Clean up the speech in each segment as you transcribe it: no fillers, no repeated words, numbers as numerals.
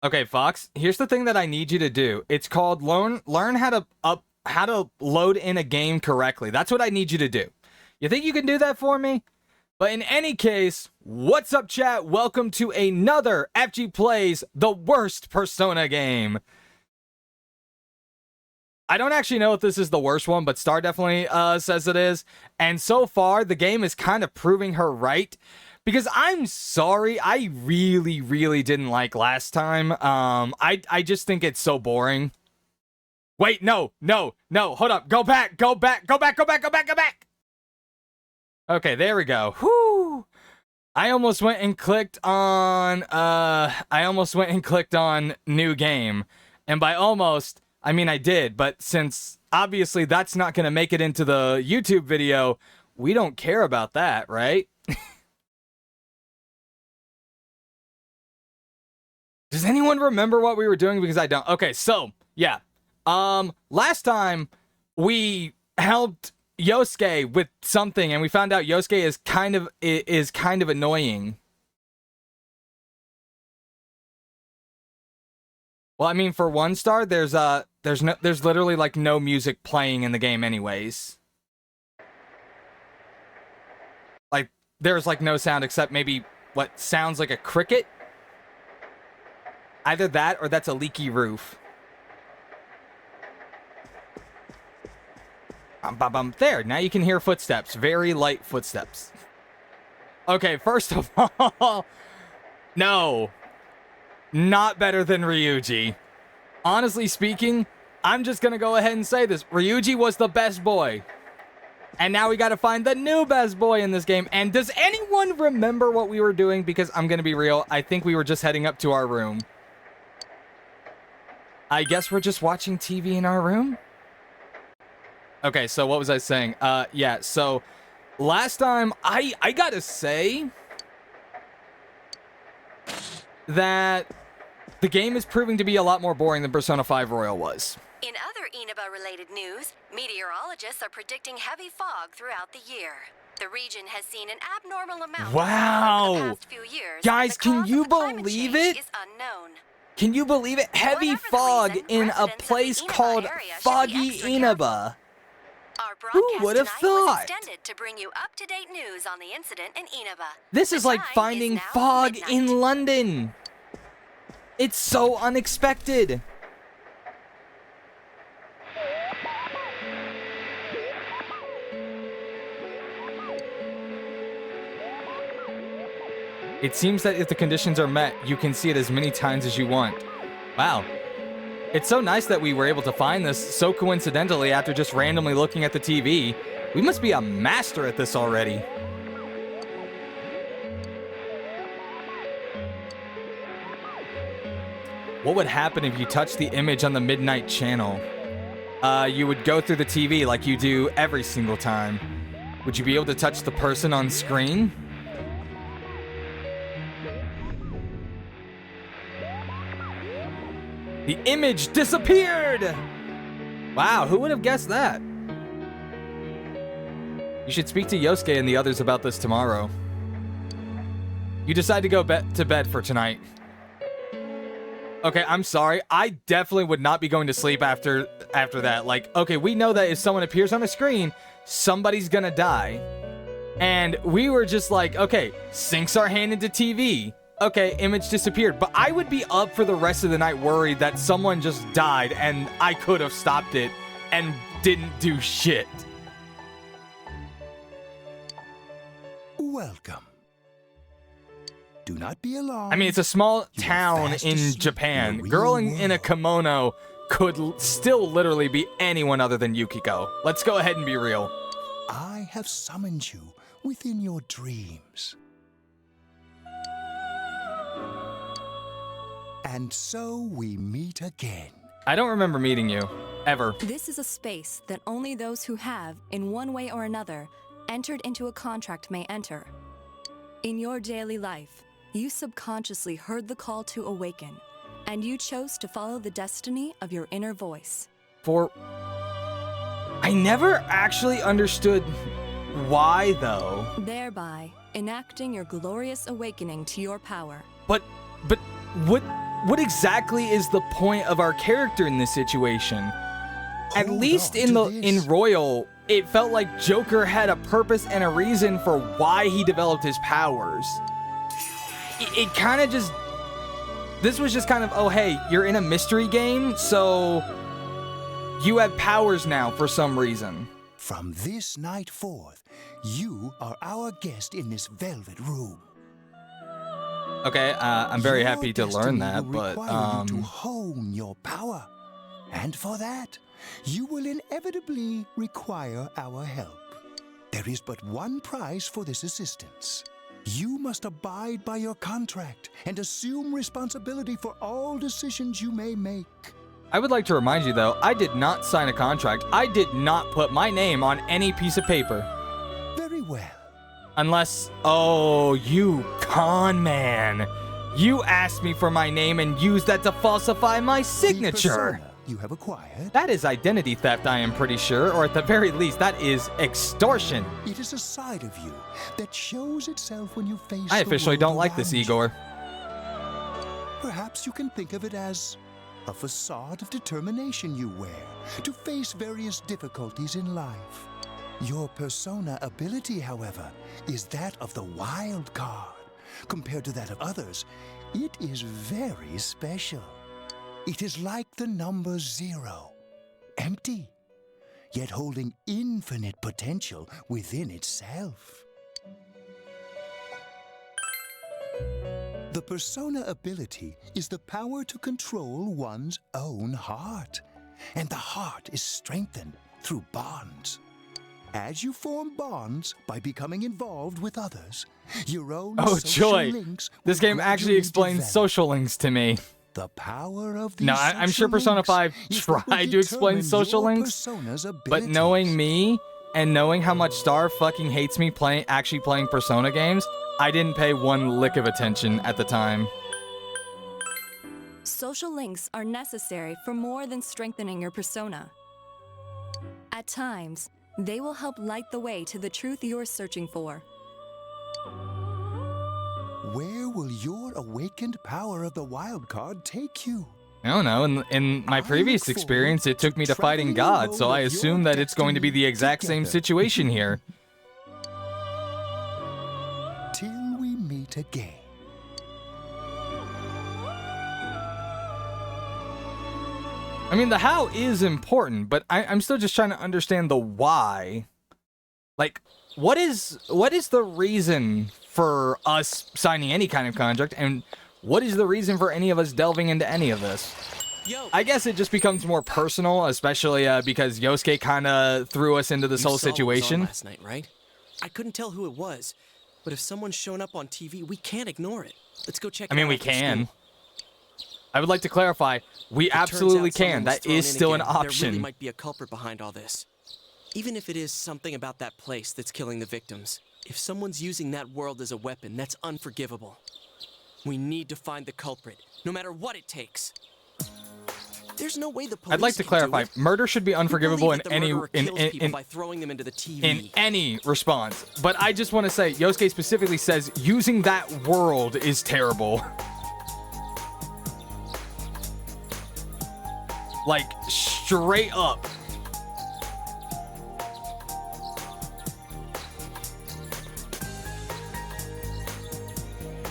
Okay, Fox, here's the thing that I need you to do. It's called learn how to load in a game correctly. That's what I need you to do. You think you can do that for me? But in any case, what's up, chat? Welcome to another FGPlays, the worst Persona game. I don't actually know if this is the worst one, but Star definitely says it is. And so far, the game is kind of proving her right. Because I'm sorry, I really didn't like last time. I just think it's so boring. Wait, no, hold up. Go back. Okay, there we go. Whew. I almost went and clicked on new game. And by almost, I mean I did, but since obviously that's not going to make it into the YouTube video, we don't care about that, right? Does anyone remember what we were doing? Because I don't. Okay, so, yeah. Last time we helped Yosuke with something and we found out Yosuke is kind of annoying. Well, I mean, for 1 star, there's literally like no music playing in the game anyways. Like there's like no sound except maybe what sounds like a cricket. Either that or that's a leaky roof. There, now you can hear footsteps. Very light footsteps. Okay, first of all, no. Not better than Ryuji. Honestly speaking, I'm just gonna go ahead and say this. Ryuji was the best boy. And now we gotta find the new best boy in this game. And does anyone remember what we were doing? Because I'm gonna be real, I think we were just heading up to our room. I guess we're just watching TV in our room? Okay, so what was I saying? Yeah, so last time, I gotta say that the game is proving to be a lot more boring than Persona 5 Royal was. In other Inaba-related news, meteorologists are predicting heavy fog throughout the year. The region has seen an abnormal amount wow. of fog over the past few years. Guys, can you believe it? Is unknown. Can you believe it? Heavy fog in a place called Foggy Inaba. Who would have thought? To bring you up-to-date news on the incident in Inaba. This is like finding fog in London. It's so unexpected. It seems that if the conditions are met, you can see it as many times as you want. Wow. It's so nice that we were able to find this so coincidentally after just randomly looking at the TV. We must be a master at this already. What would happen if you touched the image on the midnight channel? You would go through the TV like you do every single time. Would you be able to touch the person on screen? The image disappeared! Wow, who would have guessed that? You should speak to Yosuke and the others about this tomorrow. You decide to go to bed for tonight. Okay, I'm sorry. I definitely would not be going to sleep after that. Like, okay, we know that if someone appears on a screen, somebody's gonna die. And we were just like, okay, sinks our hand into TV. Okay, image disappeared. But I would be up for the rest of the night worried that someone just died and I could have stopped it and didn't do shit. Welcome. Do not be alarmed. I mean, it's a small town in Japan. Girl in a kimono could still literally be anyone other than Yukiko. Let's go ahead and be real. I have summoned you within your dreams. And so we meet again. I don't remember meeting you, ever. This is a space that only those who have, in one way or another, entered into a contract may enter. In your daily life, you subconsciously heard the call to awaken, and you chose to follow the destiny of your inner voice. I never actually understood why, though. Thereby enacting your glorious awakening to your power. But what exactly is the point of our character in this situation? At Hold least on to in this. Royal, it felt like Joker had a purpose and a reason for why he developed his powers. It kind of just... This was just kind of, oh, hey, you're in a mystery game, so you have powers now for some reason. From this night forth, you are our guest in this velvet room. Okay, I'm very Your happy to learn destiny that, will but, require you to hone your power. And for that, you will inevitably require our help. There is but one price for this assistance. You must abide by your contract and assume responsibility for all decisions you may make. I would like to remind you, though, I did not sign a contract. I did not put my name on any piece of paper. Very well. Unless, oh, you con man. You asked me for my name and used that to falsify my The signature. persona you have acquired. That is identity theft, I am pretty sure, or at the very least, that is extortion. It is a side of you that shows itself when you face I the officially world don't like this, around you. Igor. Perhaps you can think of it as a facade of determination you wear to face various difficulties in life. Your persona ability, however, is that of the wild card. Compared to that of others, it is very special. It is like the number 0, empty, yet holding infinite potential within itself. The persona ability is the power to control one's own heart, and the heart is strengthened through bonds. As you form bonds by becoming involved with others, your own Oh, social joy. links This will game actually gradually explains develop. social links to me. The power of these No, I'm sure social Persona links 5 is what will tried to explain determine social your links, persona's But abilities. knowing me and knowing how much Star fucking hates me actually playing Persona games, I didn't pay one lick of attention at the time. Social links are necessary for more than strengthening your persona. At times, they will help light the way to the truth you're searching for. Where will your awakened power of the wild card take you? I don't know, in my I previous look experience, forward it took me to to fighting traveling the God, so road I of assume your that it's going to be the destiny exact same together. situation here. Till we meet again. I mean, the how is important, but I'm still just trying to understand the why. Like, what is the reason for us signing any kind of contract, and what is the reason for any of us delving into any of this? Yo, I guess it just becomes more personal, especially because Yosuke kind of threw us into this you whole saw what was on situation. last night, right? I couldn't tell who it was, but if someone's shown up on TV, we can't ignore it. Let's go check I it mean, out we after can. school. I would like to clarify, we If it turns absolutely out someone can. was That thrown is in still an again, There option. really might be a culprit behind all this. Even if it is something about that place that's killing the victims, if someone's using that world as a weapon, that's unforgivable. We need to find the culprit, no matter what it takes. There's no way the police I'd like to can do clarify, it. murder should be We unforgivable believe in that the any murderer kills people by throwing them into the TV. in any response. But I just want to say, Yosuke specifically says using that world is terrible. Like, straight up.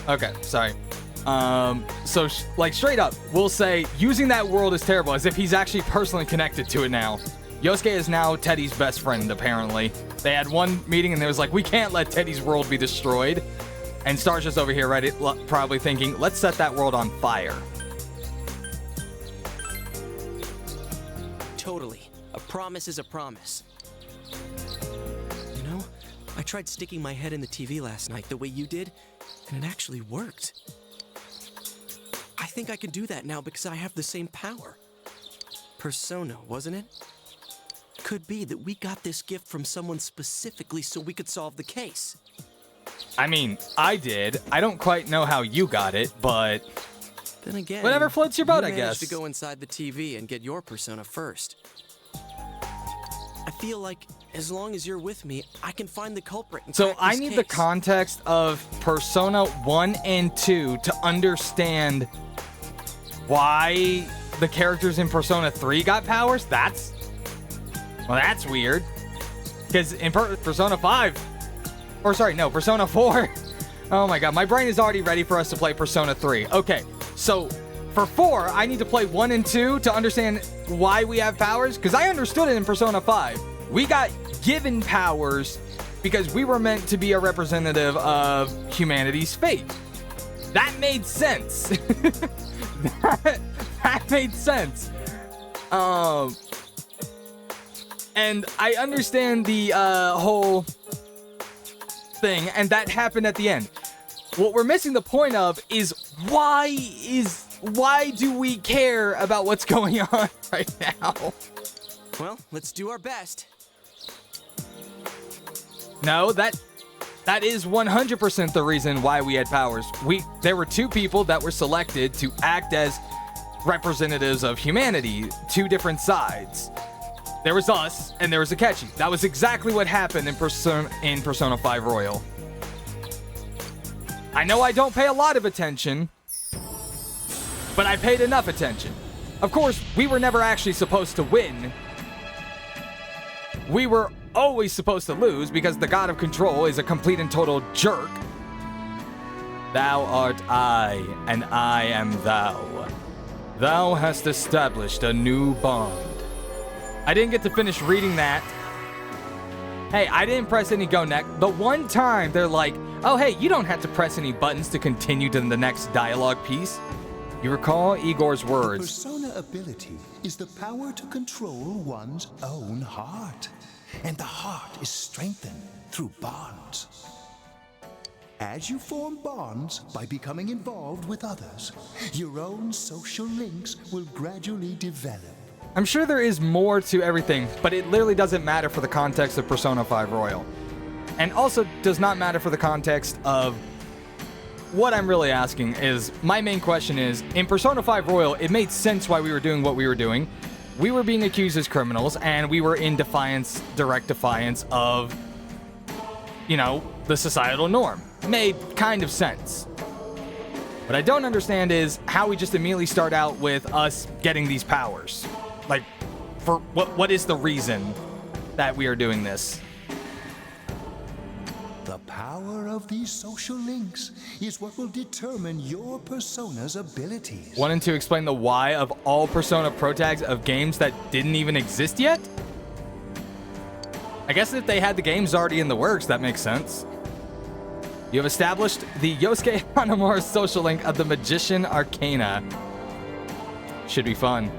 Okay, sorry. So, like, straight up, we'll say using that world is terrible, as if he's actually personally connected to it now. Yosuke is now Teddy's best friend, apparently. They had one meeting and they was like, we can't let Teddy's world be destroyed. And Star's just over here, right, probably thinking, let's set that world on fire. Totally. A promise is a promise. You know, I tried sticking my head in the TV last night the way you did, and it actually worked. I think I can do that now because I have the same power. Persona, wasn't it? Could be that we got this gift from someone specifically so we could solve the case. I mean, I did. I don't quite know how you got it, but Then again, whatever floats your boat, you I managed guess. to go inside the TV and get your persona first. I feel like as long as you're with me, I can find the culprit and So crack I this need the case. context of Persona 1 and 2 to understand why the characters in Persona 3 got powers? That's weird. Because in Persona 5, or sorry, no, Persona 4. Oh my god, my brain is already ready for us to play Persona 3. Okay, so for 4, I need to play 1 and 2 to understand why we have powers. Because I understood it in Persona 5. We got given powers because we were meant to be a representative of humanity's fate. That made sense. that made sense. And I understand the whole thing, and that happened at the end. What we're missing the point of is why do we care about what's going on right now? Well, let's do our best. No, that is 100% the reason why we had powers. There were 2 people that were selected to act as representatives of humanity, 2 different sides. There was us, and there was Akechi. That was exactly what happened in Persona 5 Royal. I know I don't pay a lot of attention, but I paid enough attention. Of course, we were never actually supposed to win. We were always supposed to lose because the God of Control is a complete and total jerk. Thou art I, and I am thou. Thou hast established a new bond. I didn't get to finish reading that. Hey, I didn't press any go next. The one time they're like, oh, hey, you don't have to press any buttons to continue to the next dialogue piece. You recall Igor's words. Persona ability is the power to control one's own heart. And the heart is strengthened through bonds. As you form bonds by becoming involved with others, your own social links will gradually develop. I'm sure there is more to everything, but it literally doesn't matter for the context of Persona 5 Royal. And also does not matter for the context of what I'm really asking is, my main question is, in Persona 5 Royal, it made sense why we were doing what we were doing. We were being accused as criminals, and we were in defiance, direct defiance of, you know, the societal norm. Made kind of sense. What I don't understand is how we just immediately start out with us getting these powers. Like, for what is the reason that we are doing this? The power of these social links is what will determine your persona's abilities. Wanting to explain the why of all Persona Pro tags of games that didn't even exist yet? I guess if they had the games already in the works, that makes sense. You have established the Yosuke Hanamura social link of the Magician Arcana. Should be fun.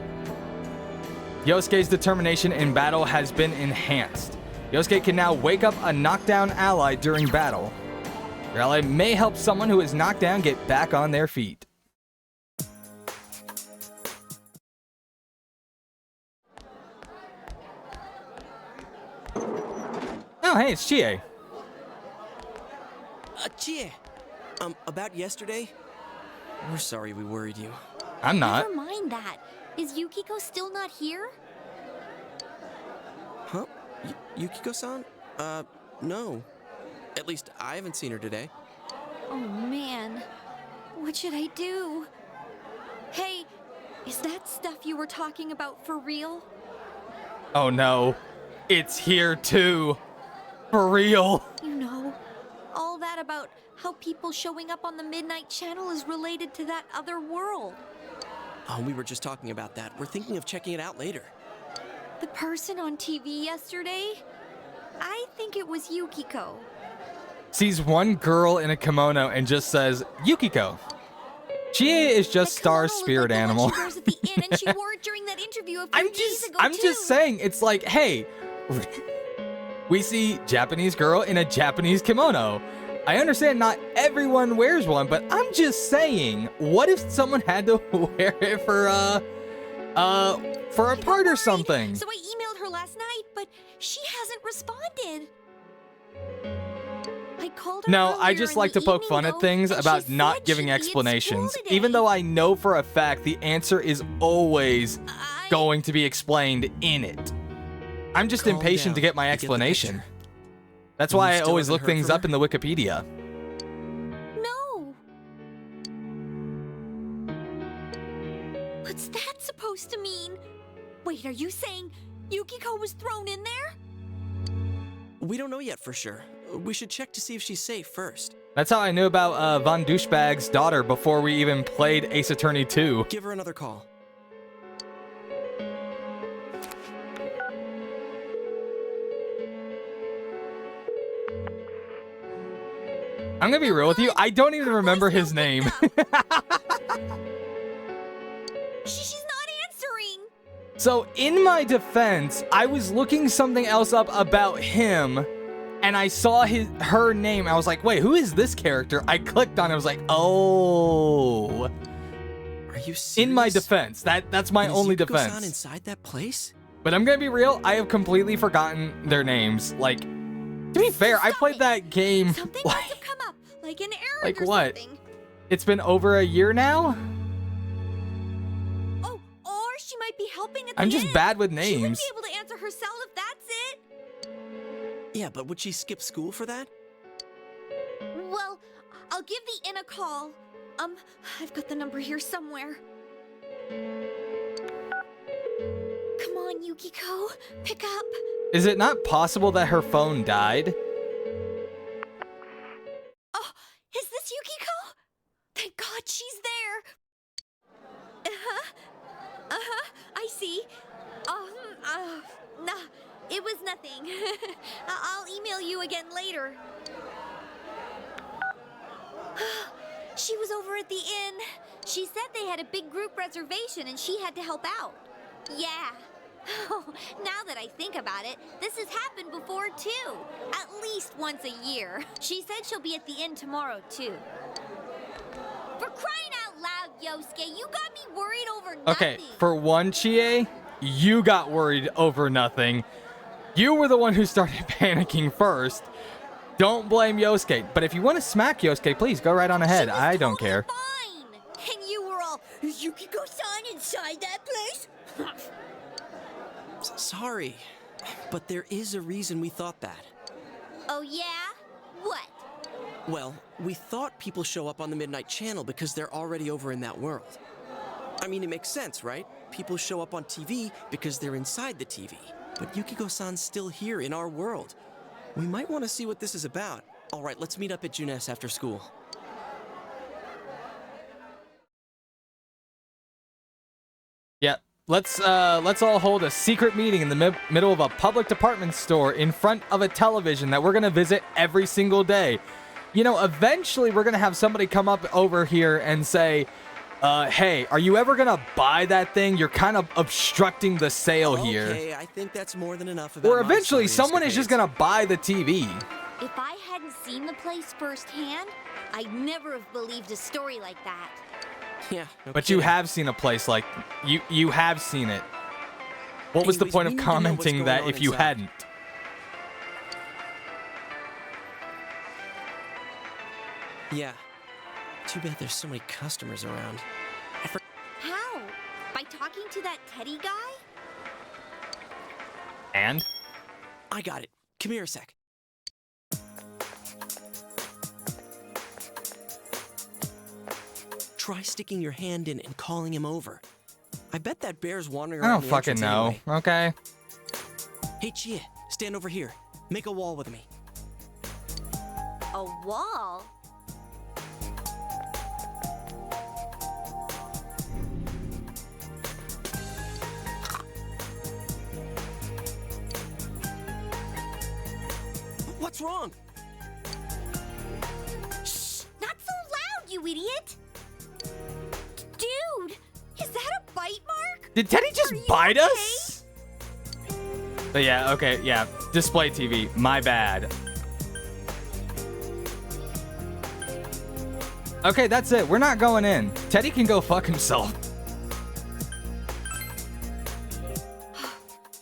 Yosuke's determination in battle has been enhanced. Yosuke can now wake up a knockdown ally during battle. Your ally may help someone who is knocked down get back on their feet. Oh, hey, it's Chie. Chie, about yesterday? We're sorry we worried you. I'm not. Never mind that. Is Yukiko still not here? Huh? Yukiko-san? No. At least I haven't seen her today. Oh man, what should I do? Hey, is that stuff you were talking about for real? Oh no. It's here too. For real. You know, all that about how people showing up on the Midnight Channel is related to that other world. Oh, we were just talking about that. We're thinking of checking it out later. The person on TV yesterday? I think it was Yukiko. Sees one girl in a kimono and just says, Yukiko. Chie is just Star's spirit animal. She wears at the inn, and she wore it during that interview a few days ago, I'm just saying, it's like, hey, we see Japanese girl in a Japanese kimono. I understand not everyone wears one, but I'm just saying, what if someone had to wear it for a part or something? So I emailed her last night, but she hasn't responded. I called her No, I earlier just in like the to poke evening, fun at though, things and about she not said giving she'd be in explanations, school today. even though I know for a fact the answer is always going to be explained in it. I'm just Calm impatient to down. get my You get the explanation. picture. That's And why you I still always haven't look heard things from up her? in the Wikipedia. No. What's that supposed to mean? Wait, are you saying Yukiko was thrown in there? We don't know yet for sure. We should check to see if she's safe first. That's how I knew about Von Douchebag's daughter before we even played Ace Attorney 2. Give her another call. I'm gonna be real with you. I don't even remember his name. She's not answering. So in my defense, I was looking something else up about him, and I saw her name. I was like, wait, who is this character? I clicked on it. I was like, oh. Are you serious? In my defense, that's my only defense. Yukiko-san inside that place? But I'm gonna be real. I have completely forgotten their names. Like, to be fair, I played that game. Something must have come up, like an error Like or what? something. It's been over a year now. Oh, or she might be helping at the I'm just end. bad with She wouldn't names. be able to answer herself if that's it. Yeah, but would she skip school for that? Well, I'll give the inn a call. I've got the number here somewhere. Come on, Yukiko. Pick up. Is it not possible that her phone died? Oh, is this Yukiko? Thank God she's there. I see. Nah, it was nothing. I'll email you again later. She was over at the inn. She said they had a big group reservation and she had to help out. Yeah. Oh, now that I think about it, this has happened before too. At least once a year. She said she'll be at the inn tomorrow too. For crying out loud, Yosuke, you got me worried over nothing. Okay, for one, Chie, you got worried over nothing. You were the one who started panicking first. Don't blame Yosuke. But if you want to smack Yosuke, please go right on ahead. I don't care. Fine. And you were all, is Yukiko-san inside that place? Sorry, but there is a reason we thought that. Oh yeah? What? Well, we thought people show up on the Midnight Channel because they're already over in that world. I mean, it makes sense, right? People show up on TV because they're inside the TV. But Yukiko-san's still here in our world. We might want to see what this is about. All right, let's meet up at Junes after school. Yeah, let's all hold a secret meeting in the middle of a public department store in front of a television that we're gonna visit every single day. You know, eventually we're gonna have somebody come up over here and say, hey, are you ever gonna buy that thing? You're kind of obstructing the sale here. Okay, I think that's more than enough about Or my eventually sorry someone is just escapades. gonna buy the TV. If I hadn't seen the place firsthand, I'd never have believed a story like that. Yeah, no But you kidding. have seen a place like, you have seen it. What was the Anyways, point we of need to know what's commenting going that on if you inside. hadn't? Yeah. Too bad there's so many customers around. How? By talking to that Teddy guy? And? I got it. Come here a sec. Try sticking your hand in and calling him over. I bet that bear's wandering I around don't the fucking entrance know, anyway. okay? Hey, Chia, stand over here. Make a wall with me. A wall? What's wrong? Shh! Not so loud, you idiot! Dude! Is that a bite mark? Did Teddy just Are you bite okay? us? But yeah, okay, yeah. Display TV, my bad. Okay, that's it. We're not going in. Teddy can go fuck himself.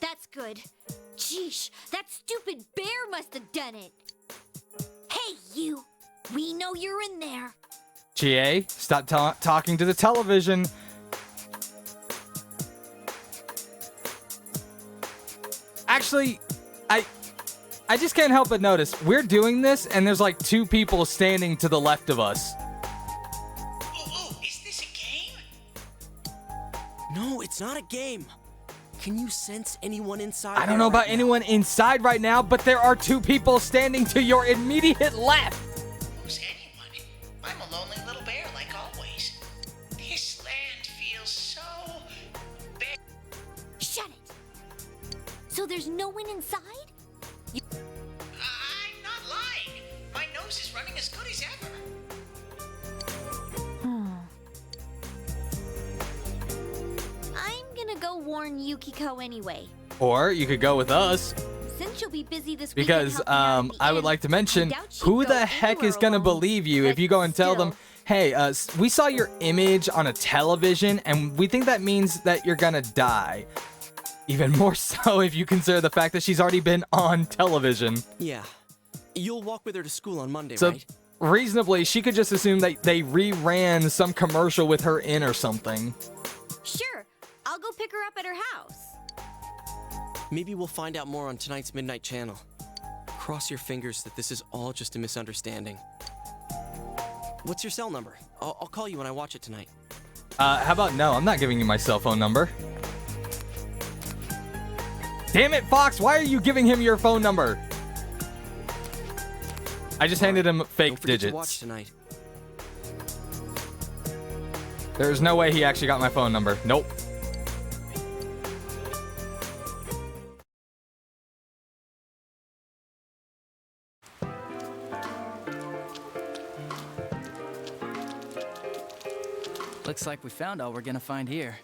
That's good. Sheesh, that stupid bear must have done it. Hey, you! We know you're in there. Chie, stop talking to the television. Actually, I just can't help but notice we're doing this and there's like two people standing to the left of us. Oh, is this a game? No, it's not a game. Can you sense anyone inside? I don't know about anyone inside right now, but there are two people standing to your immediate left. Who's anyone? I'm a lonely little bear like always. This land feels so big. Shut it! So there's no one inside? I'm not lying. My nose is running as good as ever. I'm gonna go warn Yukiko anyway. Or you could go with us. Since she'll be busy this weekend Because helping out at the I would inn, like to mention, I doubt she'd who go the heck is anywhere gonna alone. believe you if But you go and tell them, still. hey, we saw your image on a television and we think that means that you're gonna die. Even more so if you consider the fact that she's already been on television. Yeah. You'll walk with her to school on Monday, So right? reasonably, she could just assume that they reran some commercial with her in or something. Sure, I'll go pick her up at her house. Maybe we'll find out more on tonight's Midnight Channel. Cross your fingers that this is all just a misunderstanding. What's your cell number? I'll call you when I watch it tonight. How about no? I'm not giving you my cell phone number. Damn it, Fox! Why are you giving him your phone number? I just handed him fake Don't forget to digits. watch tonight. There's no way he actually got my phone number. Nope. Looks like we found all we're gonna find here.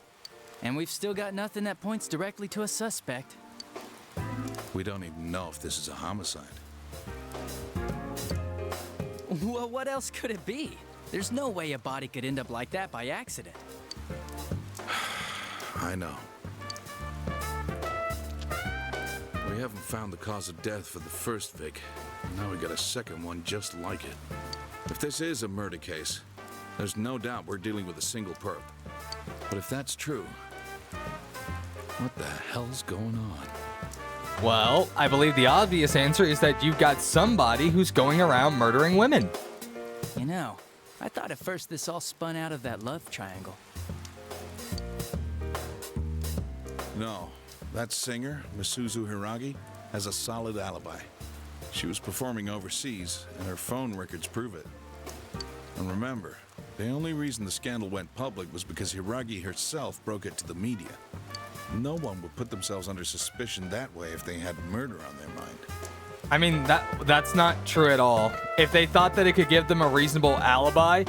And we've still got nothing that points directly to a suspect. We don't even know if this is a homicide. Well, what else could it be? There's no way a body could end up like that by accident. I know. We haven't found the cause of death for the first Vic. Now we got a second one just like it. If this is a murder case, there's no doubt we're dealing with a single perp. But if that's true, what the hell's going on? Well, I believe the obvious answer is that you've got somebody who's going around murdering women. You know, I thought at first this all spun out of that love triangle. No, that singer, Misuzu Hiragi, has a solid alibi. She was performing overseas, and her phone records prove it. And remember, the only reason the scandal went public was because Hiragi herself broke it to the media. No one would put themselves under suspicion that way if they had murder on their mind. I mean, that's not true at all. If they thought that it could give them a reasonable alibi,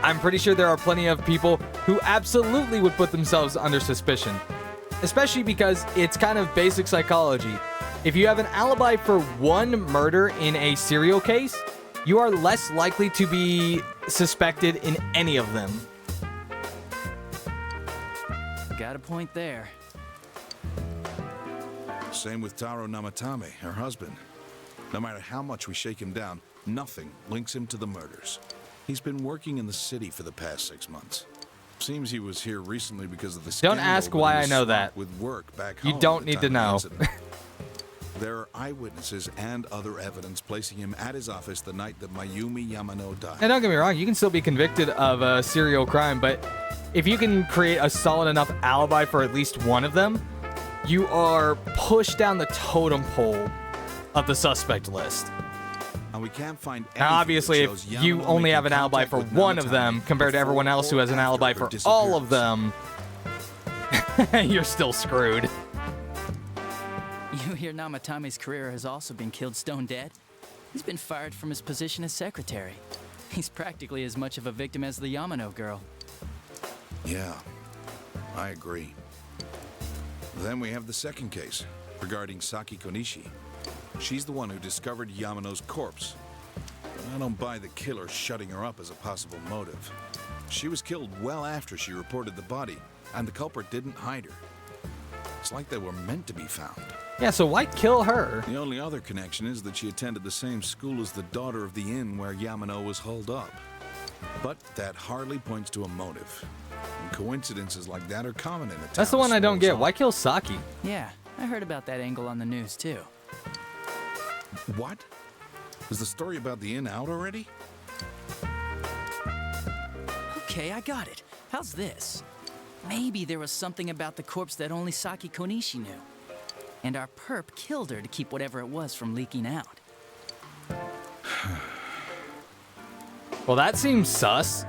I'm pretty sure there are plenty of people who absolutely would put themselves under suspicion. Especially because it's kind of basic psychology. If you have an alibi for one murder in a serial case, you are less likely to be suspected in any of them. Got a point there. Same with Taro Namatame, her husband. No matter how much we shake him down, nothing links him to the murders. He's been working in the city for the past 6 months. Seems he was here recently because of the scandal. Don't ask but why he I was know swamped that. with work back You home don't at the need to time of the know. incident. There are eyewitnesses and other evidence placing him at his office the night that Mayumi Yamano died. And don't get me wrong, you can still be convicted of a serial crime, but if you can create a solid enough alibi for at least one of them, you are pushed down the totem pole of the suspect list. And we can't find anything Now, obviously, that if shows you Yamano only making have an alibi contact for with one of Namatame them compared to everyone before else who has an or alibi after for her all of disappearance. them, you're still screwed. You hear Namatame's career has also been killed stone dead? He's been fired from his position as secretary. He's practically as much of a victim as the Yamano girl. Yeah, I agree. Then we have the second case regarding Saki Konishi. She's the one who discovered Yamano's corpse. But I don't buy the killer shutting her up as a possible motive. She was killed well after she reported the body, and the culprit didn't hide her. It's like they were meant to be found. Yeah, so why kill her? The only other connection is that she attended the same school as the daughter of the inn where Yamano was holed up. But that hardly points to a motive. And coincidences like that are common in a town. That's the one I don't as get. small Why as kill Saki? Yeah, I heard about that angle on the news too. What? Is the story about the inn out already? Okay, I got it. How's this? Maybe there was something about the corpse that only Saki Konishi knew. And our perp killed her to keep whatever it was from leaking out. Well, that seems sus.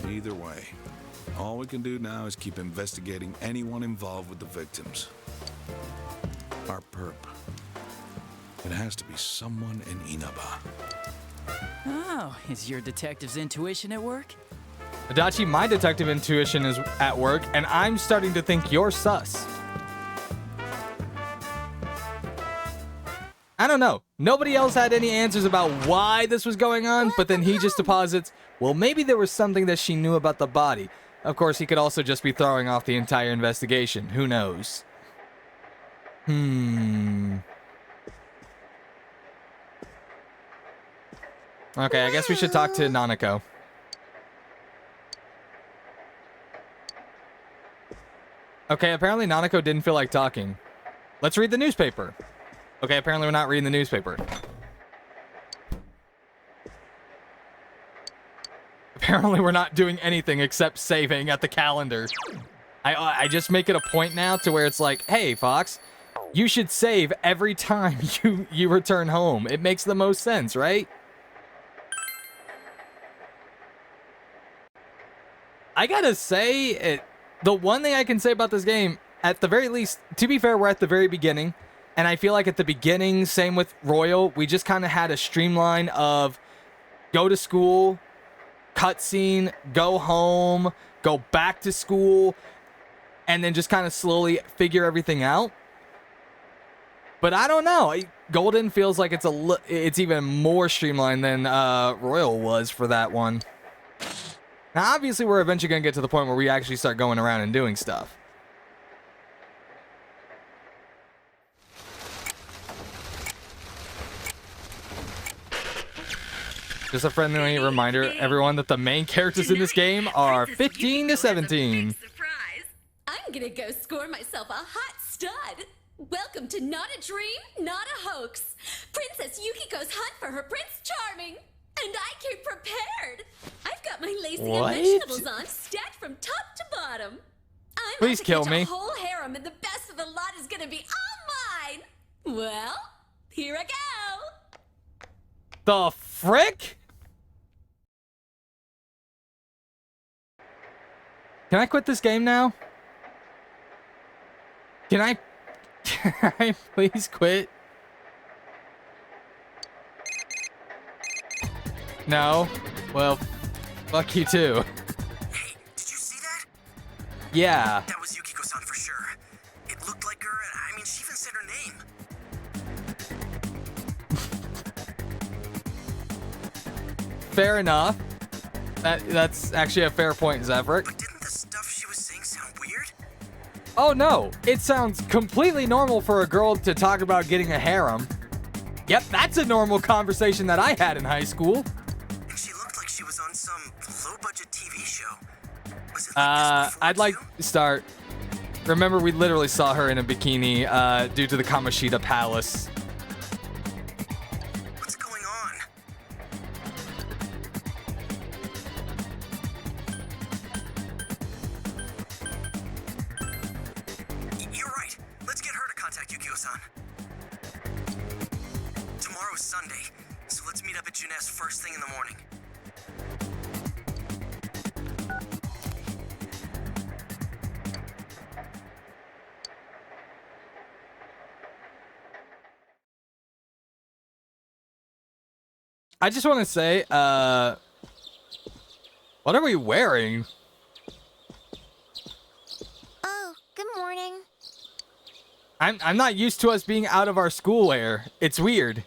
Either way, all we can do now is keep investigating anyone involved with the victims. Our perp. It has to be someone in Inaba. Oh, is your detective's intuition at work? Adachi, my detective intuition is at work, and I'm starting to think you're sus. I don't know. Nobody else had any answers about why this was going on, but then he just deposits, well, maybe there was something that she knew about the body. Of course, he could also just be throwing off the entire investigation. Who knows? Okay, I guess we should talk to Nanako. Okay, apparently Nanako didn't feel like talking. Let's read the newspaper. Okay, apparently we're not reading the newspaper. Apparently we're not doing anything except saving at the calendar. I just make it a point now to where it's like, hey, Fox, you should save every time you return home. It makes the most sense, right? I gotta say, the one thing I can say about this game, at the very least, to be fair, we're at the very beginning. And I feel like at the beginning, same with Royal, we just kind of had a streamline of go to school, cutscene, go home, go back to school, and then just kind of slowly figure everything out. But I don't know. Golden feels like it's even more streamlined than Royal was for that one. Now, obviously, we're eventually going to get to the point where we actually start going around and doing stuff. Just a friendly reminder, everyone, that the main characters in this game are 15 to 17. I'm gonna go score myself a hot stud. Welcome to Not a Dream, Not a Hoax. Princess Yukiko's hunt for her Prince Charming. And I came prepared. I've got my lacy and vegetables on, stacked from top to bottom. I'm Please about to kill catch me. a whole harem, and the best of the lot is gonna be all mine. Well, here I go. The frick? Can I quit this game now? Can I please quit? No? Well, fuck you too. Hey, did you see that? Yeah. That was Yukiko-san for sure. It looked like her, and I mean, she even said her name. Fair enough. That's actually a fair point, Zevrik. But didn't the stuff she was saying sound weird? Oh no, it sounds completely normal for a girl to talk about getting a harem. Yep, that's a normal conversation that I had in high school. And she looked like she was on some low-budget TV show. Was it like this before, I'd like too? to start. Remember, we literally saw her in a bikini due to the Kamoshida Palace. What's going on? You're right. Let's get her to contact Yukio-san. Tomorrow's Sunday, so let's meet up at Juness first thing in the morning. I just want to say, what are we wearing? Oh, good morning. I'm not used to us being out of our school wear. It's weird.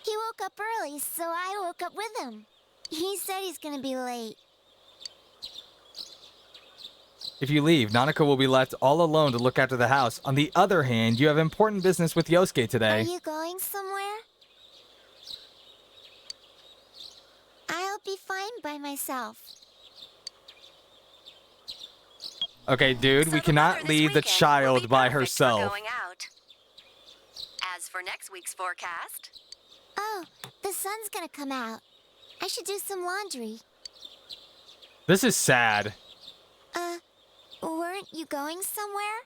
He woke up early, so I woke up with him. He said he's gonna be late. If you leave, Nanako will be left all alone to look after the house. On the other hand, you have important business with Yosuke today. Are you going somewhere? I'll be fine by myself. Okay, dude, So we the cannot weather this leave the weekend will child be by perfect for herself. going out. As for next week's forecast, Oh, the sun's gonna come out. I should do some laundry. This is sad. Weren't you going somewhere?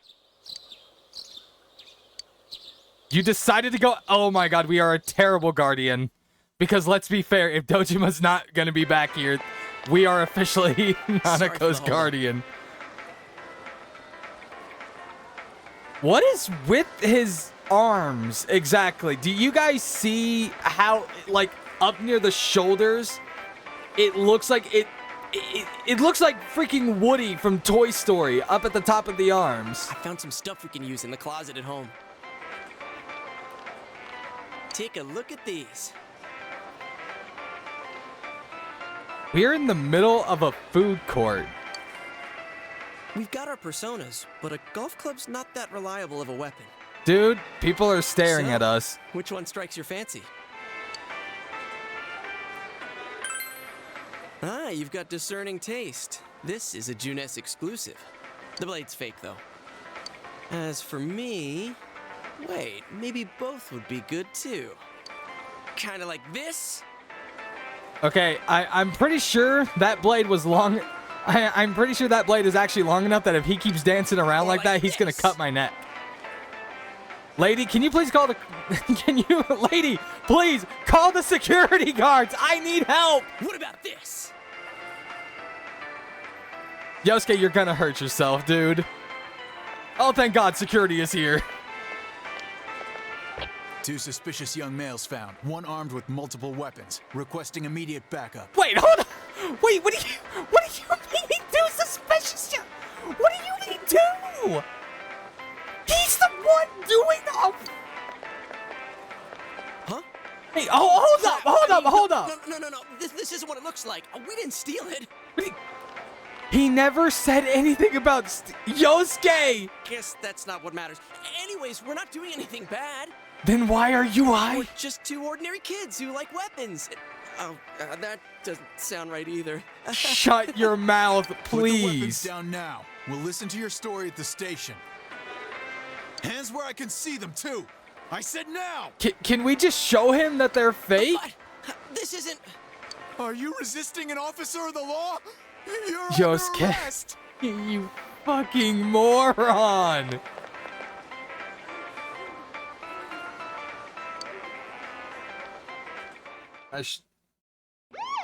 You decided to go. Oh my god, we are a terrible guardian. Because let's be fair, if Dojima's not gonna be back here, we are officially Nanako's guardian. What is with his arms exactly? Do you guys see how, like, up near the shoulders, it looks like it looks like freaking Woody from Toy Story up at the top of the arms. I found some stuff we can use in the closet at home. Take a look at these. We're in the middle of a food court. We've got our personas, but a golf club's not that reliable of a weapon. Dude, people are staring So, at us. Which one strikes your fancy? Ah, you've got discerning taste. This is a Junes exclusive. The blade's fake, though. As for me... Wait, maybe both would be good, too. Kinda like this? Okay, I'm pretty sure that blade was long... I'm pretty sure that blade is actually long enough that if he keeps dancing around like that, he's gonna cut my neck. Lady, can you please call the... Lady, please, call the security guards! I need help! What about this? Yosuke, you're gonna hurt yourself, dude. Oh, thank God, security is here. 2 suspicious young males found, one armed with multiple weapons, requesting immediate backup. Wait, hold on! Wait, what do you mean, 2 suspicious? What do you mean, 2? He's the one doing the... Huh? Hey, hold up! No. This isn't what it looks like. We didn't steal it. He never said anything about Yosuke! Guess that's not what matters. Anyways, we're not doing anything bad. Then why are you We're just 2 ordinary kids who like weapons. Oh, that doesn't sound right either. Shut your mouth, Put the weapons please. down now. We'll listen to your story at the station. Hands where I can see them, too. I said now! Can we just show him that they're fake? But this isn't... Are you resisting an officer of the law? You're Yosuke, under arrest! You fucking moron!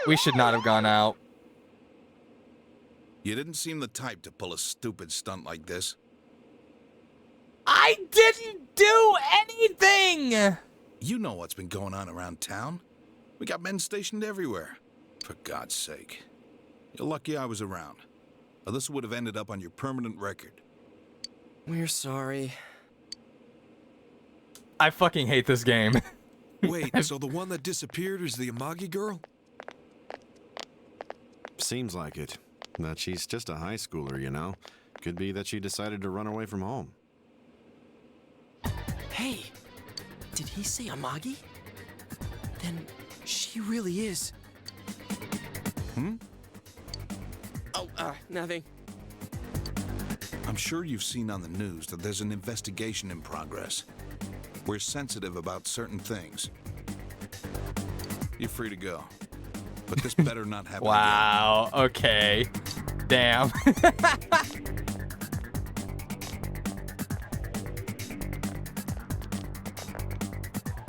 We should not have gone out. You didn't seem the type to pull a stupid stunt like this. I didn't do anything! You know what's been going on around town. We got men stationed everywhere. For God's sake. You're lucky I was around. Or this would have ended up on your permanent record. We're sorry. I fucking hate this game. Wait, so the one that disappeared is the Amagi girl? Seems like it. But she's just a high schooler, you know. Could be that she decided to run away from home. Hey, did he say Amagi? Then she really is. Oh, nothing. I'm sure you've seen on the news that there's an investigation in progress. We're sensitive about certain things. You're free to go. But this better not happen Wow, okay. Damn.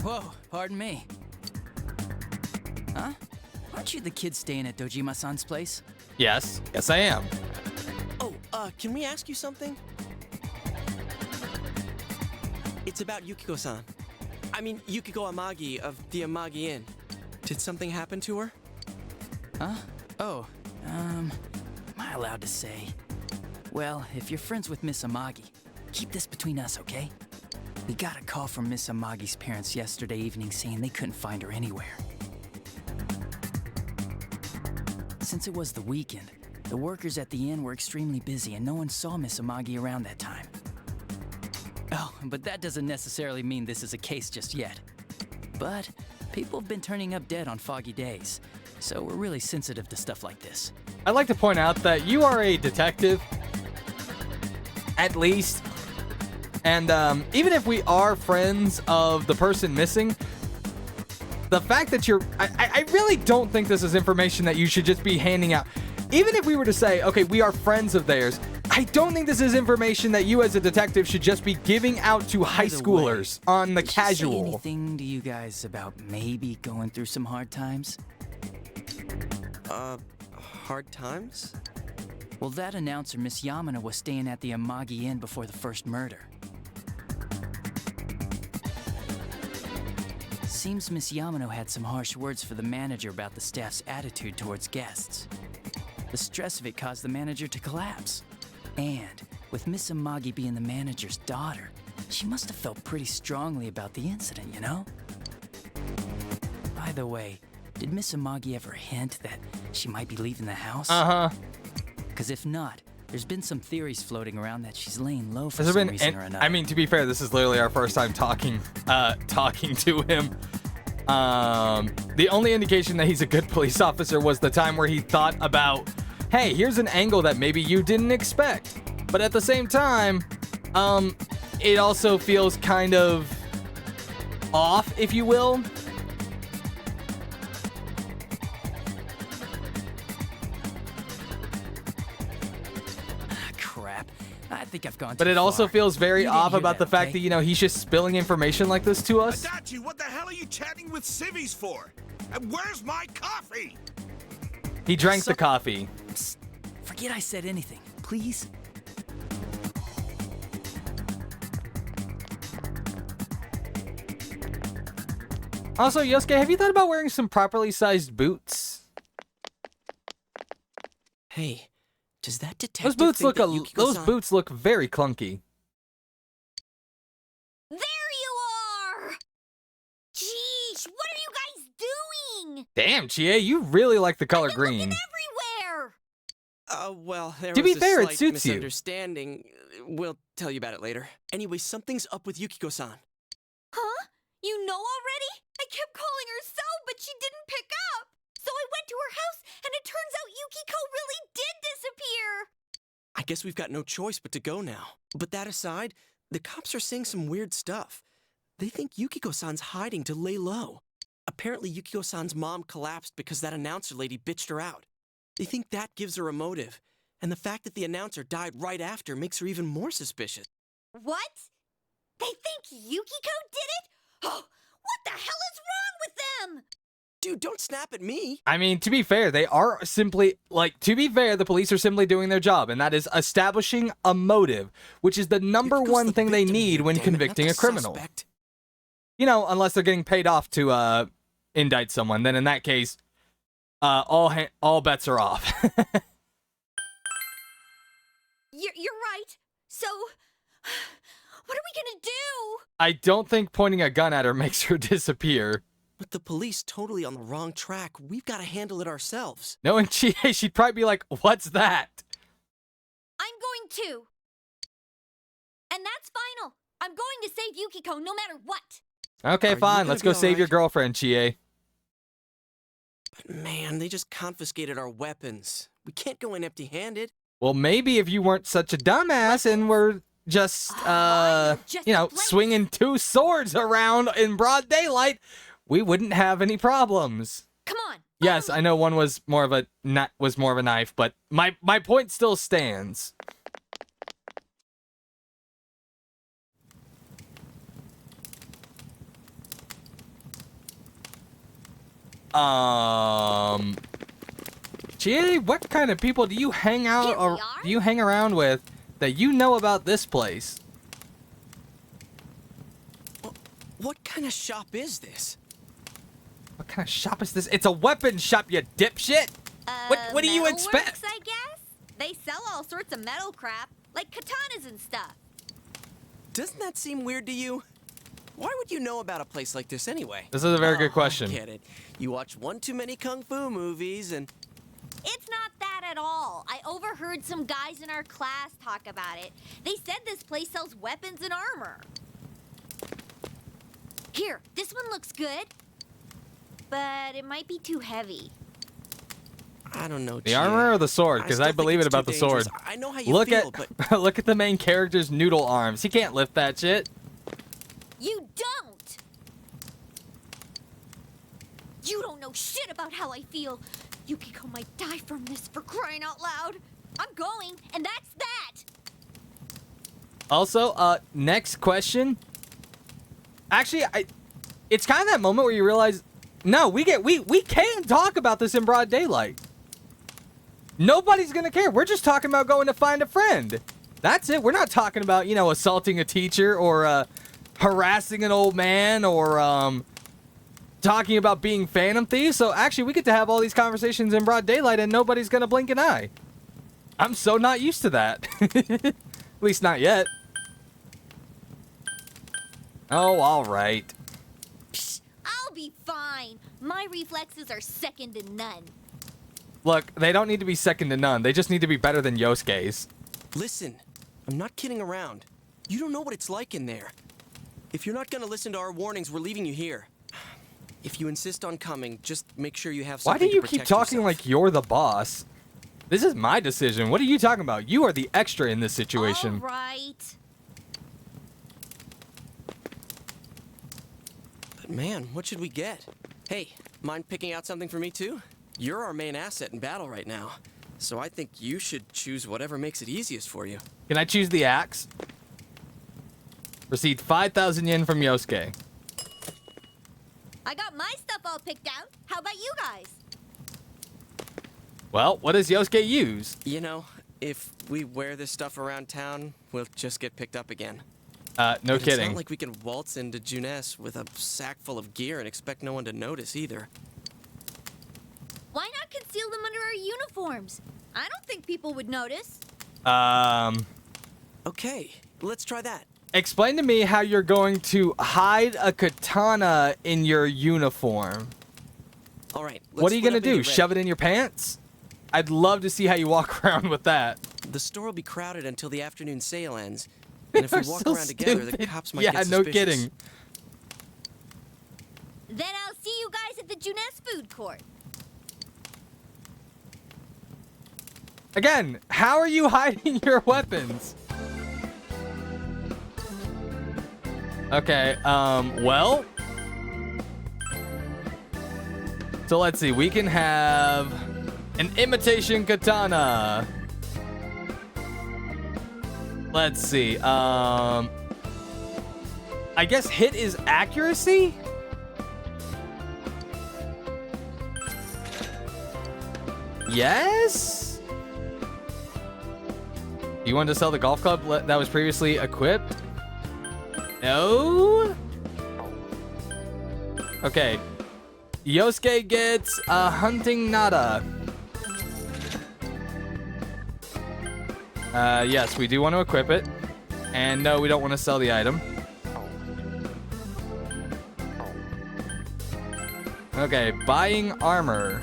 Whoa, pardon me. Huh? Aren't you the kid staying at Dojima-san's place? Yes, I am. Oh, can we ask you something? It's about Yukiko-san. I mean, Yukiko Amagi of the Amagi Inn. Did something happen to her? Huh? Oh, am I allowed to say? Well, if you're friends with Miss Amagi, keep this between us, okay? We got a call from Miss Amagi's parents yesterday evening saying they couldn't find her anywhere. Since it was the weekend, the workers at the inn were extremely busy and no one saw Miss Amagi around that time. Oh, but that doesn't necessarily mean this is a case just yet. But people have been turning up dead on foggy days, so we're really sensitive to stuff like this. I'd like to point out that you are a detective, at least. And even if we are friends of the person missing, the fact that I really don't think this is information that you should just be handing out. Even if we were to say, okay, we are friends of theirs, I don't think this is information that you as a detective should just be giving out to high schoolers on the casual. Did she say anything to you guys about maybe going through some hard times? Hard times? Well, that announcer, Miss Yamano, was staying at the Amagi Inn before the first murder. Seems Miss Yamano had some harsh words for the manager about the staff's attitude towards guests. The stress of it caused the manager to collapse. And with Miss Amagi being the manager's daughter, she must have felt pretty strongly about the incident, you know? By the way, did Miss Amagi ever hint that she might be leaving the house? Uh-huh. Because if not, there's been some theories floating around that she's laying low for some reason or another. I mean, to be fair, this is literally our first time talking to him. The only indication that he's a good police officer was the time where he thought about, hey, here's an angle that maybe you didn't expect. But at the same time, it also feels kind of off, if you will. Crap. I think I've gone too But it also far. feels very You didn't off hear about that, the fact okay? that, you know, he's just spilling information like this to us. Adachi, what the hell are you chatting with civvies for? And where's my coffee? He drank the coffee. Psst. Forget I said anything, please. Also, Yosuke, have you thought about wearing some properly sized boots? Hey, does that detective Those boots think look that Yukiko-san- those boots look very clunky. There you are! Jeez, what are you guys doing? Damn, Chie, you really like the color green. Everywhere! Well, there To was be a fair, it slight suits you. misunderstanding. We'll tell you about it later. Anyway, something's up with Yukiko-san. Huh? You know already? I kept calling her so, but she didn't pick up. So I went to her house, and it turns out Yukiko really did disappear. I guess we've got no choice but to go now. But that aside, the cops are saying some weird stuff. They think Yukiko-san's hiding to lay low. Apparently, Yukiko-san's mom collapsed because that announcer lady bitched her out. They think that gives her a motive. And the fact that the announcer died right after makes her even more suspicious. What? They think Yukiko did it? Oh, what the hell is wrong with them? Dude, don't snap at me. I mean, to be fair, they are simply, the police are simply doing their job, and that is establishing a motive, which is the number one thing they need when convicting a criminal. Suspect. You know, unless they're getting paid off to indict someone, then in that case, all bets are off. You're right. So, what are we gonna do? I don't think pointing a gun at her makes her disappear. With the police totally on the wrong track, we've got to handle it ourselves. Knowing Chie, she'd probably be like, what's that? I'm going to. And that's final. I'm going to save Yukiko no matter what. Okay, Are you fine. gonna Let's be go save alright? your girlfriend, Chie. But man, they just confiscated our weapons. We can't go in empty-handed. Well, maybe if you weren't such a dumbass and were just, just you know, a place. swinging two swords around in broad daylight, we wouldn't have any problems. Come on. Yes, I know one was more of a knife, but my point still stands. Chie, what kind of people do you hang out Here we or are. do you hang around with that you know about this place? What kind of shop is this? What kind of shop is this? It's a weapon shop, you dipshit! What do you Metalworks, expect? I guess? They sell all sorts of metal crap, like katanas and stuff. Doesn't that seem weird to you? Why would you know about a place like this anyway? This is a very good question. I get it. You watch one too many kung fu movies and... It's not that at all. I overheard some guys in our class talk about it. They said this place sells weapons and armor. Here, this one looks good. But it might be too heavy. I don't know, The armor or the sword? Because I believe it about the sword. I know how you Look feel, at but... look at the main character's noodle arms. He can't lift that shit. You don't! know shit about how I feel. Yukiko might die from this, for crying out loud. I'm going, and that's that. Also, next question. Actually, it's kind of that moment where you realize, no, we can't talk about this in broad daylight. Nobody's gonna care. We're just talking about going to find a friend. That's it. We're not talking about, you know, assaulting a teacher or harassing an old man or talking about being phantom thieves. So actually, we get to have all these conversations in broad daylight and nobody's gonna blink an eye. I'm so not used to that. At least not yet. Oh, all right. Psh, I'll be fine. My reflexes are second to none. Look, they don't need to be second to none. They just need to be better than Yosuke's. Listen, I'm not kidding around. You don't know what it's like in there. If you're not gonna listen to our warnings, we're leaving you here. If you insist on coming, just make sure you have something Why do you to keep protect talking yourself. like you're the boss? This is my decision. What are you talking about? You are the extra in this situation. All right. But man, what should we get? Hey, mind picking out something for me too? You're our main asset in battle right now, so I think you should choose whatever makes it easiest for you. Can I choose the axe? Received 5,000 yen from Yosuke. I got my stuff all picked out. How about you guys? Well, what does Yosuke use? You know, if we wear this stuff around town, we'll just get picked up again. No And it's kidding. not like we can waltz into Junes with a sack full of gear and expect no one to notice either. Why not conceal them under our uniforms? I don't think people would notice. Okay, let's try that. Explain to me how you're going to hide a katana in your uniform. All right. What are you gonna do? Shove it in your pants? I'd love to see how you walk around with that. The store will be crowded until the afternoon sale ends. And if we They're walk so around together, the stupid. cops might Yeah, get no suspicious. kidding. Then I'll see you guys at the Junes food court. Again, how are you hiding your weapons? Okay, well. So let's see, we can have an imitation katana. Let's see, I guess hit is accuracy? Yes? You wanted to sell the golf club that was previously equipped? No? Okay. Yosuke gets a hunting nada. Yes, we do want to equip it. And no, we don't want to sell the item. Okay, buying armor.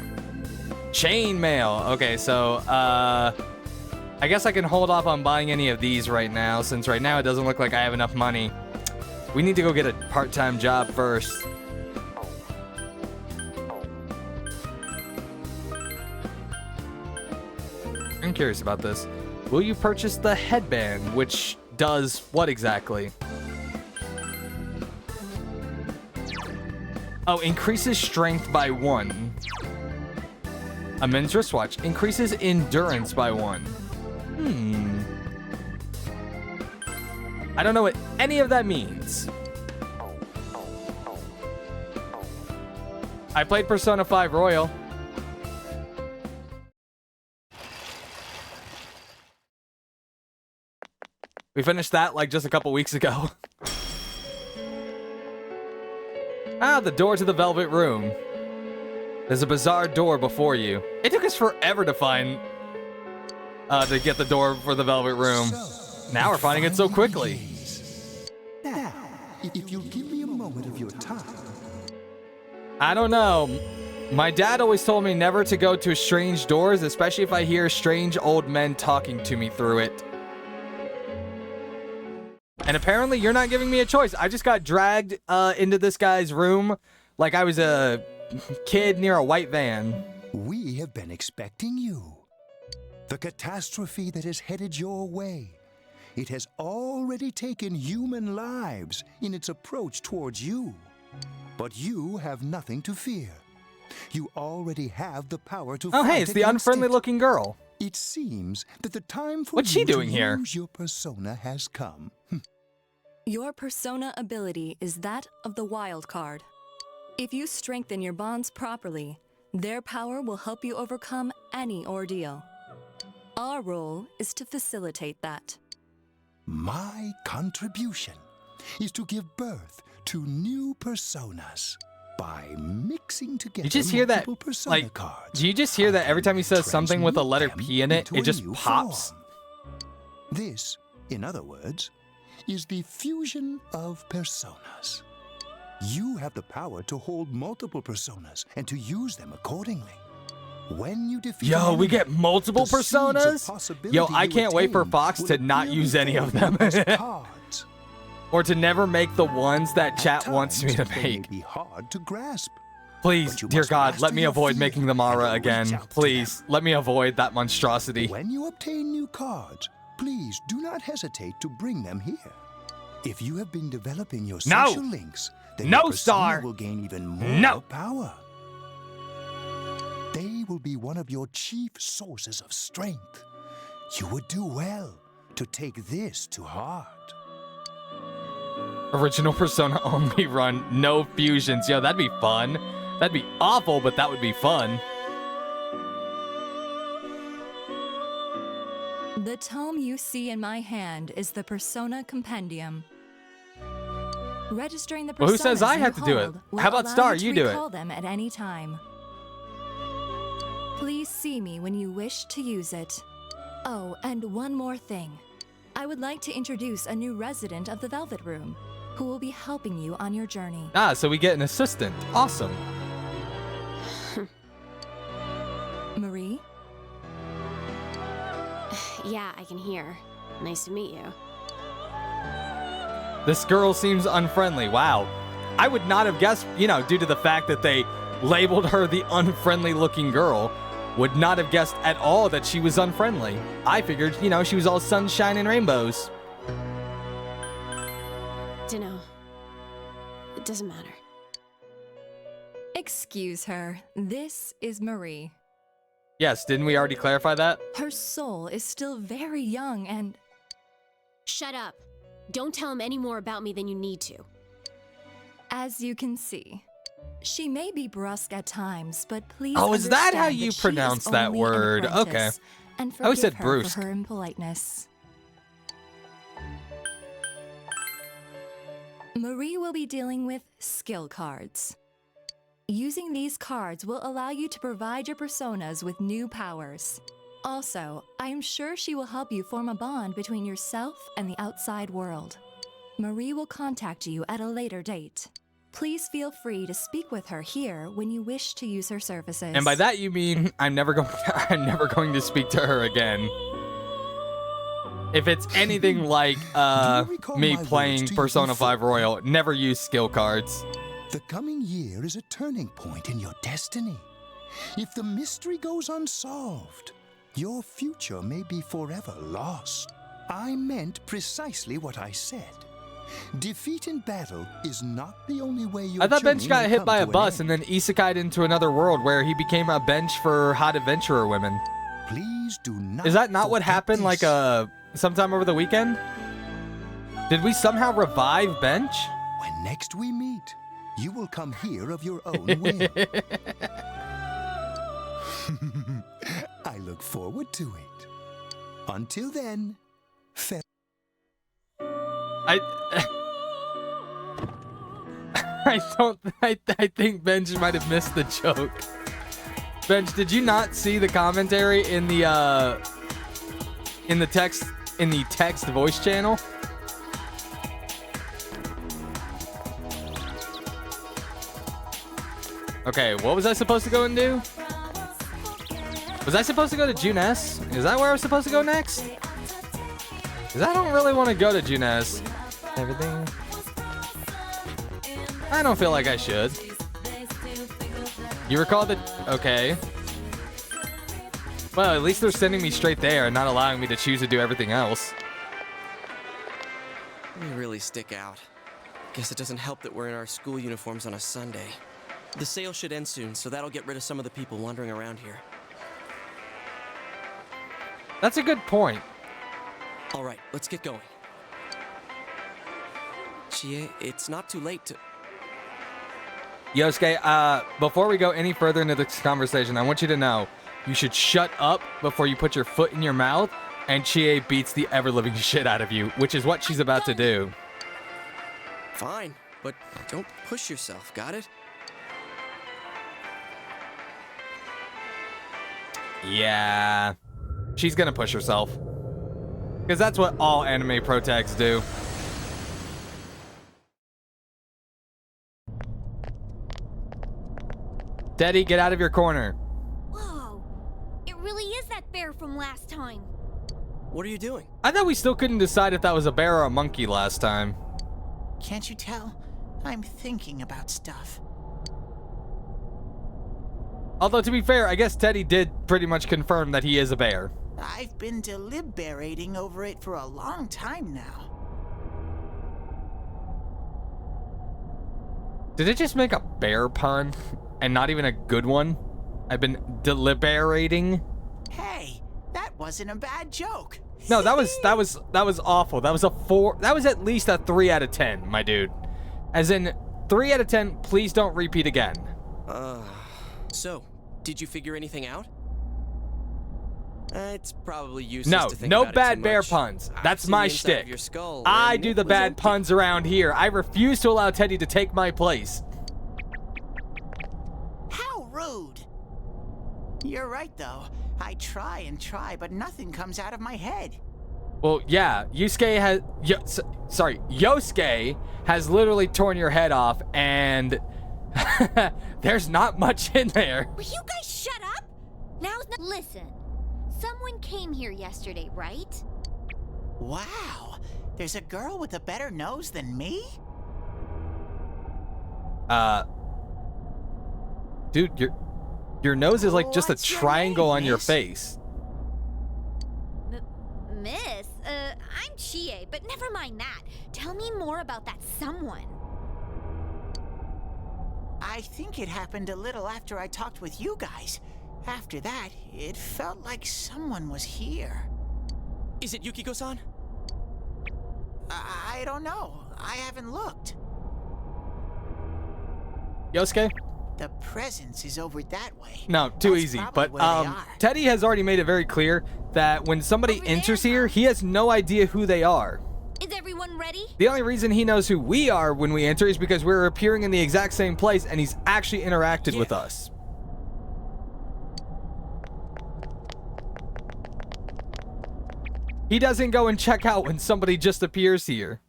Chainmail. Okay, so, I guess I can hold off on buying any of these right now, since right now it doesn't look like I have enough money. We need to go get a part-time job first. I'm curious about this. Will you purchase the headband, which does what exactly? Oh, increases strength by 1. A men's wristwatch increases endurance by 1. I don't know what any of that means. I played Persona 5 Royal. We finished that like just a couple weeks ago. Ah, the door to the Velvet Room. There's a bizarre door before you. It took us forever to find, to get the door for the Velvet Room. Now we're finding it so quickly. Now, if you'll give me a moment of your time. I don't know. My dad always told me never to go to strange doors, especially if I hear strange old men talking to me through it. And apparently you're not giving me a choice. I just got dragged into this guy's room like I was a kid near a white van. We have been expecting you. The catastrophe that has headed your way. It has already taken human lives in its approach towards you. But you have nothing to fear. You already have the power to Oh, fight hey, it's the against unfriendly it. looking girl. It seems that the time for What's she you doing to here? use your persona has come. Your persona ability is that of the wild card. If you strengthen your bonds properly, their power will help you overcome any ordeal. Our role is to facilitate that. My contribution is to give birth to new personas by mixing together You just hear that, multiple persona like, cards. do you just hear that every time he says something with a letter Transmute P in it, them it just into a new pops? form. This, in other words, is the fusion of personas. You have the power to hold multiple personas and to use them accordingly. When you defeat an Yo, we enemy, get multiple the seeds of personas? possibility Yo, I you can't wait for attain Fox will to not appear use any of before them. you as cards. Or to never make the ones that chat wants me to Times, they may make. be hard to grasp. Please, But you dear must God, let master me your avoid making the feelings and Mara reach again. out to Please, let me avoid that monstrosity. When you obtain new cards, please do not hesitate to bring them here. If you have been developing your No! social links, then No, your persona Star! will gain even more No! power. They will be one of your chief sources of strength. You would do well to take this to heart. Original Persona only run, no fusions. Yo, that'd be fun. That'd be awful, but that would be fun. The tome you see in my hand is the Persona Compendium. Registering the personas Well, who says I you have to do it? hold will How about allow Star? to You do it. recall them at any time. Please see me when you wish to use it. Oh, and one more thing. I would like to introduce a new resident of the Velvet Room, who will be helping you on your journey. Ah, so we get an assistant. Awesome. Marie? Yeah, I can hear. Nice to meet you. This girl seems unfriendly. Wow. I would not have guessed, you know, due to the fact that they labeled her the unfriendly looking girl, would not have guessed at all that she was unfriendly. I figured, you know, she was all sunshine and rainbows. Dunno. It doesn't matter. Excuse her. This is Marie. Yes, didn't we already clarify that? Her soul is still very young and... Shut up. Don't tell him any more about me than you need to. As you can see, she may be brusque at times, but please Oh, is that how understand you she is pronounce that only an word? Okay. apprentice, and I always said forgive her brusque. for her impoliteness. Marie will be dealing with skill cards. Using these cards will allow you to provide your personas with new powers. Also, I am sure she will help you form a bond between yourself and the outside world. Marie will contact you at a later date. Please feel free to speak with her here when you wish to use her services. And by that you mean I'm never going to speak to her again. If it's anything like me playing Persona 5 Royal, never use skill cards. The coming year is a turning point in your destiny. If the mystery goes unsolved, your future may be forever lost. I meant precisely what I said. Defeat in battle is not the only way you. I thought Bench got hit by a bus and then isekai'd into another world where he became a bench for hot adventurer women. Please do not. Is that not what happened like sometime over the weekend? Did we somehow revive Bench? When next we meet, you will come here of your own will. I look forward to it. Until then, I think Benj might have missed the joke. Benj, did you not see the commentary in the text voice channel? Okay, what was I supposed to go and do? Was I supposed to go to Junes? Is that where I was supposed to go next? Because I don't really want to go to Junes. Everything. I don't feel like I should. You recall the... Okay. Well, at least they're sending me straight there and not allowing me to choose to do everything else. We really stick out. Guess it doesn't help that we're in our school uniforms on a Sunday. The sale should end soon, so that'll get rid of some of the people wandering around here. That's a good point. All right, let's get going. Chie, it's not too late to... Yosuke, before we go any further into this conversation, I want you to know you should shut up before you put your foot in your mouth and Chie beats the ever-living shit out of you, which is what she's about to do. Fine, but don't push yourself, got it? Yeah. She's gonna push herself. Because that's what all anime protagonists do. Teddy, get out of your corner. Whoa. It really is that bear from last time. What are you doing? I thought we still couldn't decide if that was a bear or a monkey last time. Can't you tell? I'm thinking about stuff. Although, to be fair, I guess Teddy did pretty much confirm that he is a bear. I've been deliberating over it for a long time now. Did it just make a bear pun? And not even a good one? I've been deliberating. Hey, that wasn't a bad joke. No, that was awful. That was a 4. That was at least a 3 out of 10, my dude. As in 3 out of 10, please don't repeat again. So, did you figure anything out? It's probably useless to think no about it bad too bear much. puns. I've That's seen my the inside of shtick. your skull, I and do it the was bad empty. puns around here. I refuse to allow Teddy to take my place. How rude. You're right, though. I try and try, but nothing comes out of my head. Well, yeah, Yosuke has literally torn your head off, and there's not much in there. Will you guys shut up? Now's not. Listen, someone came here yesterday, right? Wow, there's a girl with a better nose than me? Dude, your nose is like just a What's your triangle name, on your miss? face. Miss, I'm Chie, but never mind that. Tell me more about that someone. I think it happened a little after I talked with you guys. After that, it felt like someone was here. Is it Yukiko-san? I don't know. I haven't looked. Yosuke? The presence is over that way. No, too That's easy. probably But where they are. Teddy has already made it very clear that when somebody enters here, he has no idea who they are. Is everyone ready? The only reason he knows who we are when we enter is because we're appearing in the exact same place and he's actually interacted with us. He doesn't go and check out when somebody just appears here.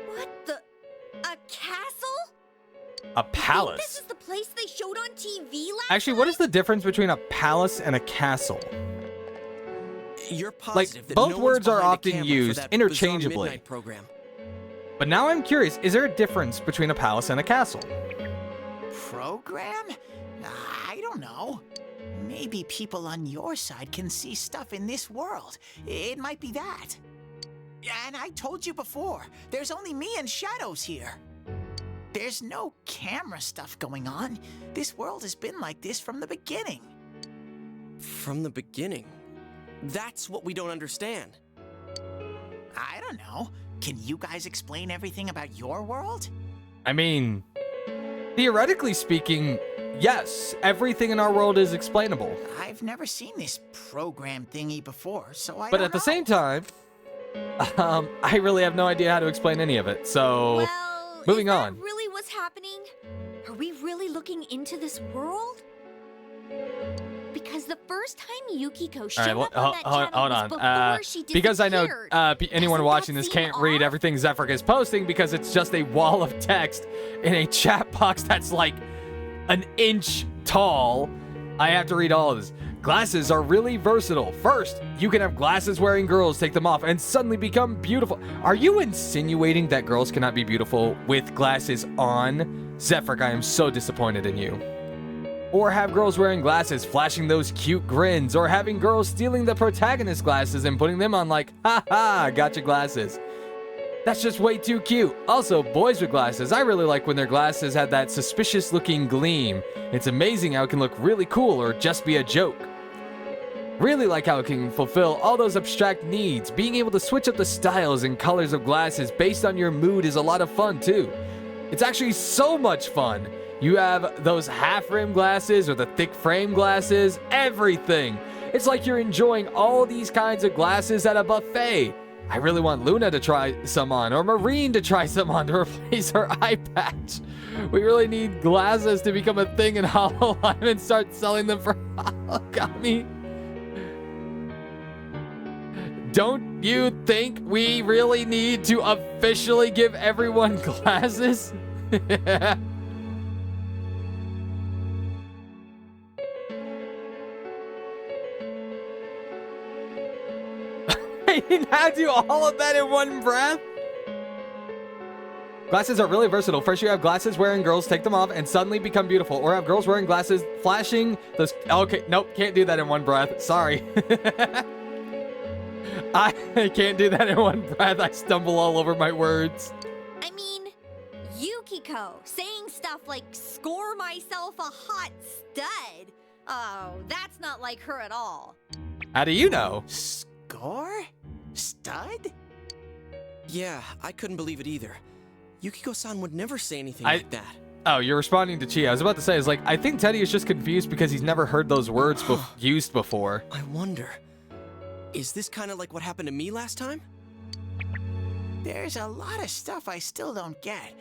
What the? A castle? A palace? This is the place they showed on TV last Actually, what is the difference between a palace and a castle? You're Like, positive that both no one's words are behind a often camera for used that bizarre interchangeably. midnight program. But now I'm curious, is there a difference between a palace and a castle? Program? I don't know. Maybe people on your side can see stuff in this world. It might be that. And I told you before, there's only me and Shadows here. There's no camera stuff going on. This world has been like this from the beginning. From the beginning? That's what we don't understand. I don't know. Can you guys explain everything about your world? I mean, theoretically speaking, yes, everything in our world is explainable. I've never seen this program thingy before, so I But don't at the know. same time, I really have no idea how to explain any of it. So, Well, moving is that on. really what's happening? Are we really looking into this world? Because the first time Yukiko showed All right, up on that channel hold was on. before she Because I know disappeared. anyone Doesn't watching that this seem can't read off? everything Zephyr is posting because it's just a wall of text in a chat box that's like an inch tall. I have to read all of this. Glasses are really versatile. First, you can have glasses wearing girls take them off and suddenly become beautiful. Are you insinuating that girls cannot be beautiful with glasses on? Zephyr, I am so disappointed in you. Or have girls wearing glasses flashing those cute grins, or having girls stealing the protagonist's glasses and putting them on like, haha, gotcha glasses. That's just way too cute. Also, boys with glasses. I really like when their glasses have that suspicious looking gleam. It's amazing how it can look really cool or just be a joke. Really like how it can fulfill all those abstract needs. Being able to switch up the styles and colors of glasses based on your mood is a lot of fun too. It's actually so much fun. You have those half-rim glasses or the thick frame glasses, everything. It's like you're enjoying all these kinds of glasses at a buffet. I really want Luna to try some on, or Marine to try some on to replace her eye patch. We really need glasses to become a thing in HoloLive and start selling them for Hologami. Don't you think we really need to officially give everyone glasses? I didn't have to do all of that in one breath. Glasses are really versatile. First, you have glasses wearing girls take them off and suddenly become beautiful, or have girls wearing glasses flashing those. Okay, nope, can't do that in one breath. Sorry. I can't do that in one breath. I stumble all over my words. I mean, Yukiko saying stuff like score myself a hot stud. Oh, that's not like her at all. How do you know? Score? Stud? Yeah, I couldn't believe it either. Yukiko-san would never say anything like that. Oh, you're responding to Chi. I was about to say, is like, I think Teddy is just confused because he's never heard those words used before. I wonder, is this kind of like what happened to me last time? There's a lot of stuff I still don't get,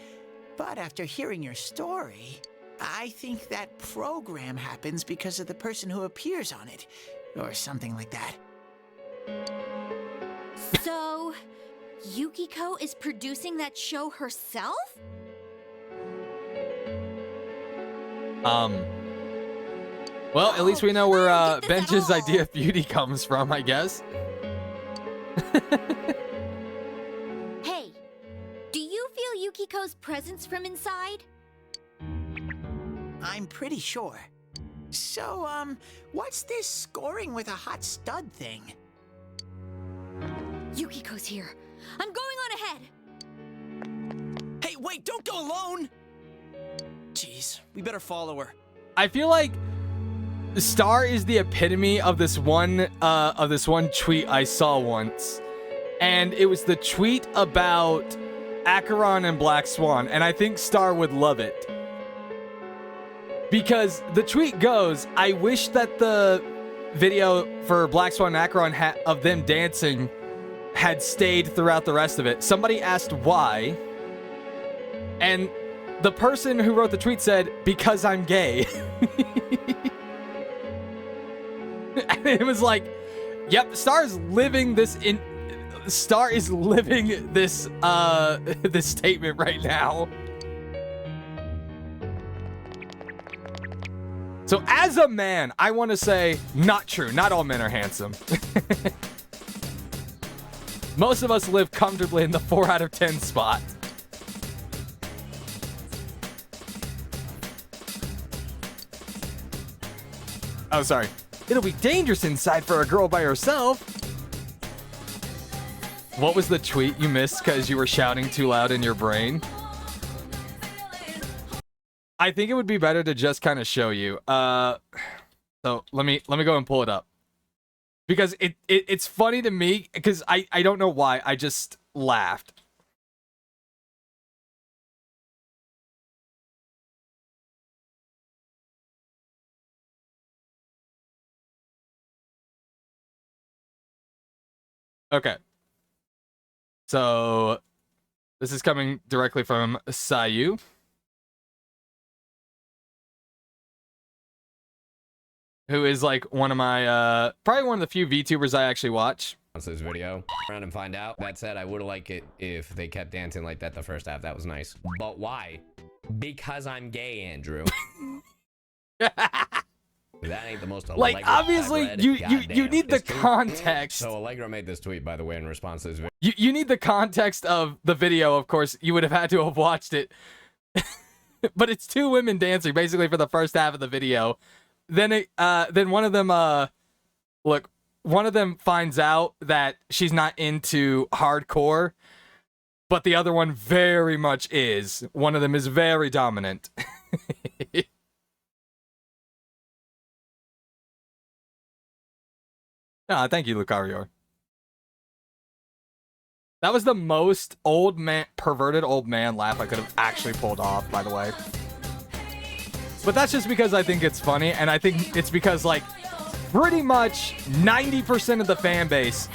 but after hearing your story, I think that program happens because of the person who appears on it, or something like that. So, Yukiko is producing that show herself? Well, at least we know where Bench's idea of beauty comes from, I guess. Hey, do you feel Yukiko's presence from inside? I'm pretty sure. So, what's this scoring with a hot stud thing? Yukiko's here. I'm going on ahead. Hey, wait, don't go alone! Jeez, we better follow her. I feel like Star is the epitome of this one tweet I saw once. And it was the tweet about Acheron and Black Swan, and I think Star would love it. Because the tweet goes, I wish that the video for Black Swan and Acheron of them dancing had stayed throughout the rest of it. Somebody asked why, and the person who wrote the tweet said, because I'm gay. And it was like, yep, Star is living this this this statement right now. So as a man, I want to say, not true. Not all men are handsome. Most of us live comfortably in the 4 out of 10 spot. Oh, sorry. It'll be dangerous inside for a girl by herself. What was the tweet you missed because you were shouting too loud in your brain? I think it would be better to just kind of show you. So let me go and pull it up. Because it's funny to me, because I don't know why, I just laughed. Okay. So, this is coming directly from Sayu. Who is like one of my, probably one of the few VTubers I actually watch. This video around and find out. That said, I would like it if they kept dancing like that the first half. That was nice. But why? Because I'm gay, Andrew. That ain't the most like Allegro obviously you need the context. So Allegro made this tweet, by the way, in response to this video. You need the context of the video, of course. You would have had to have watched it. but it's two women dancing basically for the first half of the video. Then one of them one of them finds out that she's not into hardcore, but the other one very much is. One of them is very dominant. Ah, thank you, Lucario. That was the most perverted old man laugh I could have actually pulled off, by the way. But that's just because I think it's funny, and I think it's because, like, pretty much 90% of the fan base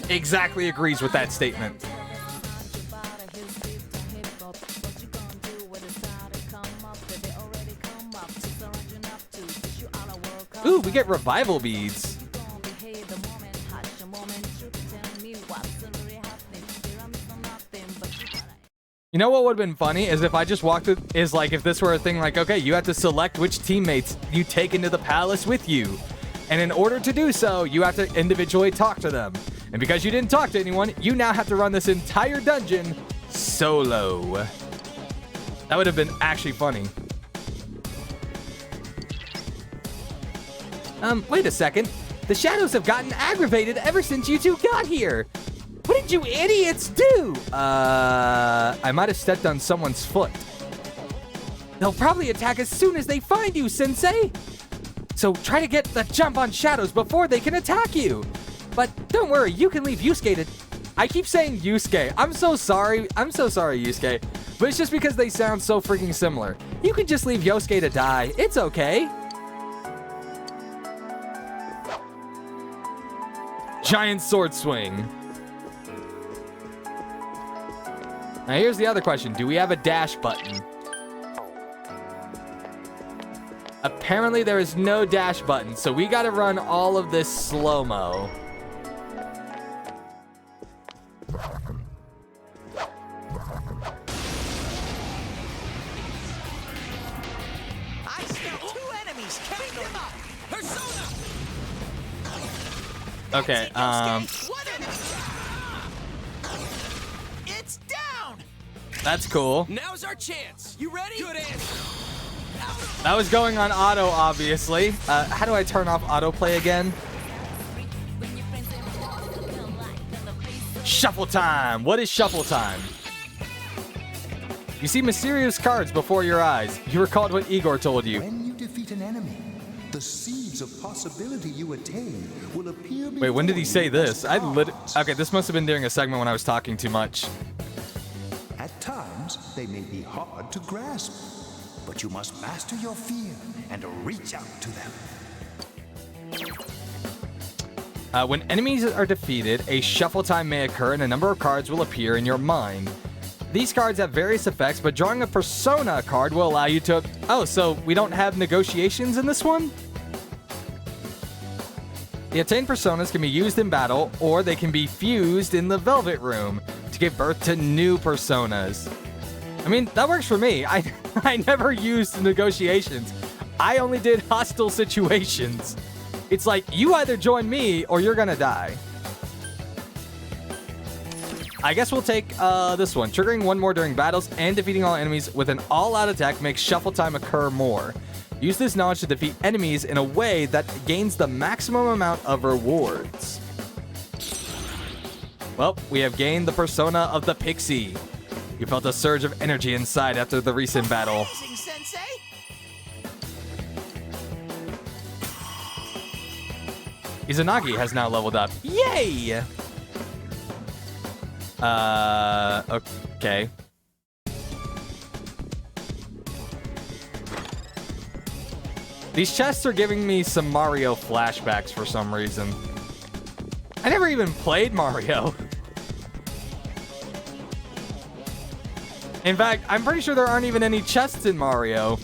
exactly agrees with that statement. Ooh, we get revival beads. You know what would have been funny is if I just walked through, is like if this were a thing like, okay, you have to select which teammates you take into the palace with you. And in order to do so, you have to individually talk to them. And because you didn't talk to anyone, you now have to run this entire dungeon solo. That would have been actually funny. Wait a second. The shadows have gotten aggravated ever since you two got here. What did you idiots do? I might have stepped on someone's foot. They'll probably attack as soon as they find you, Sensei. So try to get the jump on shadows before they can attack you. But don't worry, you can leave Yusuke to... I keep saying Yusuke. I'm so sorry. I'm so sorry, Yusuke. But it's just because they sound so freaking similar. You can just leave Yosuke to die. It's okay. Giant sword swing. Now here's the other question. Do we have a dash button? Apparently there is no dash button, so we gotta run all of this slow-mo. I smell 2 enemies. Pick them up. Persona. Okay, One enemy. It's down. that's cool. Now's our chance. You ready? Good answer. That was going on auto, obviously. How do I turn off autoplay again? Shuffle time. What is shuffle time? You see mysterious cards before your eyes. You recalled what Igor told you. When you defeat an enemy, the seeds of possibility you attain will appear. Wait, when did he say this? Okay, this must have been during a segment when I was talking too much. At times, they may be hard to grasp, but you must master your fear and reach out to them. When enemies are defeated, a shuffle time may occur and a number of cards will appear in your mind. These cards have various effects, but drawing a Persona card will allow you to... Oh, so we don't have negotiations in this one? The obtained Personas can be used in battle, or they can be fused in the Velvet Room to give birth to new Personas. I mean, that works for me. I never used negotiations. I only did hostile situations. It's like, you either join me or you're gonna die. I guess we'll take this one. Triggering one more during battles and defeating all enemies with an all-out attack makes shuffle time occur more. Use this knowledge to defeat enemies in a way that gains the maximum amount of rewards. Well, we have gained the persona of the Pixie. You felt a surge of energy inside after the recent battle. Sensei. Izanagi has now leveled up. Yay! Okay. These chests are giving me some Mario flashbacks for some reason. I never even played Mario. In fact, I'm pretty sure there aren't even any chests in Mario.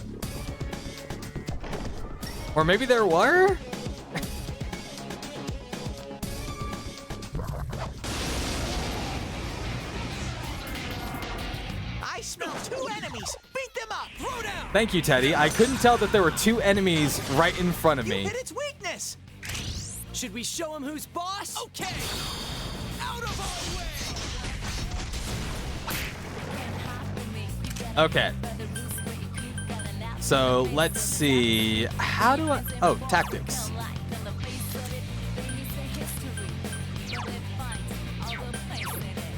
Or maybe there were? I smell 2 enemies. Beat them up. Throw down. Thank you, Teddy. I couldn't tell that there were 2 enemies right in front of me. Hit its weakness. Should we show him who's boss? Okay. Out of our way. Okay. So let's see. How do I? Oh, tactics.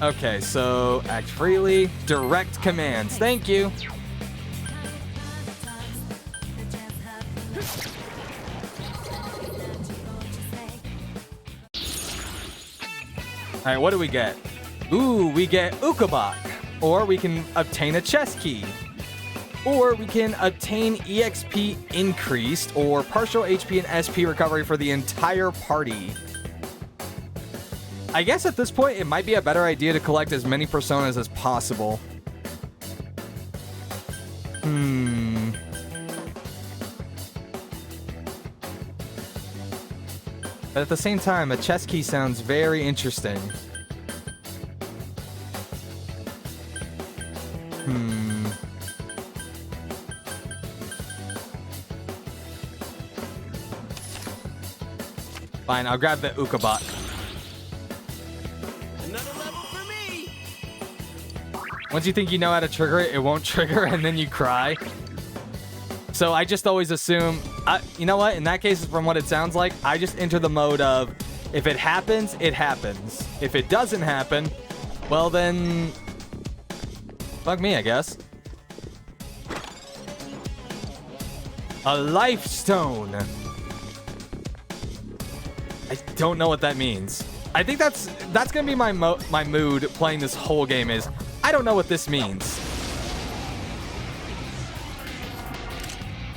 Okay, so act freely. Direct commands. Thank you. All right, what do we get? Ooh, we get Ukabak. Or we can obtain a chess key. Or we can obtain EXP increased or partial HP and SP recovery for the entire party. I guess at this point, it might be a better idea to collect as many personas as possible. But at the same time, a chess key sounds very interesting. Fine, I'll grab the Ukabak. Another level for me. Once you think you know how to trigger it, it won't trigger, and then you cry. So I just always assume, you know what? In that case, from what it sounds like, I just enter the mode of, if it happens, it happens. If it doesn't happen, well then, fuck me, I guess. A life stone. I don't know what that means. I think that's gonna be my mood playing this whole game is, I don't know what this means.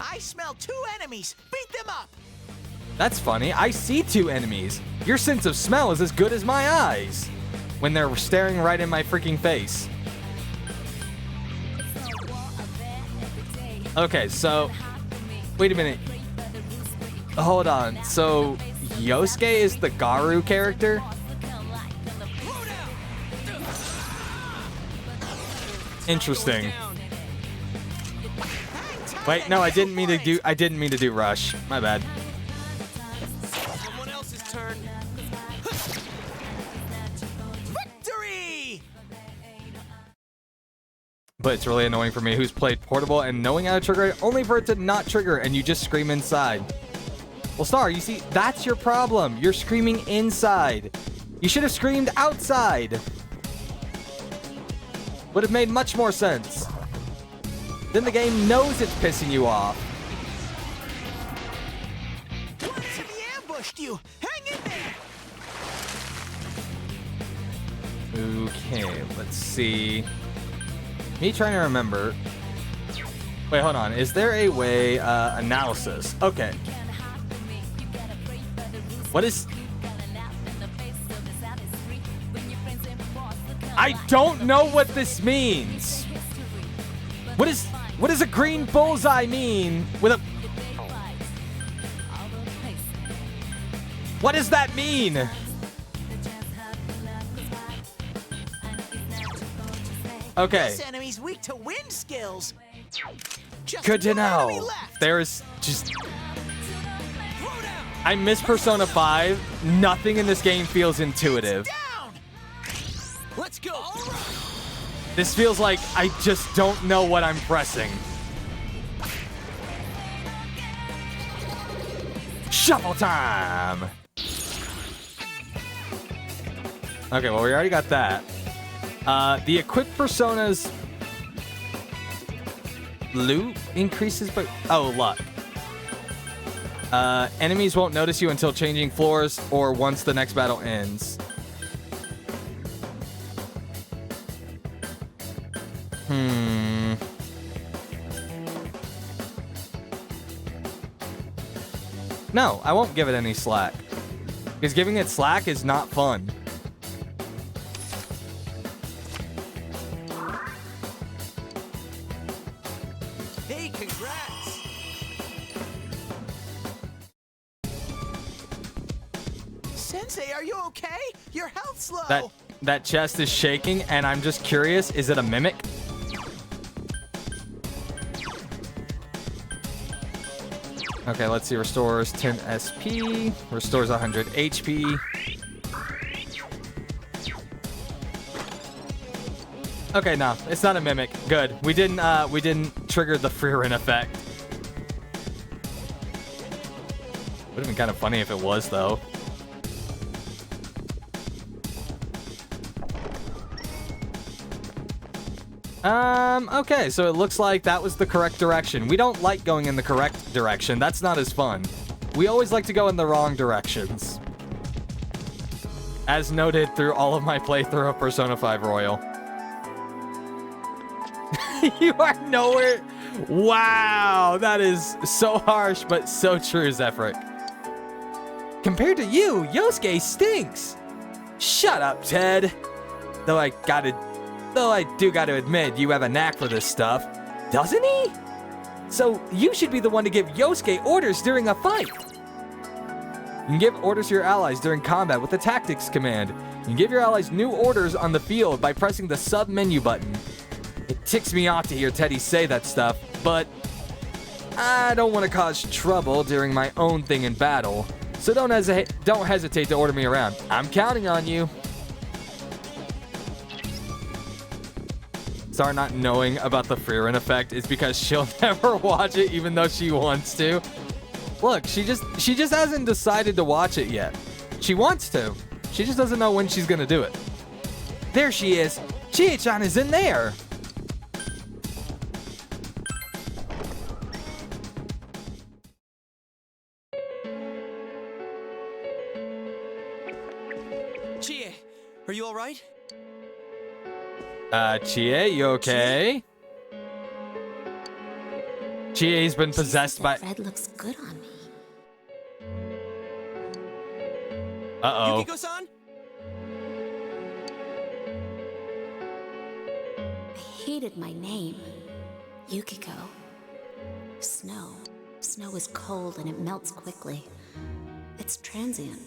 I smell 2 enemies. Beat them up. That's funny. I see 2 enemies. Your sense of smell is as good as my eyes when they're staring right in my freaking face. Okay, so wait a minute. Hold on. So Yosuke is the Garu character? Interesting. Wait, no, I didn't mean to do rush. My bad. Someone else's turn. Victory! But it's really annoying for me, who's played Portable and knowing how to trigger it, only for it to not trigger and you just scream inside. Well, Star, you see, that's your problem. You're screaming inside. You should have screamed outside. Would have made much more sense. Then the game knows it's pissing you off. He ambushed you. Hang in there. Okay, let's see. Me trying to remember. Wait, hold on. Is there a way, analysis? Okay. What is... I don't know what this means. What does a green bullseye mean with a... What does that mean? Okay. This enemy's weak to wind skills. Just Good to 1 enemy know. left. There is just... I miss Persona 5. Nothing in this game feels intuitive. Let's go. This feels like I just don't know what I'm pressing. Shuffle time! Okay, well, we already got that. The equipped personas loot increases, but luck. Enemies won't notice you until changing floors or once the next battle ends. No, I won't give it any slack. Because giving it slack is not fun. Hey, congrats. Sensei, are you okay? Your health's low. That chest is shaking, and I'm just curious, is it a mimic? Okay, let's see. Restores 10 SP. Restores 100 HP. Okay, no, it's not a mimic. Good. We didn't trigger the Freerin effect. Would have been kind of funny if it was, though. Okay, so it looks like that was the correct direction. We don't like going in the correct direction. That's not as fun. We always like to go in the wrong directions. As noted through all of my playthrough of Persona 5 Royal. You are nowhere. Wow, that is so harsh, but so true, Zephyric. Compared to you, Yosuke stinks. Shut up, Ted. Though I do gotta admit, you have a knack for this stuff. Doesn't he? So you should be the one to give Yosuke orders during a fight. You can give orders to your allies during combat with the tactics command. You can give your allies new orders on the field by pressing the sub menu button. It ticks me off to hear Teddy say that stuff, but I don't want to cause trouble during my own thing in battle. So don't hesitate to order me around. I'm counting on you. Star not knowing about the Freerin effect is because she'll never watch it even though she wants to. Look, she just hasn't decided to watch it yet. She wants to. She just doesn't know when she's gonna do it. There she is. Chie-chan is in there. Chie, are you all right? Chie, you okay? Chie's been possessed by... Red looks good on me. Uh-oh. Yukiko-san? I hated my name. Yukiko. Snow. Snow is cold and it melts quickly. It's transient.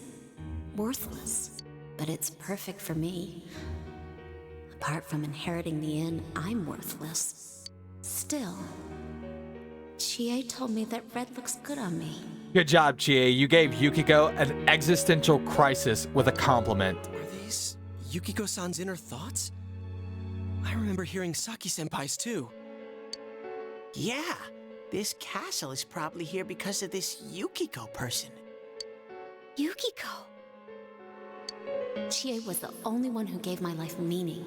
Worthless. But it's perfect for me. Apart from inheriting the inn, I'm worthless. Still, Chie told me that red looks good on me. Good job, Chie. You gave Yukiko an existential crisis with a compliment. Are these Yukiko-san's inner thoughts? I remember hearing Saki-senpai's too. Yeah, this castle is probably here because of this Yukiko person. Yukiko! Chie was the only one who gave my life meaning.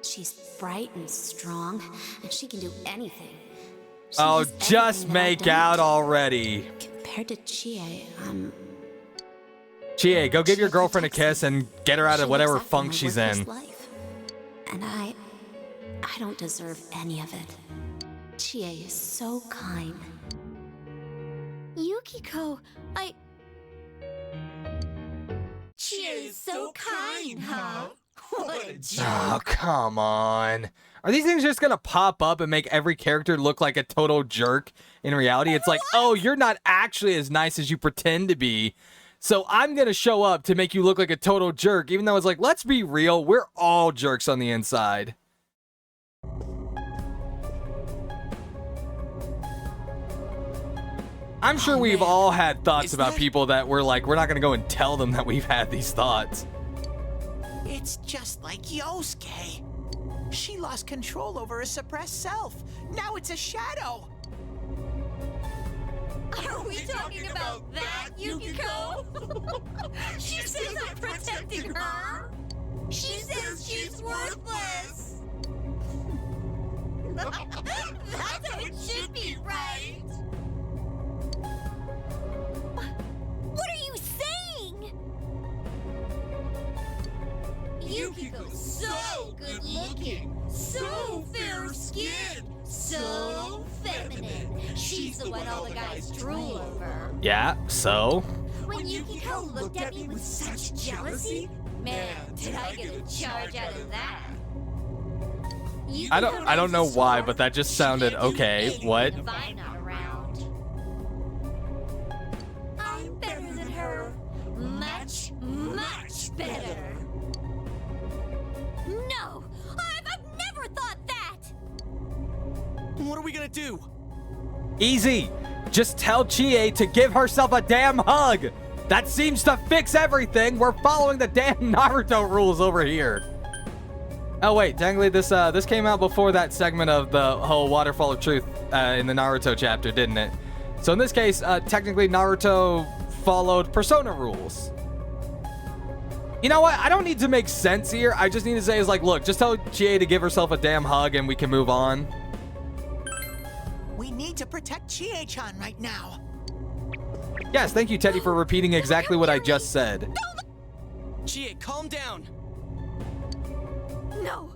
She's bright and strong, and she can do anything. She Oh, has just everything that I make don't. out already. Compared to Chie, Chie, go give your girlfriend a kiss and get her out she of whatever lives after funk my she's worthless in. life. And I don't deserve any of it. Chie is so kind. Yukiko, Chie is so kind, huh? What a joke. Oh, come on. Are these things just gonna pop up and make every character look like a total jerk? In reality, it's like, oh, you're not actually as nice as you pretend to be. So I'm gonna show up to make you look like a total jerk, even though it's like, let's be real, we're all jerks on the inside. I'm sure we've all had thoughts about people that we're like, we're not gonna go and tell them that we've had these thoughts. It's just like Yosuke. She lost control over her suppressed self. Now it's a shadow. Are we talking about that, Yukiko? She says I'm protecting her. She says she's worthless. That's how it should be, right? What are you saying? Yukiko's so good looking, so fair skinned, so feminine. She's the one all the guys drool over. Yeah, so? When Yukiko looked at me with such jealousy, man, did I get a charge out of that. I don't know why, but that just sounded okay. What? If I'm not around. I'm better than her. Much, much better. No! I've never thought that! What are we gonna do? Easy. Just tell Chie to give herself a damn hug. That seems to fix everything. We're following the damn Naruto rules over here. Oh wait, technically this came out before that segment of the whole Waterfall of Truth in the Naruto chapter, didn't it? So in this case, technically Naruto followed Persona rules. You know what? I don't need to make sense here. I just need to say is like, look, just tell Chie to give herself a damn hug and we can move on. We need to protect Chie-chan right now. Yes, thank you, Teddy, for repeating exactly what I just said. Chie, calm down. No,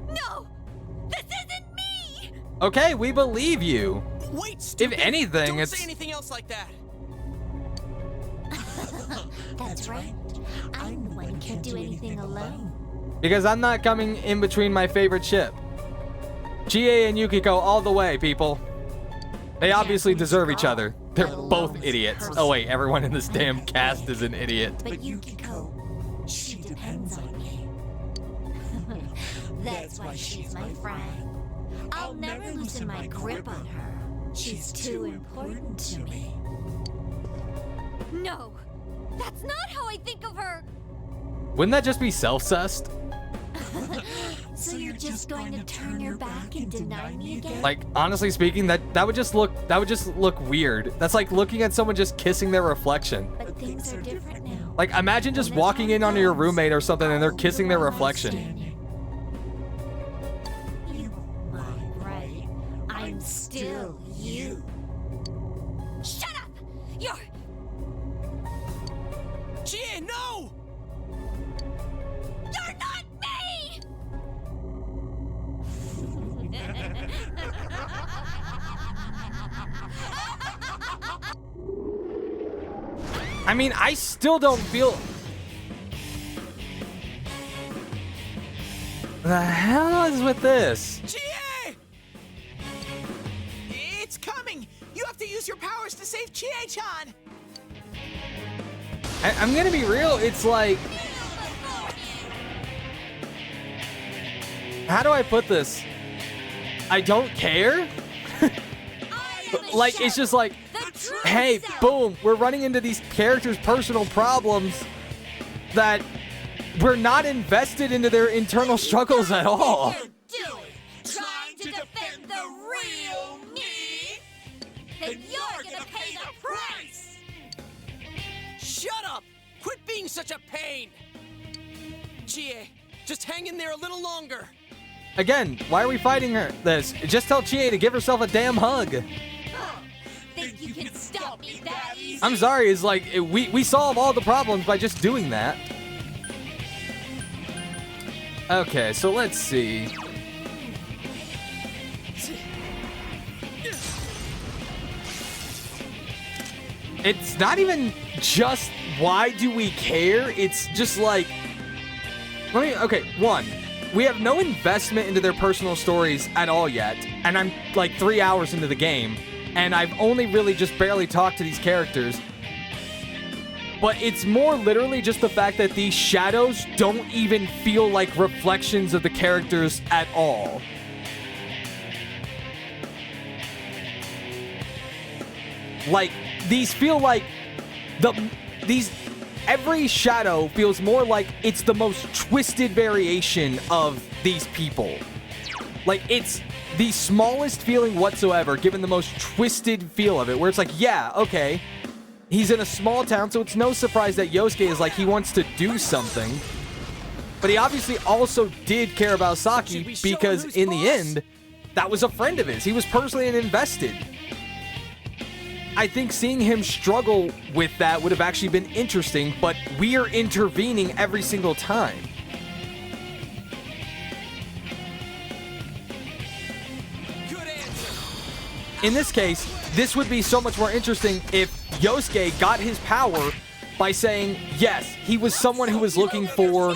no, this isn't me. Okay, we believe you. Wait, stupid. If anything, Don't it's... say anything else like that. That's right. I'm the one who can't do anything alone. Because I'm not coming in between my favorite ship. Chie and Yukiko all the way, people. They obviously deserve each other. They're both idiots. Oh wait, everyone in this damn cast is an idiot. But Yukiko, she depends on me. That's why she's my friend. I'll never loosen my grip on her. She's too important to me. No, that's not how I think of her. Wouldn't that just be self-sussed? So you're just going to turn your back and deny me again? Like, honestly speaking, that would just look weird. That's like looking at someone just kissing their reflection. But things are different now. Like, imagine just walking in on your roommate or something and they're kissing their reflection. You won't mind, right? I'm still you. Shut up! You're... Chie, no! You're not me! I mean, I still don't feel... The hell is with this? Chie! It's coming! You have to use your powers to save Chie-chan! I'm gonna be real, it's like... How do I put this? I don't care? Like, it's just like, hey, boom, we're running into these characters' personal problems that we're not invested into their internal struggles at all. Trying to defend the real me? Then you're gonna pay the price! Shut up! Quit being such a pain! Chie, just hang in there a little longer. Again, why are we fighting her? This? Just tell Chie to give herself a damn hug. Think you can stop me that easy? I'm sorry, it's like, we solve all the problems by just doing that. Okay, so let's see. It's not even just why do we care, it's just like, okay, one, we have no investment into their personal stories at all yet, and I'm like 3 hours into the game, and I've only really just barely talked to these characters. But it's more literally just the fact that these shadows don't even feel like reflections of the characters at all. Like, these feel like every shadow feels more like it's the most twisted variation of these people. Like, it's the smallest feeling whatsoever, given the most twisted feel of it, where it's like, yeah, okay, he's in a small town, so it's no surprise that Yosuke is like, he wants to do something. But he obviously also did care about Saki, because in the end, that was a friend of his. He was personally invested. I think seeing him struggle with that would have actually been interesting, but we're intervening every single time. In this case, this would be so much more interesting if Yosuke got his power by saying, yes, he was someone who was looking for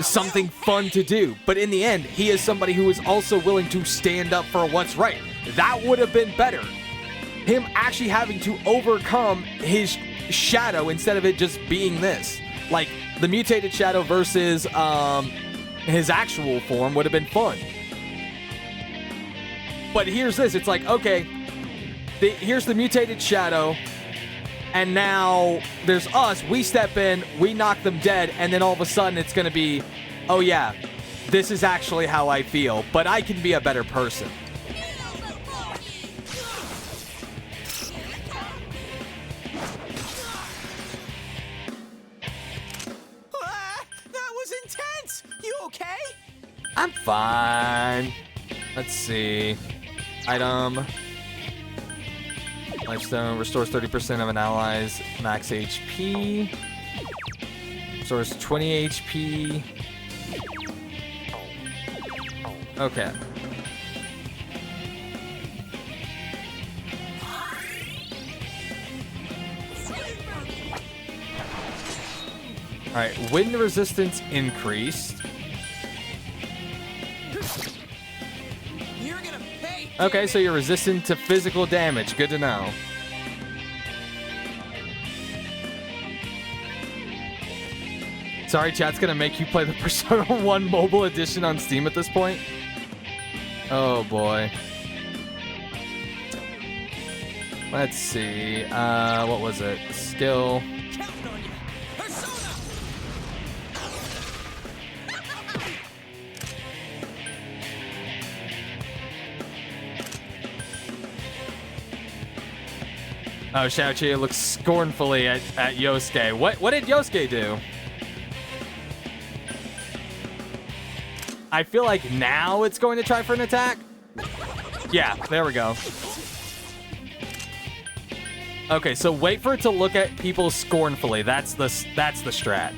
something fun to do, but in the end, he is somebody who is also willing to stand up for what's right. That would have been better. Him actually having to overcome his shadow instead of it just being this. Like, the mutated shadow versus his actual form would have been fun. But here's this, it's like, okay, here's the mutated shadow, and now there's us, we step in, we knock them dead, and then all of a sudden it's gonna be, oh yeah, this is actually how I feel, but I can be a better person. I'm fine. Let's see. Item. Lifestone restores 30% of an ally's max HP. Restores 20 HP. Okay. Alright, wind resistance increased. Okay, so you're resistant to physical damage. Good to know. Sorry, chat's gonna make you play the Persona 1 mobile edition on Steam at this point? Oh boy. Let's see. What was it? Skill. Oh, Xiaoqi looks scornfully at Yosuke. What did Yosuke do? I feel like now it's going to try for an attack. Yeah, there we go. Okay, so wait for it to look at people scornfully. That's the strat.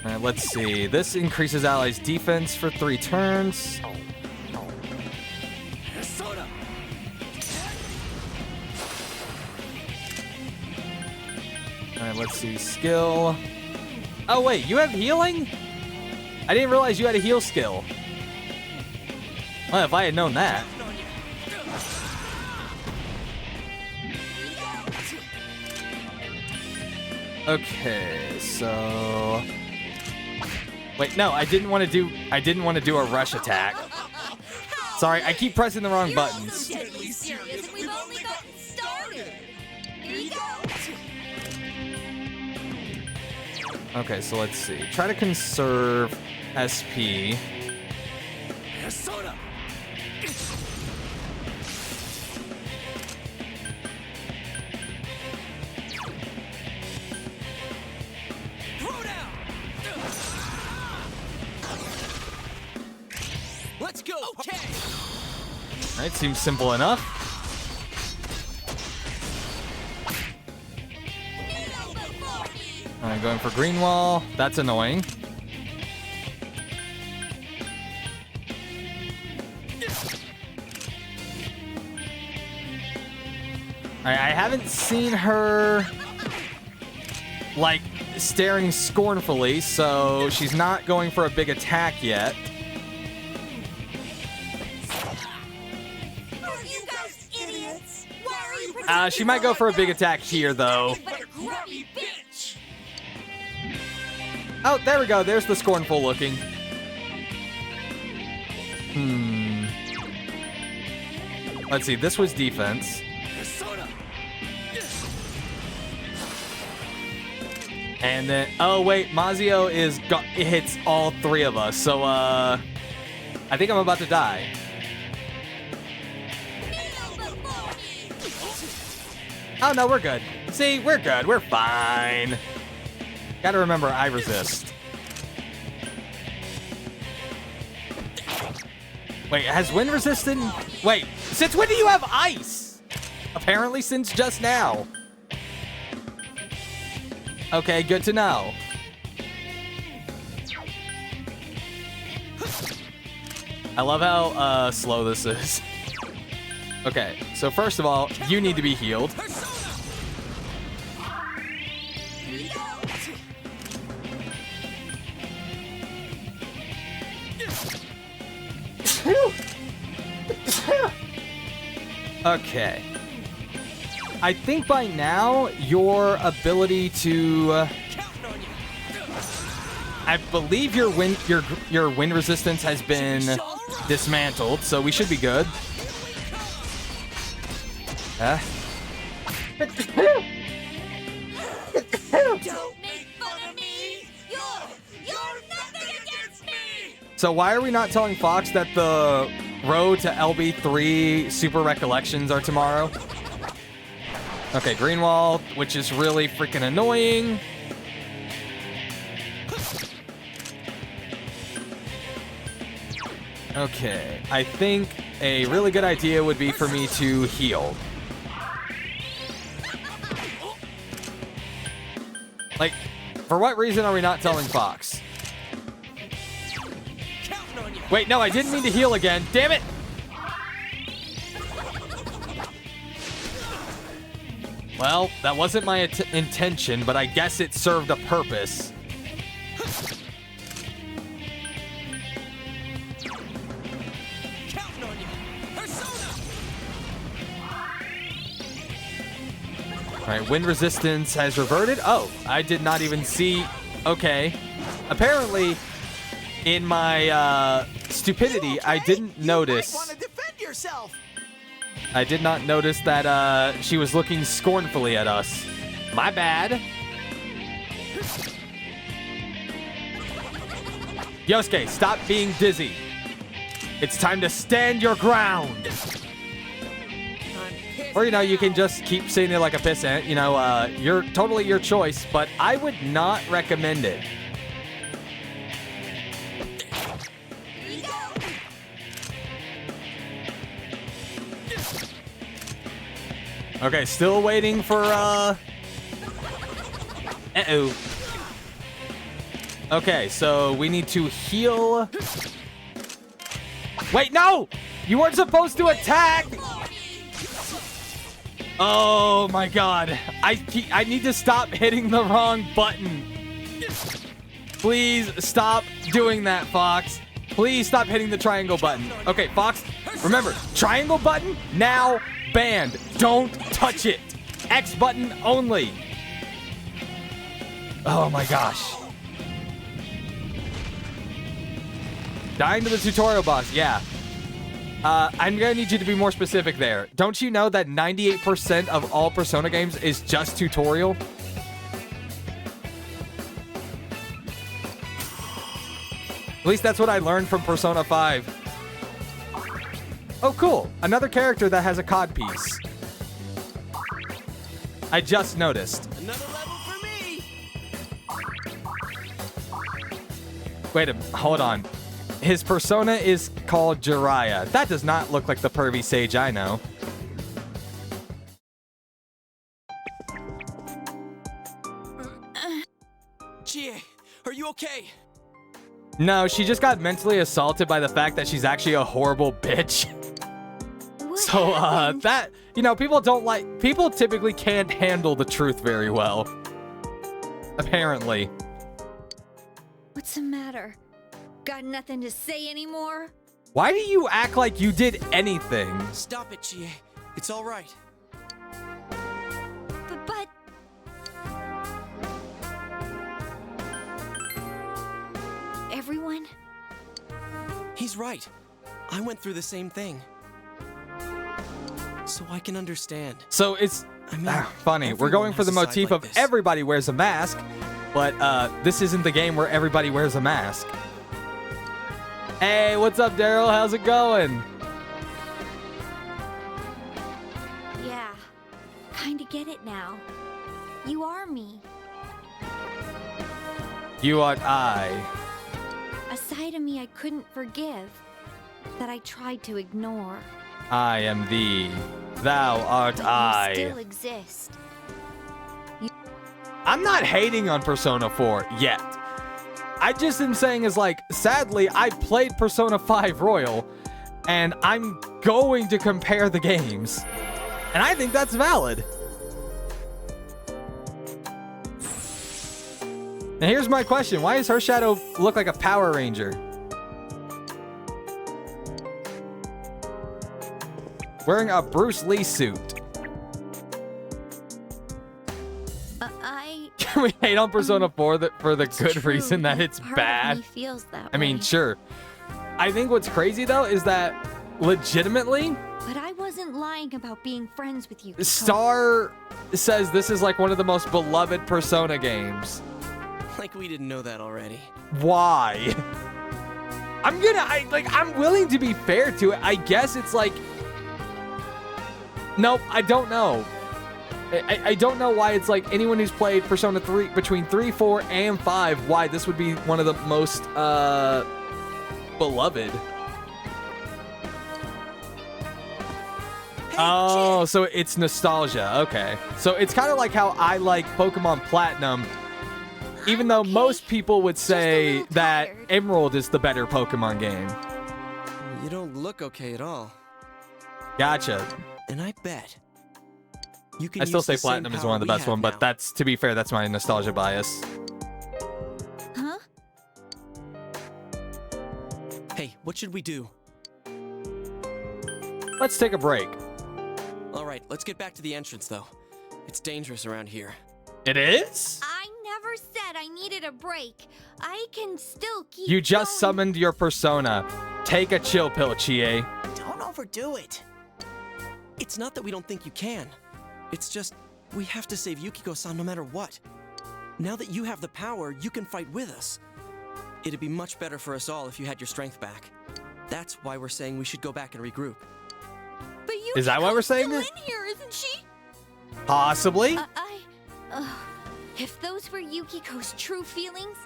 All right, let's see. This increases allies' defense for 3 turns. Alright, let's see. Skill. Oh, wait. You have healing? I didn't realize you had a heal skill. Well, if I had known that. Okay, so... Wait, no. I didn't want to do a rush attack. Sorry, I keep pressing the wrong buttons. Okay, so let's see. Try to conserve SP. Let's go. Okay. All right, seems simple enough. Alright, going for green wall. That's annoying. Alright, I haven't seen her like staring scornfully, so she's not going for a big attack yet. She might go for a big attack here, though. Oh, there we go. There's the scornful looking. Let's see. This was defense. And then, oh wait, Mazio it hits all 3 of us. So, I think I'm about to die. Oh no, we're good. See, we're good. We're fine. Gotta remember, I resist. Wait, has wind resistant? Wait, since when do you have ice? Apparently since just now. Okay, good to know. I love how slow this is. Okay, so first of all, you need to be healed. Okay. I think by now your ability to I believe your wind resistance has been dismantled, so we should be good. Don't make fun of me. You're nothing against me. So why are we not telling Fox that the road to LB3 Super Recollections are tomorrow? Okay, green wall, which is really freaking annoying. Okay, I think a really good idea would be for me to heal. Like, for what reason are we not telling Fox? Wait, no, I didn't mean to heal again. Damn it! Well, that wasn't my intention, but I guess it served a purpose. Alright, wind resistance has reverted. Oh, I did not even see. Okay. Apparently, in my stupidity, I didn't notice. You might want to defend yourself. I did not notice that she was looking scornfully at us. My bad. Yosuke, stop being dizzy. It's time to stand your ground. Or, you know, you can just keep sitting there like a pissant. You know, you're totally your choice, but I would not recommend it. Okay, still waiting for, Uh-oh. Okay, so we need to heal. Wait, no! You weren't supposed to attack! Oh my god. I need to stop hitting the wrong button. Please stop doing that, Fox. Please stop hitting the triangle button. Okay, Fox, remember, triangle button, now banned. Don't touch it. X button only. Oh my gosh. Dying to the tutorial boss, yeah. I'm gonna need you to be more specific there. Don't you know that 98% of all Persona games is just tutorial? At least that's what I learned from Persona 5. Oh, cool. Another character that has a codpiece. I just noticed. Another level for me. Wait a minute. Hold on. His persona is called Jiraiya. That does not look like the pervy sage I know. Chie, are you okay? No, she just got mentally assaulted by the fact that she's actually a horrible bitch. So, that, you know, people typically can't handle the truth very well. Apparently. What's the matter? Got nothing to say anymore? Why do you act like you did anything? Stop it, Chie. It's all right. But... Everyone? He's right. I went through the same thing. So I can understand. So it's funny. We're going for the motif of everybody wears a mask, but this isn't the game where everybody wears a mask. Hey, what's up, Daryl? How's it going? Yeah, kinda get it now. You are me. You are I. A side of me I couldn't forgive, that I tried to ignore. I am thee. Thou art I. You still exist. I'm not hating on Persona 4 yet. I just am saying is like, sadly, I played Persona 5 Royal, and I'm going to compare the games. And I think that's valid. And here's my question. Why does her shadow look like a Power Ranger? Wearing a Bruce Lee suit. Can we hate on Persona 4 for the good reason that it's bad? Part of me feels that I mean, way. sure. I think what's crazy, though, is that legitimately, But I wasn't lying about being friends with you. Star says this is like one of the most beloved Persona games. Like we didn't know that already. Why? I'm willing to be fair to it. I guess it's like, nope, I don't know. I don't know why it's like anyone who's played Persona 3 between 3, 4, and 5, why this would be one of the most beloved. Oh, so it's nostalgia. Okay. So it's kind of like how I like Pokemon Platinum, even though most people would say that Emerald is the better Pokemon game. You don't look okay at all. Gotcha. And I bet you can I still use say the same Platinum is power one of the we best have one, but now. that's, to be fair, that's my nostalgia bias. Huh? Hey, what should we do? Let's take a break. All right, let's get back to the entrance, though. It's dangerous around here. It is? I never said I needed a break. I can still keep You just going. summoned your persona. Take a chill pill, Chie. Don't overdo it. It's not that we don't think you can. It's just, we have to save Yukiko-san no matter what. Now that you have the power, you can fight with us. It'd be much better for us all if you had your strength back. That's why we're saying we should go back and regroup. But Is that why we're saying still it? in here, isn't she? Possibly? If those were Yukiko's true feelings,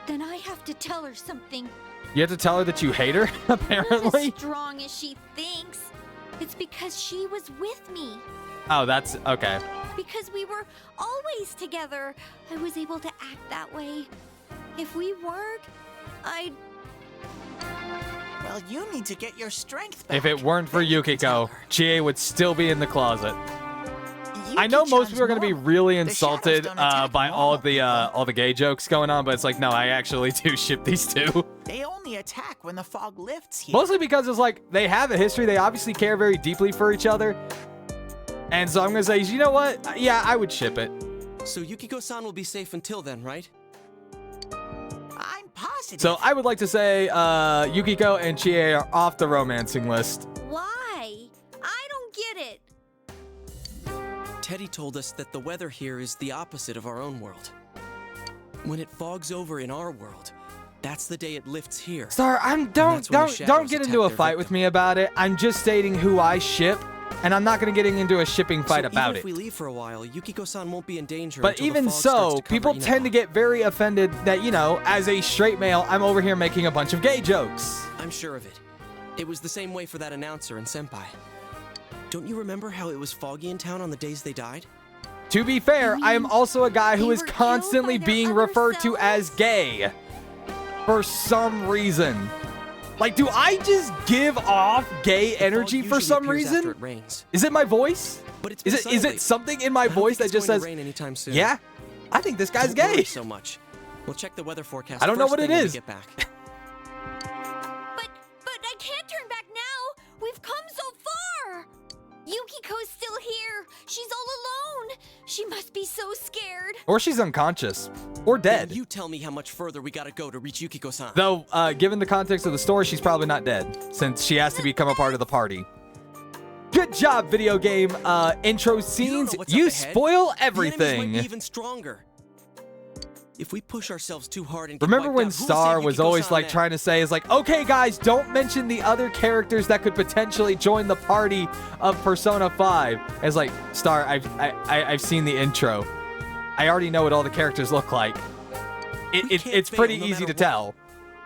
then I have to tell her something. You have to tell her that you hate her, Not apparently? as strong as she thinks. It's because she was with me. Oh, that's... okay. Because we were always together, I was able to act that way. If we weren't, I'd... Well, you need to get your strength back. If it weren't for Yukiko, Chie would still be in the closet. I know most people are going to be really insulted by all the gay jokes going on, but it's like, no, I actually do ship these two. They only attack when the fog lifts here. Mostly because it's like, they have a history, they obviously care very deeply for each other. And so I'm going to say, you know what? Yeah, I would ship it. So Yukiko-san will be safe until then, right? I'm positive. So I would like to say Yukiko and Chie are off the romancing list. Why? I don't get it. Teddy told us that the weather here is the opposite of our own world. When it fogs over in our world, that's the day it lifts here. Star, don't get into a fight with me about it. I'm just stating who I ship, and I'm not going to get into a shipping fight about even it. If we leave for a while, Yukiko-san won't be in danger. But until even the fog starts so, to cover people Ino. tend to get very offended that, you know, as a straight male, I'm over here making a bunch of gay jokes. I'm sure of it. It was the same way for that announcer and Senpai. Don't you remember how it was foggy in town on the days they died? To be fair, I am also a guy who is constantly being referred to as gay. For some reason. Like, do I just give off gay energy for some reason? Is it my voice? Is it something in my voice that just says, yeah, I think this guy's Don't worry gay? so much. We'll check the weather forecast. I don't know first what it thing when we is. get back. But I can't turn back now. We've come so far. Yukiko's still here. She's all alone. She must be so scared. Or she's unconscious. Or dead. You tell me how much further we gotta go to reach Yukiko-san. Though, given the context of the story, she's probably not dead, since she has to become a part of the party. Good job, video game intro scenes. You spoil The enemies everything. might be even stronger. If we push ourselves too hard and get Remember wiped when out, who will Star save was Yukiko-san always like then? trying to say, is like, okay guys, don't mention the other characters that could potentially join the party of Persona 5. It's like, Star, I've seen the intro. I already know what all the characters look like. It's pretty easy to tell.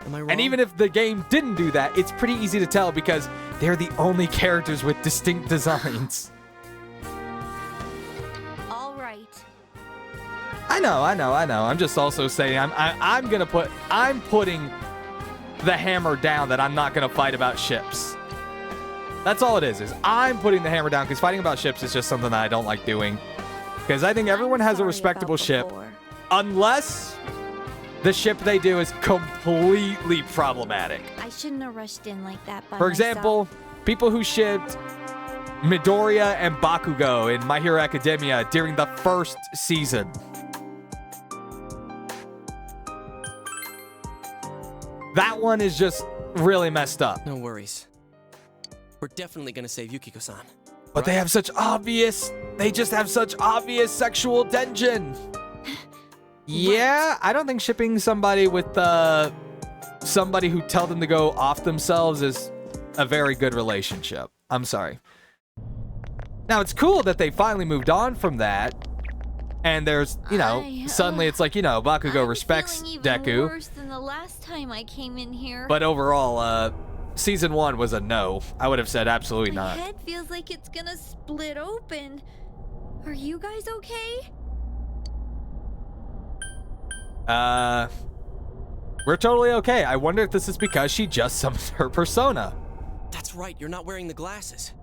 Am I wrong? And even if the game didn't do that, it's pretty easy to tell because they're the only characters with distinct designs. All right. I know. I'm just also saying I'm putting the hammer down that I'm not gonna fight about ships. That's all it is I'm putting the hammer down because fighting about ships is just something that I don't like doing. Because I think everyone has a respectable ship, unless the ship they do is completely problematic. I shouldn't have rushed in like that by For example, people who shipped Midoriya and Bakugo in My Hero Academia during the first season. That one is just really messed up. No worries. We're definitely gonna save Yukiko-san. But they have they just have such obvious sexual tension. Yeah, I don't think shipping somebody with somebody who tell them to go off themselves is a very good relationship. I'm sorry. Now, it's cool that they finally moved on from that. And there's, suddenly it's like, Bakugo respects even Deku. worse than the last time I came in here. But overall, season 1 was a no. I would have said absolutely My not. head feels like it's gonna split open. Are you guys okay? We're totally okay. I wonder if this is because she just summoned her persona. That's right, you're not wearing the glasses.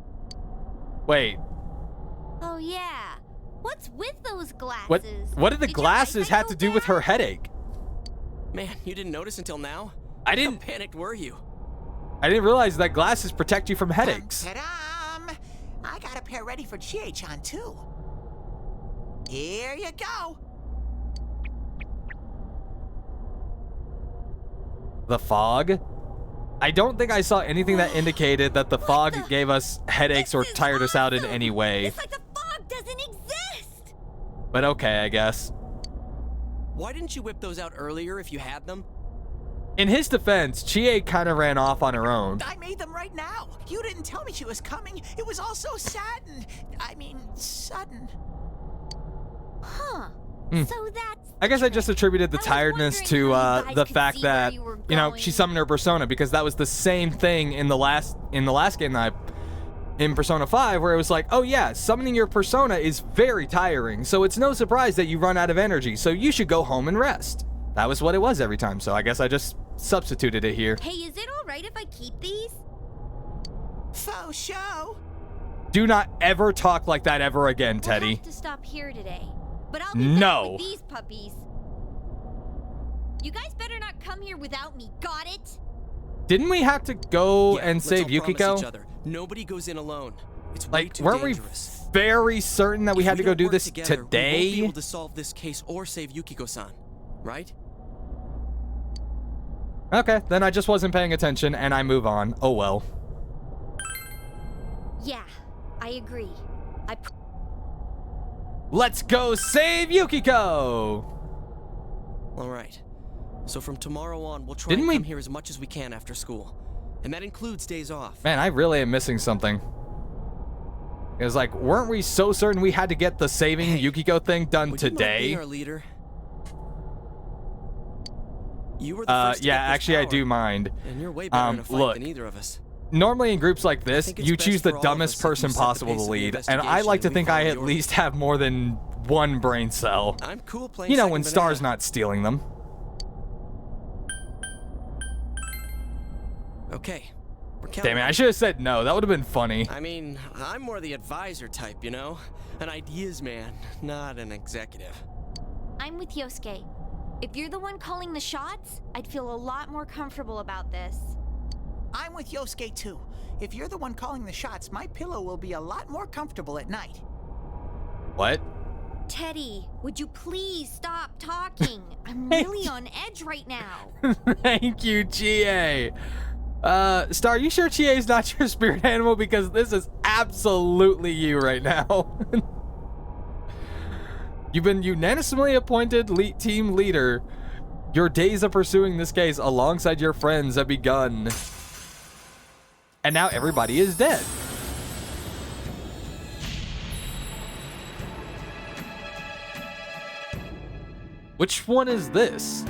Wait, Oh yeah. What's with those glasses? what did the glasses have to do with her headache? Man, you didn't notice until now? I didn't. How panicked were you? I didn't realize that glasses protect you from headaches. Ta-dam! I got a pair ready for Chie-chan, too. Here you go. The fog? I don't think I saw anything that indicated that the fog gave us headaches or tired us out in any way. It's like the fog doesn't exist. But okay, I guess. Why didn't you whip those out earlier if you had them? In his defense, Chie kind of ran off on her own. I made them right now. You didn't tell me she was coming. It was all so sudden. Sudden. Huh. Hmm. So that's I guess I just attributed the tiredness to the fact that, you know, she summoned her persona, because that was the same thing in the last game that in Persona 5, where it was like, oh yeah, summoning your persona is very tiring, so it's no surprise that you run out of energy, so you should go home and rest. That was what it was every time, so I guess I just substituted it here. Hey, is it alright if I keep these? Faux show. Do not ever talk like that ever again, Teddy. We'll have to stop here today. But I'll be back with these puppies. You guys better not come here without me, got it? Didn't we have to go and let's save all promise each Yukiko? other. Nobody goes in alone. It's way Like, too weren't dangerous. we very certain that we had to go do this together, we won't be today? able to solve this case or save Yukiko-san, right? Okay, then I just wasn't paying attention and I move on. Oh well. Yeah, I agree. Let's go save Yukiko! All right. So from tomorrow on, we'll try and come here as much as we can after school. And that includes days off. Man, I really am missing something. It was like, weren't we so certain we had to get the saving Yukiko thing done today? You might be our leader. You were the first to yeah, get this actually, I power. do mind. And you're way better in a fight look, than either of us. normally in groups like this, it's you best choose the for all of us dumbest if you person set the possible pace to of the lead, and I investigation like to and we think I follow at yours. least have more than one brain cell. I'm cool playing You know, second when banana. Star's not stealing them. Okay. We're counting Damn it, I should have said no. That would have been funny. I mean, I'm more the advisor type, you know? An ideas man, not an executive. I'm with Yosuke. If you're the one calling the shots, I'd feel a lot more comfortable about this. I'm with Yosuke, too. If you're the one calling the shots, my pillow will be a lot more comfortable at night. What? Teddy, would you please stop talking? I'm really on edge right now. Thank you, Chie. Star, you sure Chie is not your spirit animal? Because this is absolutely you right now. You've been unanimously appointed team leader. Your days of pursuing this case alongside your friends have begun. And now everybody is dead. Which one is this?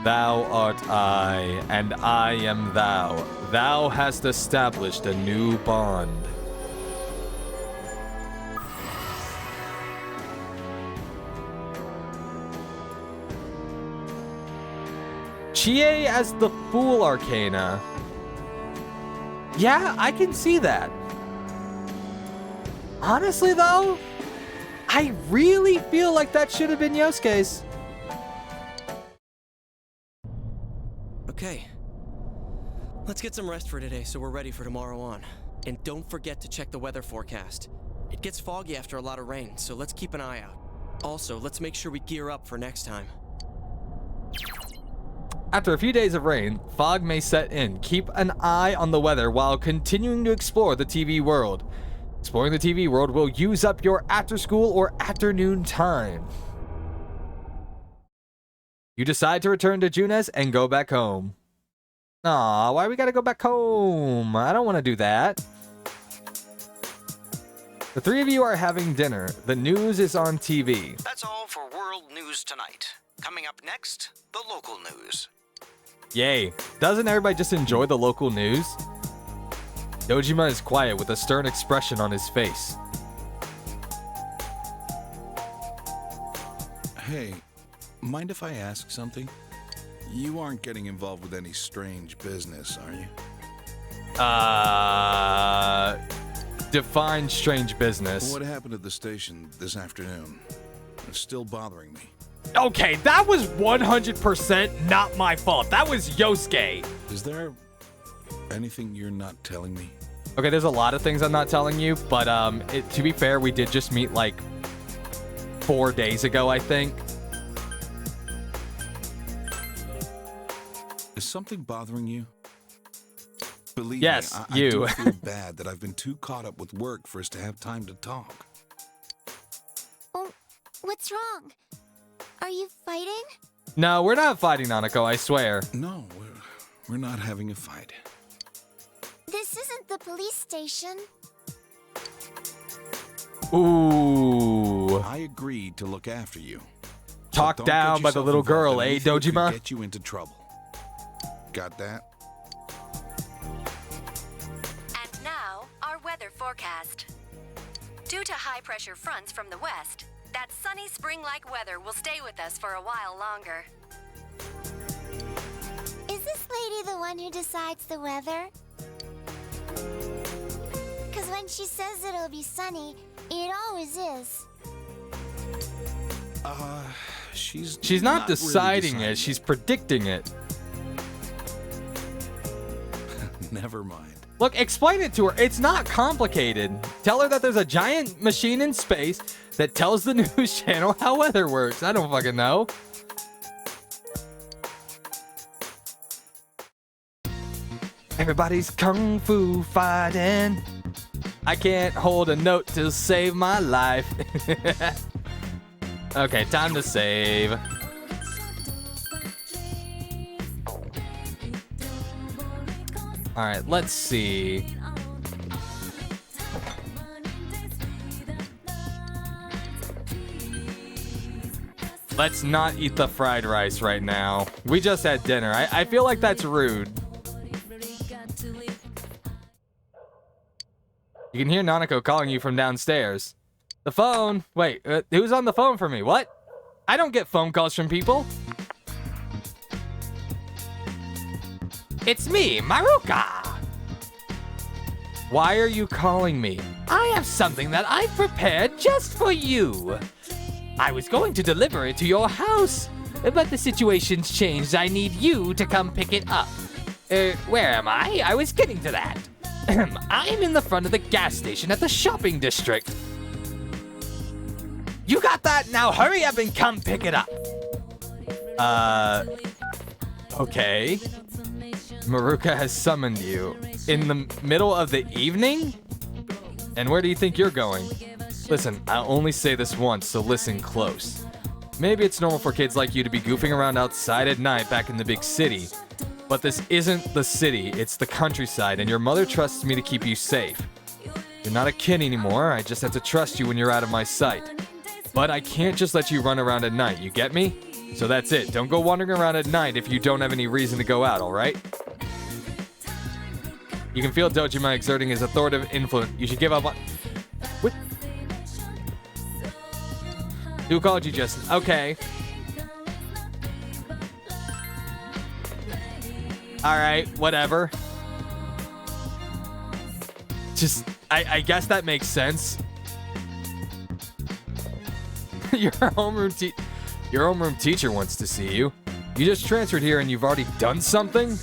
Thou art I, and I am thou. Thou hast established a new bond. Chie as the Fool Arcana. Yeah, I can see that. Honestly, though, I really feel like that should have been Yosuke's. Okay. Let's get some rest for today so we're ready for tomorrow on. And don't forget to check the weather forecast. It gets foggy after a lot of rain, so let's keep an eye out. Also, let's make sure we gear up for next time. After a few days of rain, fog may set in. Keep an eye on the weather while continuing to explore the TV world. Exploring the TV world will use up your after-school or afternoon time. You decide to return to Junes and go back home. Aw, why we gotta go back home? I don't want to do that. The three of you are having dinner. The news is on TV. That's all for World News Tonight. Coming up next, the local news. Yay. Doesn't everybody just enjoy the local news? Dojima is quiet with a stern expression on his face. Hey, mind if I ask something? You aren't getting involved with any strange business, are you? Define strange business. What happened at the station this afternoon? It's still bothering me. Okay, that was 100% not my fault. That was Yosuke. Is there anything you're not telling me? Okay, there's a lot of things I'm not telling you, but to be fair, we did just meet like 4 days ago, I think. Is something bothering you? Believe yes, me, I you. do feel bad that I've been too caught up with work for us to have time to talk. Oh, what's wrong? Are you fighting? No, we're not fighting, Nanako, I swear. No, we're not having a fight. This isn't the police station. Ooh. I agreed to look after you. Talked So down by the little girl, eh, Dojima? Get you into trouble. Got that? And now, our weather forecast. Due to high-pressure fronts from the west, that sunny spring-like weather will stay with us for a while longer. Is this lady the one who decides the weather? Because when she says it'll be sunny, it always is. She's not deciding really it, she's predicting it. Never mind. Look, explain it to her. It's not complicated. Tell her that there's a giant machine in space that tells the news channel how weather works. I don't fucking know. Everybody's kung fu fighting. I can't hold a note to save my life. Okay, time to save. All right, let's see. Let's not eat the fried rice right now. We just had dinner. I feel like that's rude. You can hear Nanako calling you from downstairs. The phone? Wait, who's on the phone for me? What? I don't get phone calls from people. It's me, Maruka! Why are you calling me? I have something that I've prepared just for you. I was going to deliver it to your house, but the situation's changed. I need you to come pick it up. Where am I? I was getting to that. I'm in the front of the gas station at the shopping district. You got that? Now hurry up and come pick it up. Okay. Maruka has summoned you. In the middle of the evening? And where do you think you're going? Listen, I'll only say this once, so listen close. Maybe it's normal for kids like you to be goofing around outside at night back in the big city. But this isn't the city, it's the countryside, and your mother trusts me to keep you safe. You're not a kid anymore, I just have to trust you when you're out of my sight. But I can't just let you run around at night, you get me? So that's it, don't go wandering around at night if you don't have any reason to go out, alright? You can feel Dojima exerting his authoritative influence. You should give up on... What? Who called you just... Okay. Alright, whatever. Just... I guess that makes sense. Your homeroom teacher wants to see you. You just transferred here and you've already done something?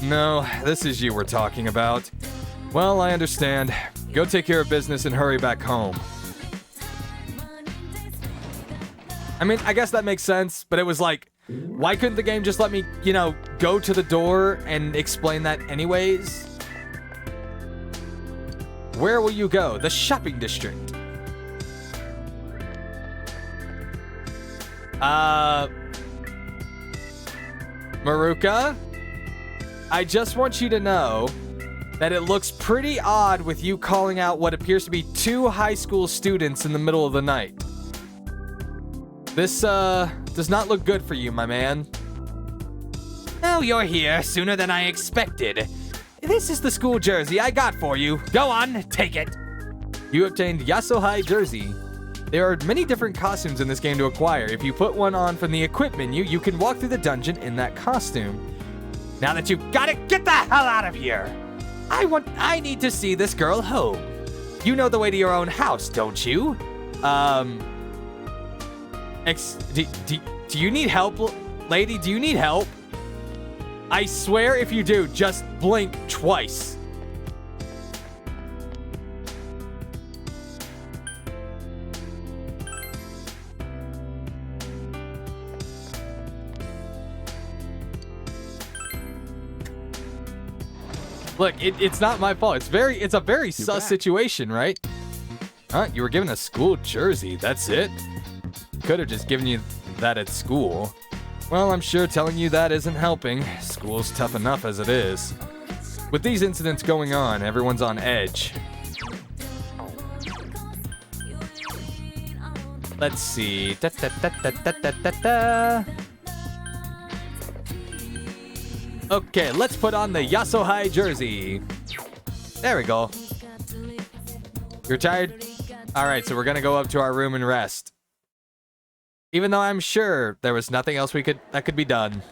No, this is you we're talking about. Well, I understand. Go take care of business and hurry back home. I mean, I guess that makes sense, but it was like, why couldn't the game just let me, you know, go to the door and explain that anyways? Where will you go? The shopping district. Maruka? I just want you to know that it looks pretty odd with you calling out what appears to be 2 high school students in the middle of the night. This, does not look good for you, my man. Oh, you're here sooner than I expected. This is the school jersey I got for you. Go on, take it. You obtained Yasuhai jersey. There are many different costumes in this game to acquire. If you put one on from the equip menu, you can walk through the dungeon in that costume. Now that you've got it, get the hell out of here. I need to see this girl home. You know the way to your own house, don't you? Do you need help, lady? Do you need help? I swear if you do, just blink twice. Look, it's not my fault. It's a very sus situation, right? Huh? You were given a school jersey. That's it? Could have just given you that at school. Well, I'm sure telling you that isn't helping. School's tough enough as it is. With these incidents going on, everyone's on edge. Let's see. Okay, let's put on the Yasuhai jersey. There we go. You're tired? Alright, so we're gonna go up to our room and rest. Even though I'm sure there was nothing else that could be done.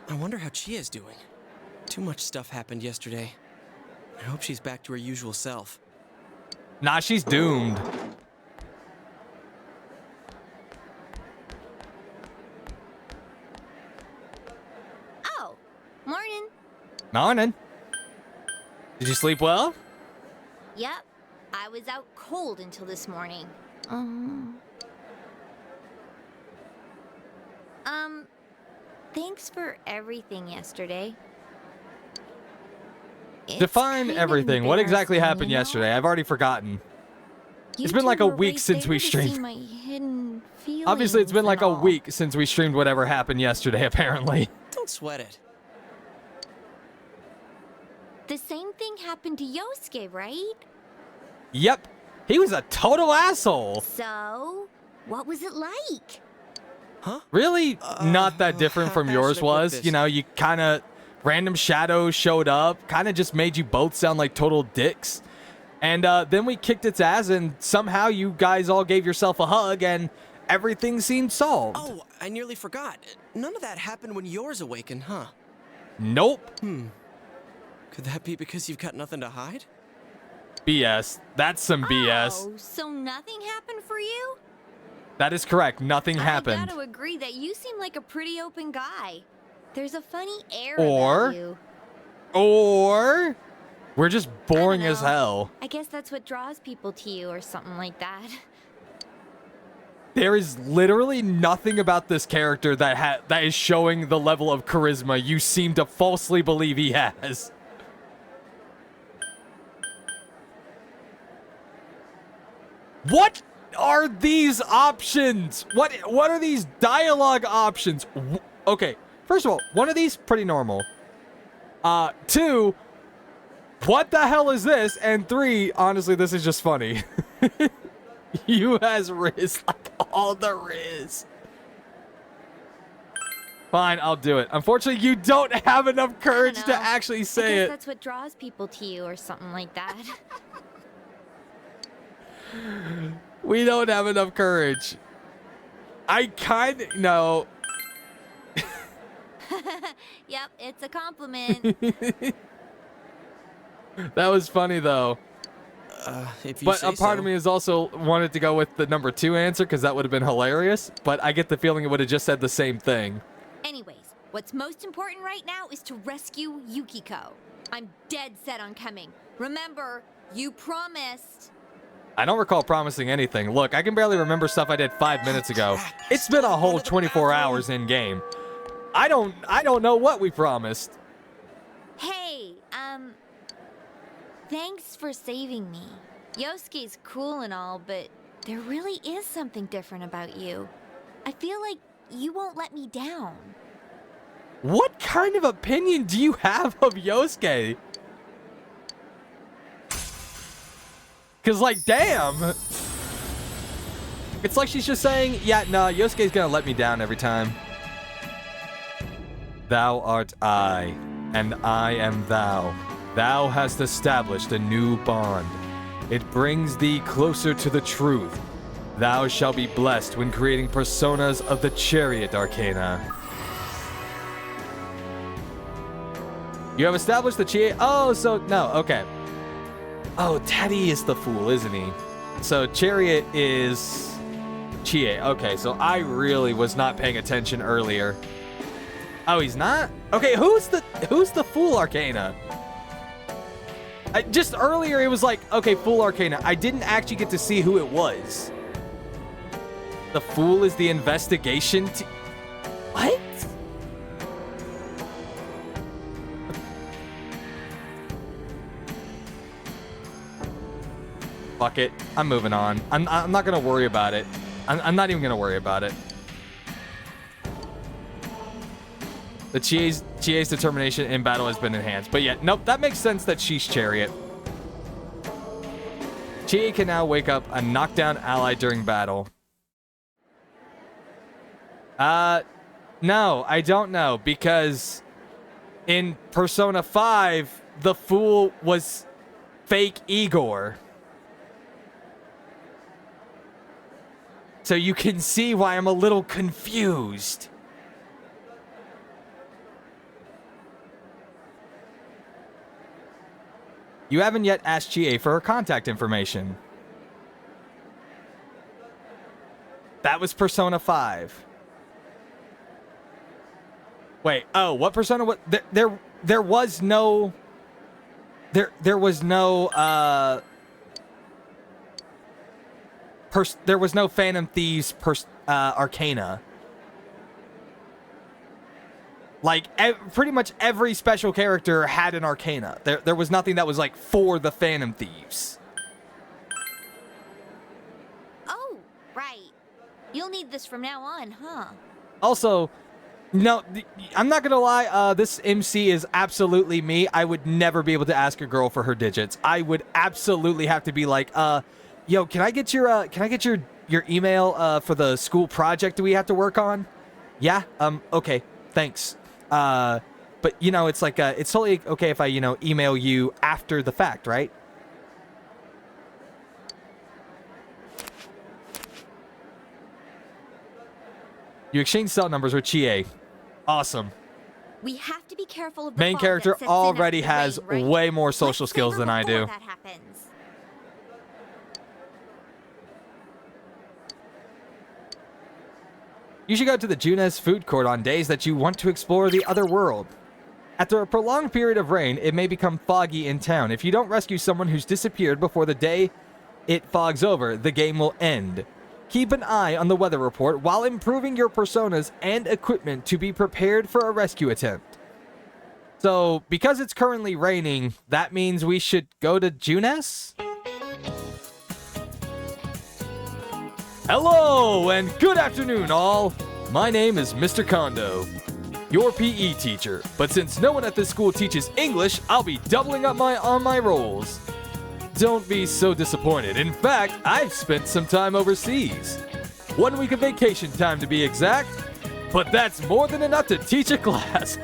I wonder how Chia's doing. Too much stuff happened yesterday. I hope she's back to her usual self. Nah, she's doomed. Oh, morning. Morning. Did you sleep well? Yep, I was out cold until this morning. Thanks for everything yesterday. Define everything. What exactly happened yesterday? I've already forgotten. It's been like a week since we streamed. Obviously, it's been like a week since we streamed whatever happened yesterday, apparently. Don't sweat it. The same thing happened to Yosuke, right? Yep. He was a total asshole. So, what was it like? Huh? Really not that different from yours was. You know, you kind of... Random shadows showed up. Kind of just made you both sound like total dicks. And then we kicked its ass and somehow you guys all gave yourself a hug and everything seemed solved. Oh, I nearly forgot. None of that happened when yours awakened, huh? Nope. Could that be because you've got nothing to hide? BS. That's some BS. Oh, so nothing happened for you? That is correct. Nothing I happened. gotta agree that you seem like a pretty open guy. There's a funny air Or- about you. Or we're just boring as hell. I guess that's what draws people to you or something like that. There is literally nothing about this character that is showing the level of charisma you seem to falsely believe he has. What are these options? What are these dialogue options? Okay, first of all, one of these pretty normal. 2, what the hell is this? And 3, honestly, this is just funny. You has Riz, like all the Riz. Fine, I'll do it. Unfortunately, you don't have enough courage to actually say I guess it. that's what draws people to you or something like that. We don't have enough courage. No. Yep, it's a compliment. That was funny, though. If you But say a part so. of me has also wanted to go with the number 2 answer because that would have been hilarious. But I get the feeling it would have just said the same thing. Anyways, what's most important right now is to rescue Yukiko. I'm dead set on coming. Remember, you promised. I don't recall promising anything. Look, I can barely remember stuff I did 5 minutes ago. It's been a whole 24 hours in game. I don't know what we promised. Hey, thanks for saving me. Yosuke's cool and all, but there really is something different about you. I feel like you won't let me down. What kind of opinion do you have of Yosuke? Cause like, damn. It's like she's just saying, yeah, no, Yosuke's gonna let me down every time. Thou art I, and I am thou. Thou hast established a new bond. It brings thee closer to the truth. Thou shalt be blessed when creating personas of the Chariot Arcana. You have established the Chie. Oh, so no, okay. Oh, Teddy is the fool, isn't he? So Chariot is Chie. Okay, so I really was not paying attention earlier. Oh, he's not? Okay, who's the fool Arcana? Just earlier it was like, okay, fool Arcana. I didn't actually get to see who it was. The fool is the investigation what? Fuck it. I'm moving on. I'm not gonna worry about it. I'm not even gonna worry about it. The Chie's determination in battle has been enhanced. But yeah, nope, that makes sense that she's Chariot. Chie can now wake up a knockdown ally during battle. No, I don't know, because in Persona 5, the fool was fake Igor. So you can see why I'm a little confused. You haven't yet asked Chie for her contact information. That was Persona 5. Wait, oh, what Persona? What there was no there was no there was no Phantom Thieves Arcana. Like, pretty much every special character had an Arcana. There was nothing that was, like, for the Phantom Thieves. Oh, right. You'll need this from now on, huh? Also, no, I'm not gonna lie, this MC is absolutely me. I would never be able to ask a girl for her digits. I would absolutely have to be like, yo, can I get your email, for the school project we have to work on? Yeah? Okay, thanks. But, you know, it's like, it's totally okay if I, you know, email you after the fact, right? You exchange cell numbers with Chie. Awesome. We have to be careful of the Main fog character that sets in already after the has rain, right? way more social Let's skills save her than I before do. that happens. You should go to the Junes food court on days that you want to explore the other world. After a prolonged period of rain, it may become foggy in town. If you don't rescue someone who's disappeared before the day it fogs over, the game will end. Keep an eye on the weather report while improving your personas and equipment to be prepared for a rescue attempt. So, because it's currently raining, that means we should go to Junes? Hello and good afternoon, all. My name is Mr. Kondo, your PE teacher. But since no one at this school teaches English, I'll be doubling up on my roles. Don't be so disappointed. In fact, I've spent some time overseas. 1 week of vacation time to be exact. But that's more than enough to teach a class.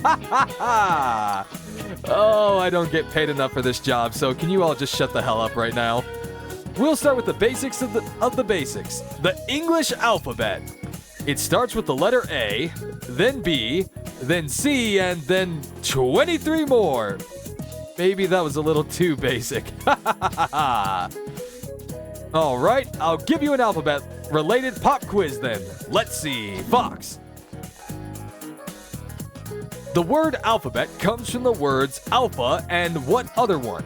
Ha ha ha! Oh, I don't get paid enough for this job, so can you all just shut the hell up right now? We'll start with the basics of the basics. The English alphabet. It starts with the letter A, then B, then C, and then 23 more. Maybe that was a little too basic. All right, I'll give you an alphabet-related pop quiz then. Let's see. Fox. The word alphabet comes from the words alpha and what other one?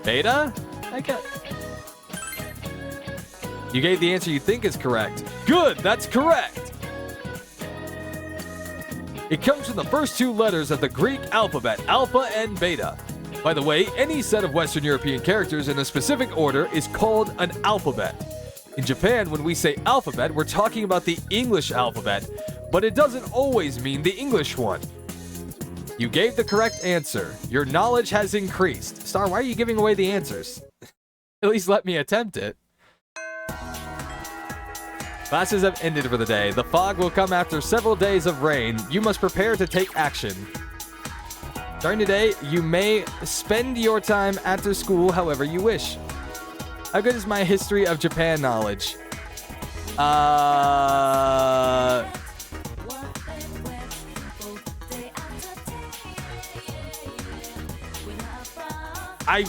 Beta? I guess. You gave the answer you think is correct. Good, that's correct. It comes from the first 2 letters of the Greek alphabet, alpha and beta. By the way, any set of Western European characters in a specific order is called an alphabet. In Japan, when we say alphabet, we're talking about the English alphabet, but it doesn't always mean the English one. You gave the correct answer. Your knowledge has increased. Star, why are you giving away the answers? At least let me attempt it. Classes have ended for the day. The fog will come after several days of rain. You must prepare to take action. During the day, you may spend your time after school however you wish. How good is my history of Japan knowledge? I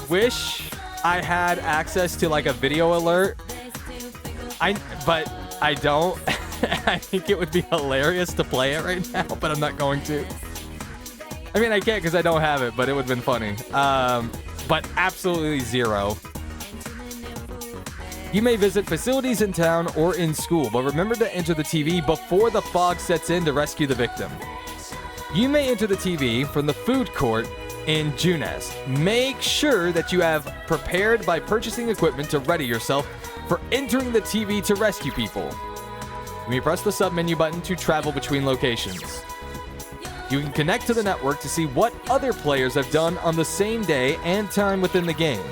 wish I had access to like a video alert. But I don't. I think it would be hilarious to play it right now, but I'm not going to. I mean, I can't because I don't have it, but it would have been funny. But absolutely zero. You may visit facilities in town or in school, but remember to enter the TV before the fog sets in to rescue the victim. You may enter the TV from the food court in Junes. Make sure that you have prepared by purchasing equipment to ready yourself for entering the TV to rescue people. You may press the sub-menu button to travel between locations. You can connect to the network to see what other players have done on the same day and time within the game.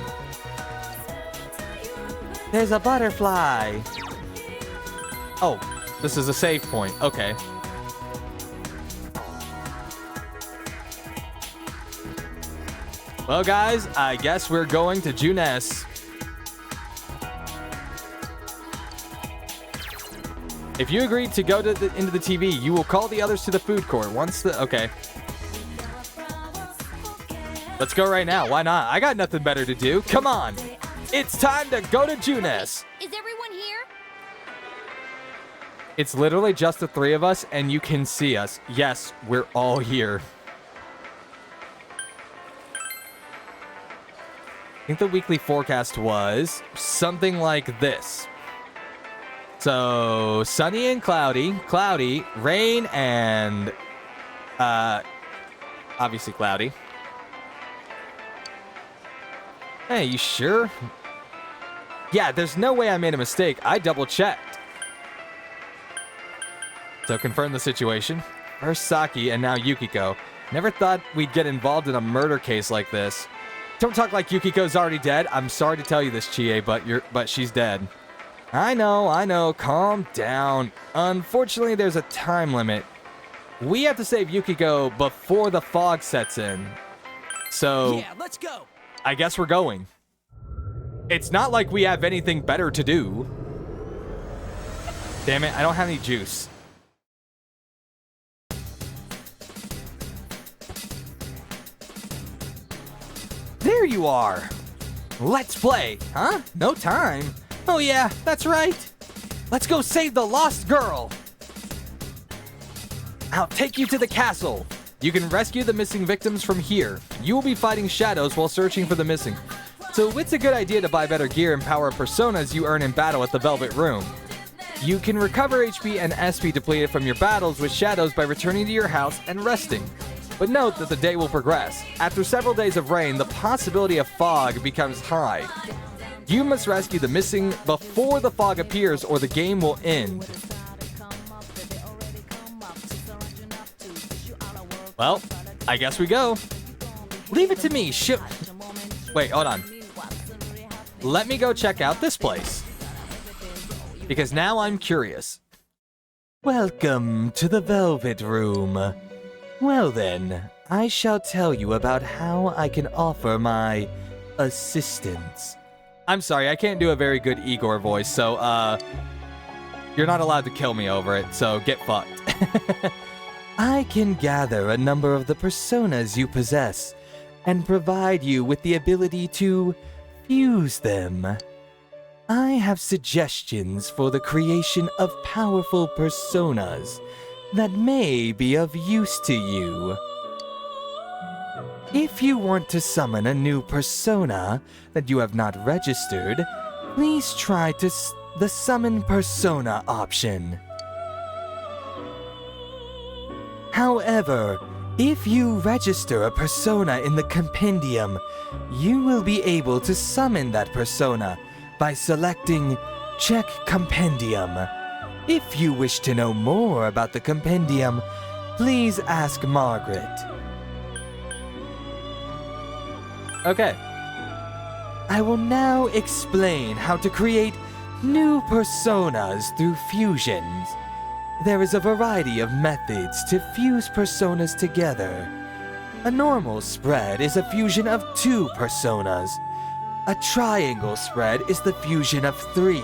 There's a butterfly. Oh, this is a save point. Okay. Well, guys, I guess we're going to Junes. If you agree to go into the TV, you will call the others to the food court. Okay. Let's go right now. Why not? I got nothing better to do. Come on. It's time to go to Junes. Is everyone here? It's literally just the three of us, and you can see us. Yes, we're all here. I think the weekly forecast was something like this. So, sunny and cloudy, rain and, obviously cloudy. Hey, you sure? Yeah, there's no way I made a mistake. I double-checked. So, confirm the situation. First Saki and now Yukiko. Never thought we'd get involved in a murder case like this. Don't talk like Yukiko's already dead. I'm sorry to tell you this, Chie, but she's dead. I know. Calm down. Unfortunately, there's a time limit. We have to save Yukiko before the fog sets in. So, yeah, let's go. I guess we're going. It's not like we have anything better to do. Damn it, I don't have any juice. There you are. Let's play. Huh? No time. Oh yeah, that's right. Let's go save the lost girl. I'll take you to the castle. You can rescue the missing victims from here. You will be fighting shadows while searching for the missing. So it's a good idea to buy better gear and power personas you earn in battle at the Velvet Room. You can recover HP and SP depleted from your battles with shadows by returning to your house and resting. But note that the day will progress. After several days of rain, the possibility of fog becomes high. You must rescue the missing before the fog appears or the game will end. Well, I guess we go. Leave it to me. Wait, hold on. Let me go check out this place. Because now I'm curious. Welcome to the Velvet Room. Well then, I shall tell you about how I can offer my assistance. I'm sorry, I can't do a very good Igor voice, so, you're not allowed to kill me over it, so get fucked. I can gather a number of the personas you possess and provide you with the ability to fuse them. I have suggestions for the creation of powerful personas that may be of use to you. If you want to summon a new persona that you have not registered, please try the Summon Persona option. However, if you register a persona in the compendium, you will be able to summon that persona by selecting Check Compendium. If you wish to know more about the compendium, please ask Margaret. Okay. I will now explain how to create New personas through fusions. There is a variety of methods to fuse personas together. A normal spread is a fusion of 2 personas. A triangle spread is the fusion of 3.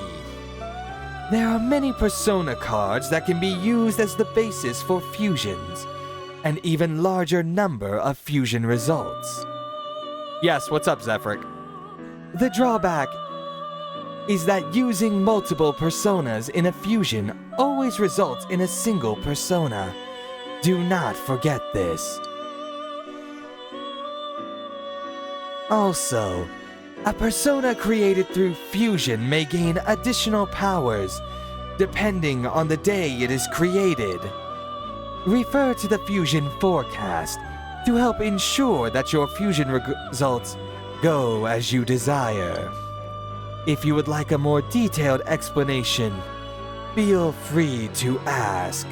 There are many persona cards that can be used as the basis for fusions, an even larger number of fusion results. Yes, what's up, Zephyric? The drawback is that using multiple personas in a fusion always results in a single persona. Do not forget this. Also, a persona created through fusion may gain additional powers, depending on the day it is created. Refer to the fusion forecast to help ensure that your fusion results go as you desire. If you would like a more detailed explanation, feel free to ask.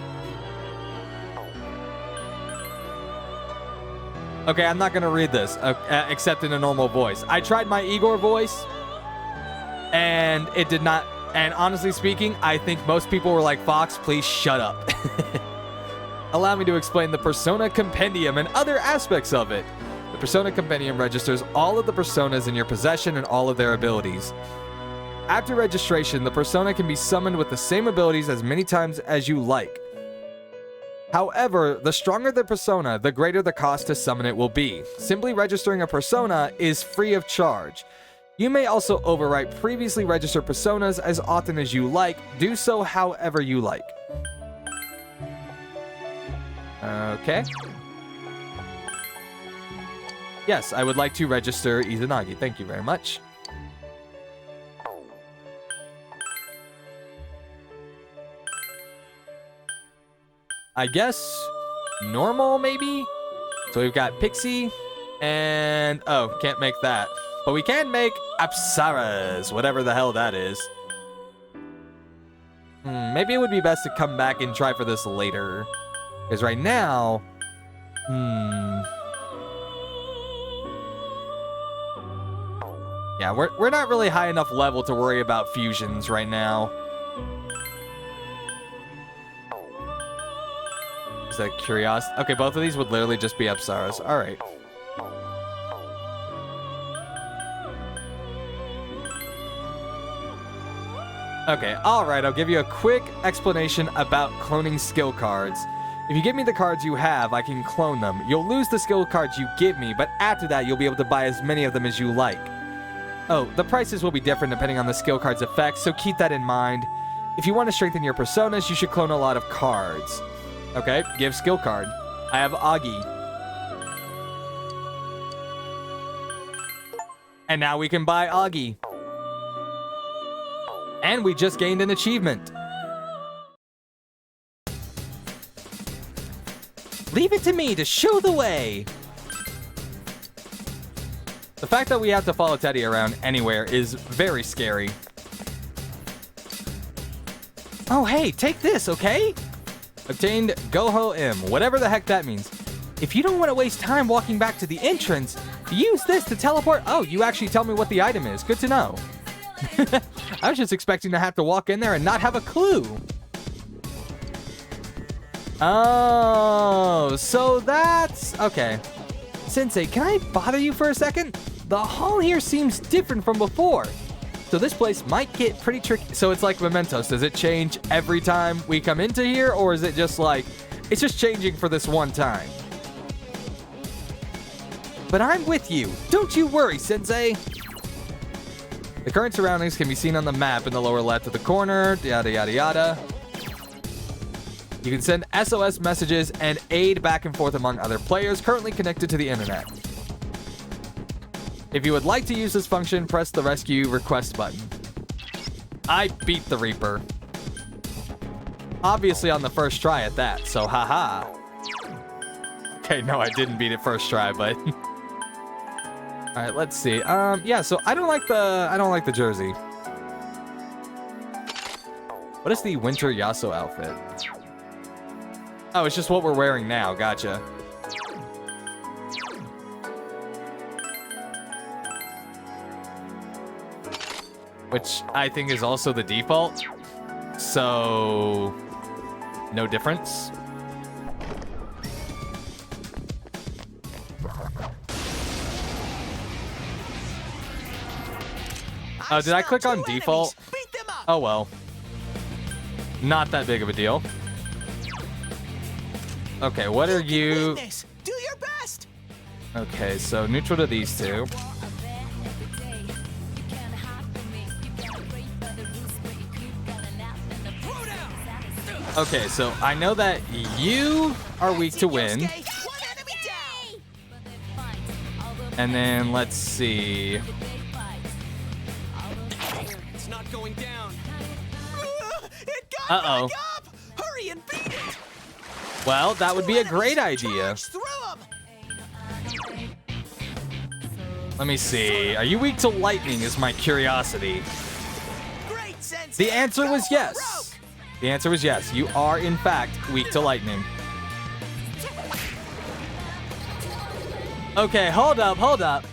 Okay, I'm not gonna read this, except in a normal voice. I tried my Igor voice, and it did not, and honestly speaking, I think most people were like, Fox, please shut up. Allow me to explain the Persona Compendium and other aspects of it. The Persona Compendium registers all of the personas in your possession and all of their abilities. After registration, the persona can be summoned with the same abilities as many times as you like. However, the stronger the persona, the greater the cost to summon it will be. Simply registering a persona is free of charge. You may also overwrite previously registered personas as often as you like. Do so however you like. Okay. Yes, I would like to register Izanagi. Thank you very much. I guess normal, maybe? So we've got Pixie and... oh, can't make that. But we can make Apsaras, whatever the hell that is. Maybe it would be best to come back and try for this later. Because right now... yeah, we're not really high enough level to worry about fusions right now. Is that curiosity? Okay, both of these would literally just be Apsaras. All right. Okay, all right. I'll give you a quick explanation about cloning skill cards. If you give me the cards you have, I can clone them. You'll lose the skill cards you give me, but after that, you'll be able to buy as many of them as you like. Oh, the prices will be different depending on the skill card's effects, so keep that in mind. If you want to strengthen your personas, you should clone a lot of cards. Okay, give skill card. I have Agi. And now we can buy Agi. And we just gained an achievement. Leave it to me to show the way. The fact that we have to follow Teddy around anywhere is very scary. Oh, hey, take this, okay? Obtained Goho M, whatever the heck that means. If you don't want to waste time walking back to the entrance, use this to teleport. Oh, you actually tell me what the item is. Good to know. I was just expecting to have to walk in there and not have a clue. Oh, so that's... okay. Sensei, can I bother you for a second? The hall here seems different from before. So this place might get pretty tricky. So it's like Mementos. Does it change every time we come into here? Or is it just like... it's just changing for this one time? But I'm with you. Don't you worry, Sensei. The current surroundings can be seen on the map in the lower left of the corner, yada yada yada. You can send SOS messages and aid back and forth among other players currently connected to the internet. If you would like to use this function, press the rescue request button. I beat the Reaper. Obviously on the first try at that, so haha. Okay, no, I didn't beat it first try, but... all right, let's see. Yeah, so I don't like the jersey. What is the winter Yasuo outfit? Oh, it's just what we're wearing now. Gotcha. which I think is also the default. So, no difference. Oh, did I click on default? Oh well. Not that big of a deal. Okay, what are you? Do your best. Okay, so neutral to these two. Okay, so I know that you are weak to wind. And then let's see. It's not going down. Uh-oh. Hurry and beat it. Well, that would be a great idea. Let me see. Are you weak to lightning is my curiosity. The answer was yes. The answer was yes. You are, in fact, weak to lightning. Okay, hold up, hold up.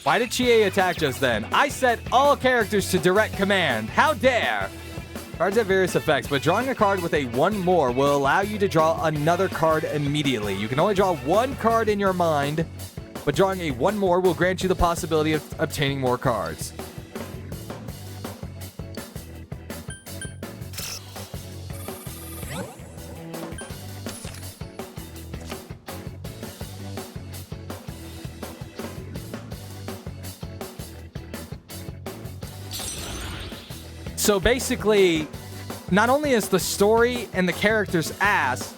Why did Chie attack just then? I set all characters to direct command. How dare! Cards have various effects, but drawing a card with a 1 more will allow you to draw another card immediately. You can only draw 1 card in your mind, but drawing a 1 more will grant you the possibility of obtaining more cards. So basically, not only is the story and the characters ass,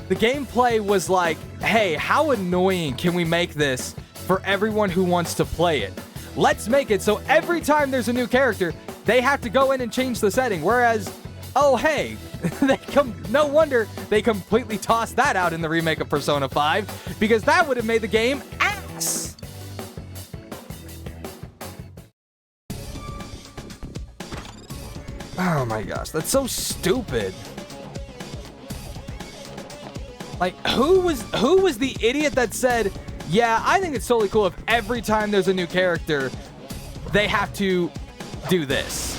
the gameplay was like, hey, how annoying can we make this for everyone who wants to play it? Let's make it so every time there's a new character, they have to go in and change the setting. Whereas, oh hey, no wonder they completely tossed that out in the remake of Persona 5, because that would have made the game ass. Oh my gosh, that's so stupid. Like, who was the idiot that said, yeah, I think it's totally cool if every time there's a new character, they have to do this.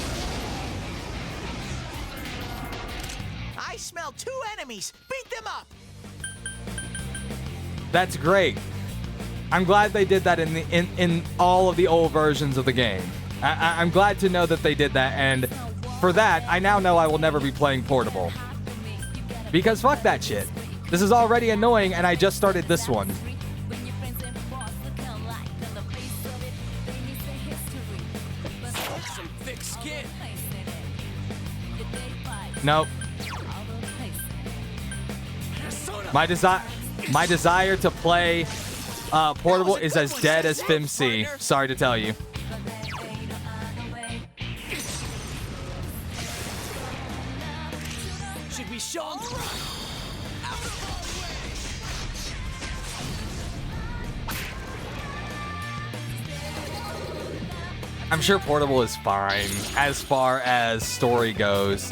I smell 2 enemies. Beat them up. That's great. I'm glad they did that in all of the old versions of the game. I'm glad to know that they did that, and for that, I now know I will never be playing Portable. Because fuck that shit. This is already annoying, and I just started this one. Some thick skin. Nope. My desire to play Portable is as dead as FimC. Sorry to tell you. Should we show him? I'm sure Portable is fine as far as story goes.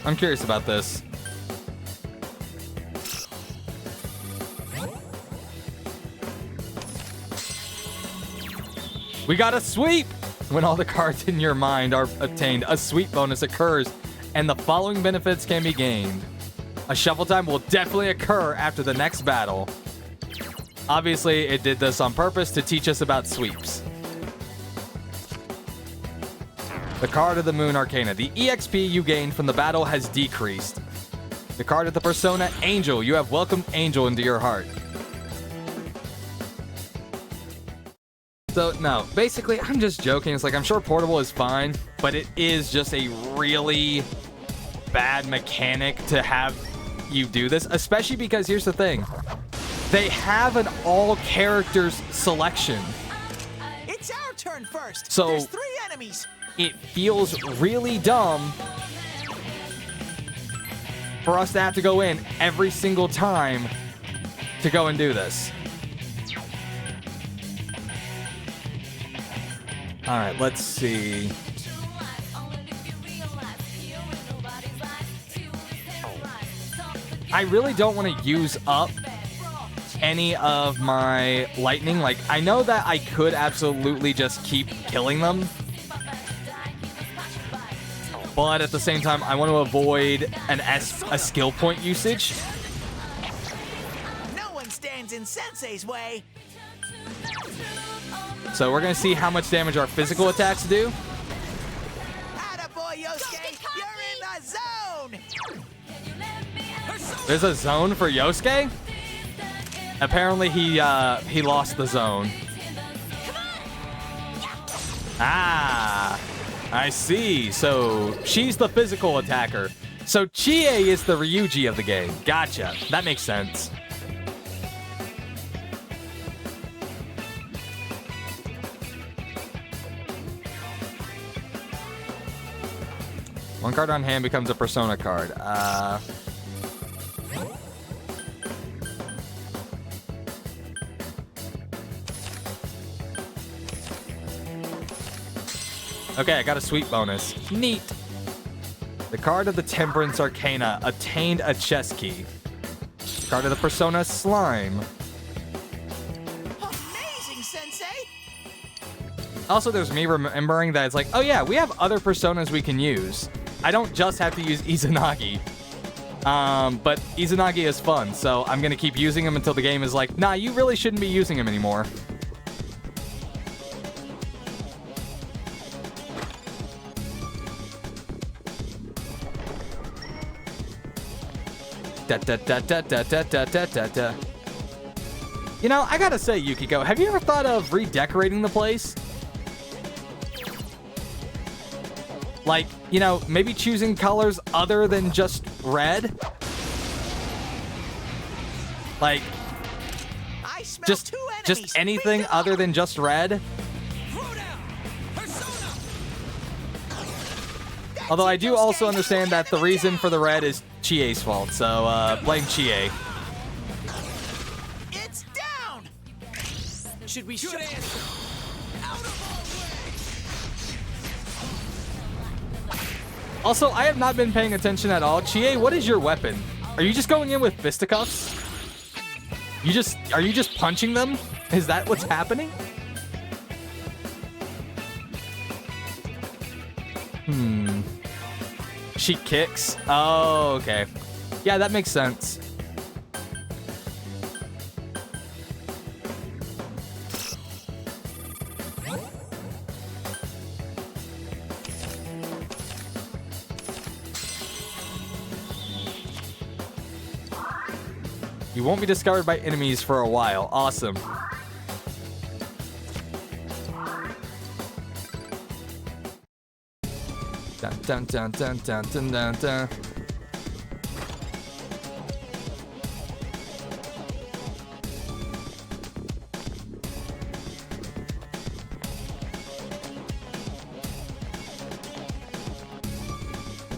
I'm curious about this. We got a sweep! When all the cards in your mind are obtained, a sweep bonus occurs, and the following benefits can be gained. A shuffle time will definitely occur after the next battle. Obviously, it did this on purpose to teach us about sweeps. The card of the Moon Arcana. The EXP you gained from the battle has decreased. The card of the Persona Angel. You have welcomed Angel into your heart. So, no, basically, I'm just joking. It's like, I'm sure Portable is fine, but it is just a really bad mechanic to have you do this, especially because here's the thing. They have an all-characters selection. It's our turn first. So, there's 3 enemies. It feels really dumb for us to have to go in every single time to go and do this. All right, let's see. I really don't want to use up any of my lightning. Like, I know that I could absolutely just keep killing them, but at the same time, I want to avoid a skill point usage. No one stands in Sensei's way. So we're going to see how much damage our physical attacks do. Attaboy, Yosuke, you're in the zone. There's a zone for Yosuke? Apparently he lost the zone. Ah, I see. So she's the physical attacker. So Chie is the Ryuji of the game. Gotcha. That makes sense. One card on hand becomes a Persona card. Okay, I got a sweet bonus. Neat. The card of the Temperance Arcana obtained a chess key. Card of the Persona Slime. Amazing, Sensei. Also, there's me remembering that it's like, oh yeah, we have other Personas we can use. I don't just have to use Izanagi. But Izanagi is fun, so I'm gonna keep using him until the game is like, nah, you really shouldn't be using him anymore. Da, da, da, da, da, da, da, da, da, da. You know, I gotta say, Yukiko, have you ever thought of redecorating the place? Like, you know, maybe choosing colors other than just red? Like, just anything other than just red? Although I do also understand that the reason for the red is Chie's fault, so blame Chie. It's down. Should we shoot it? Also, I have not been paying attention at all. Chie, what is your weapon? Are you just going in with fisticuffs? Are you just punching them? Is that what's happening? She kicks. Oh, okay. Yeah, that makes sense. You won't be discovered by enemies for a while. Awesome. Dun dun dun dun dun dun dun dun.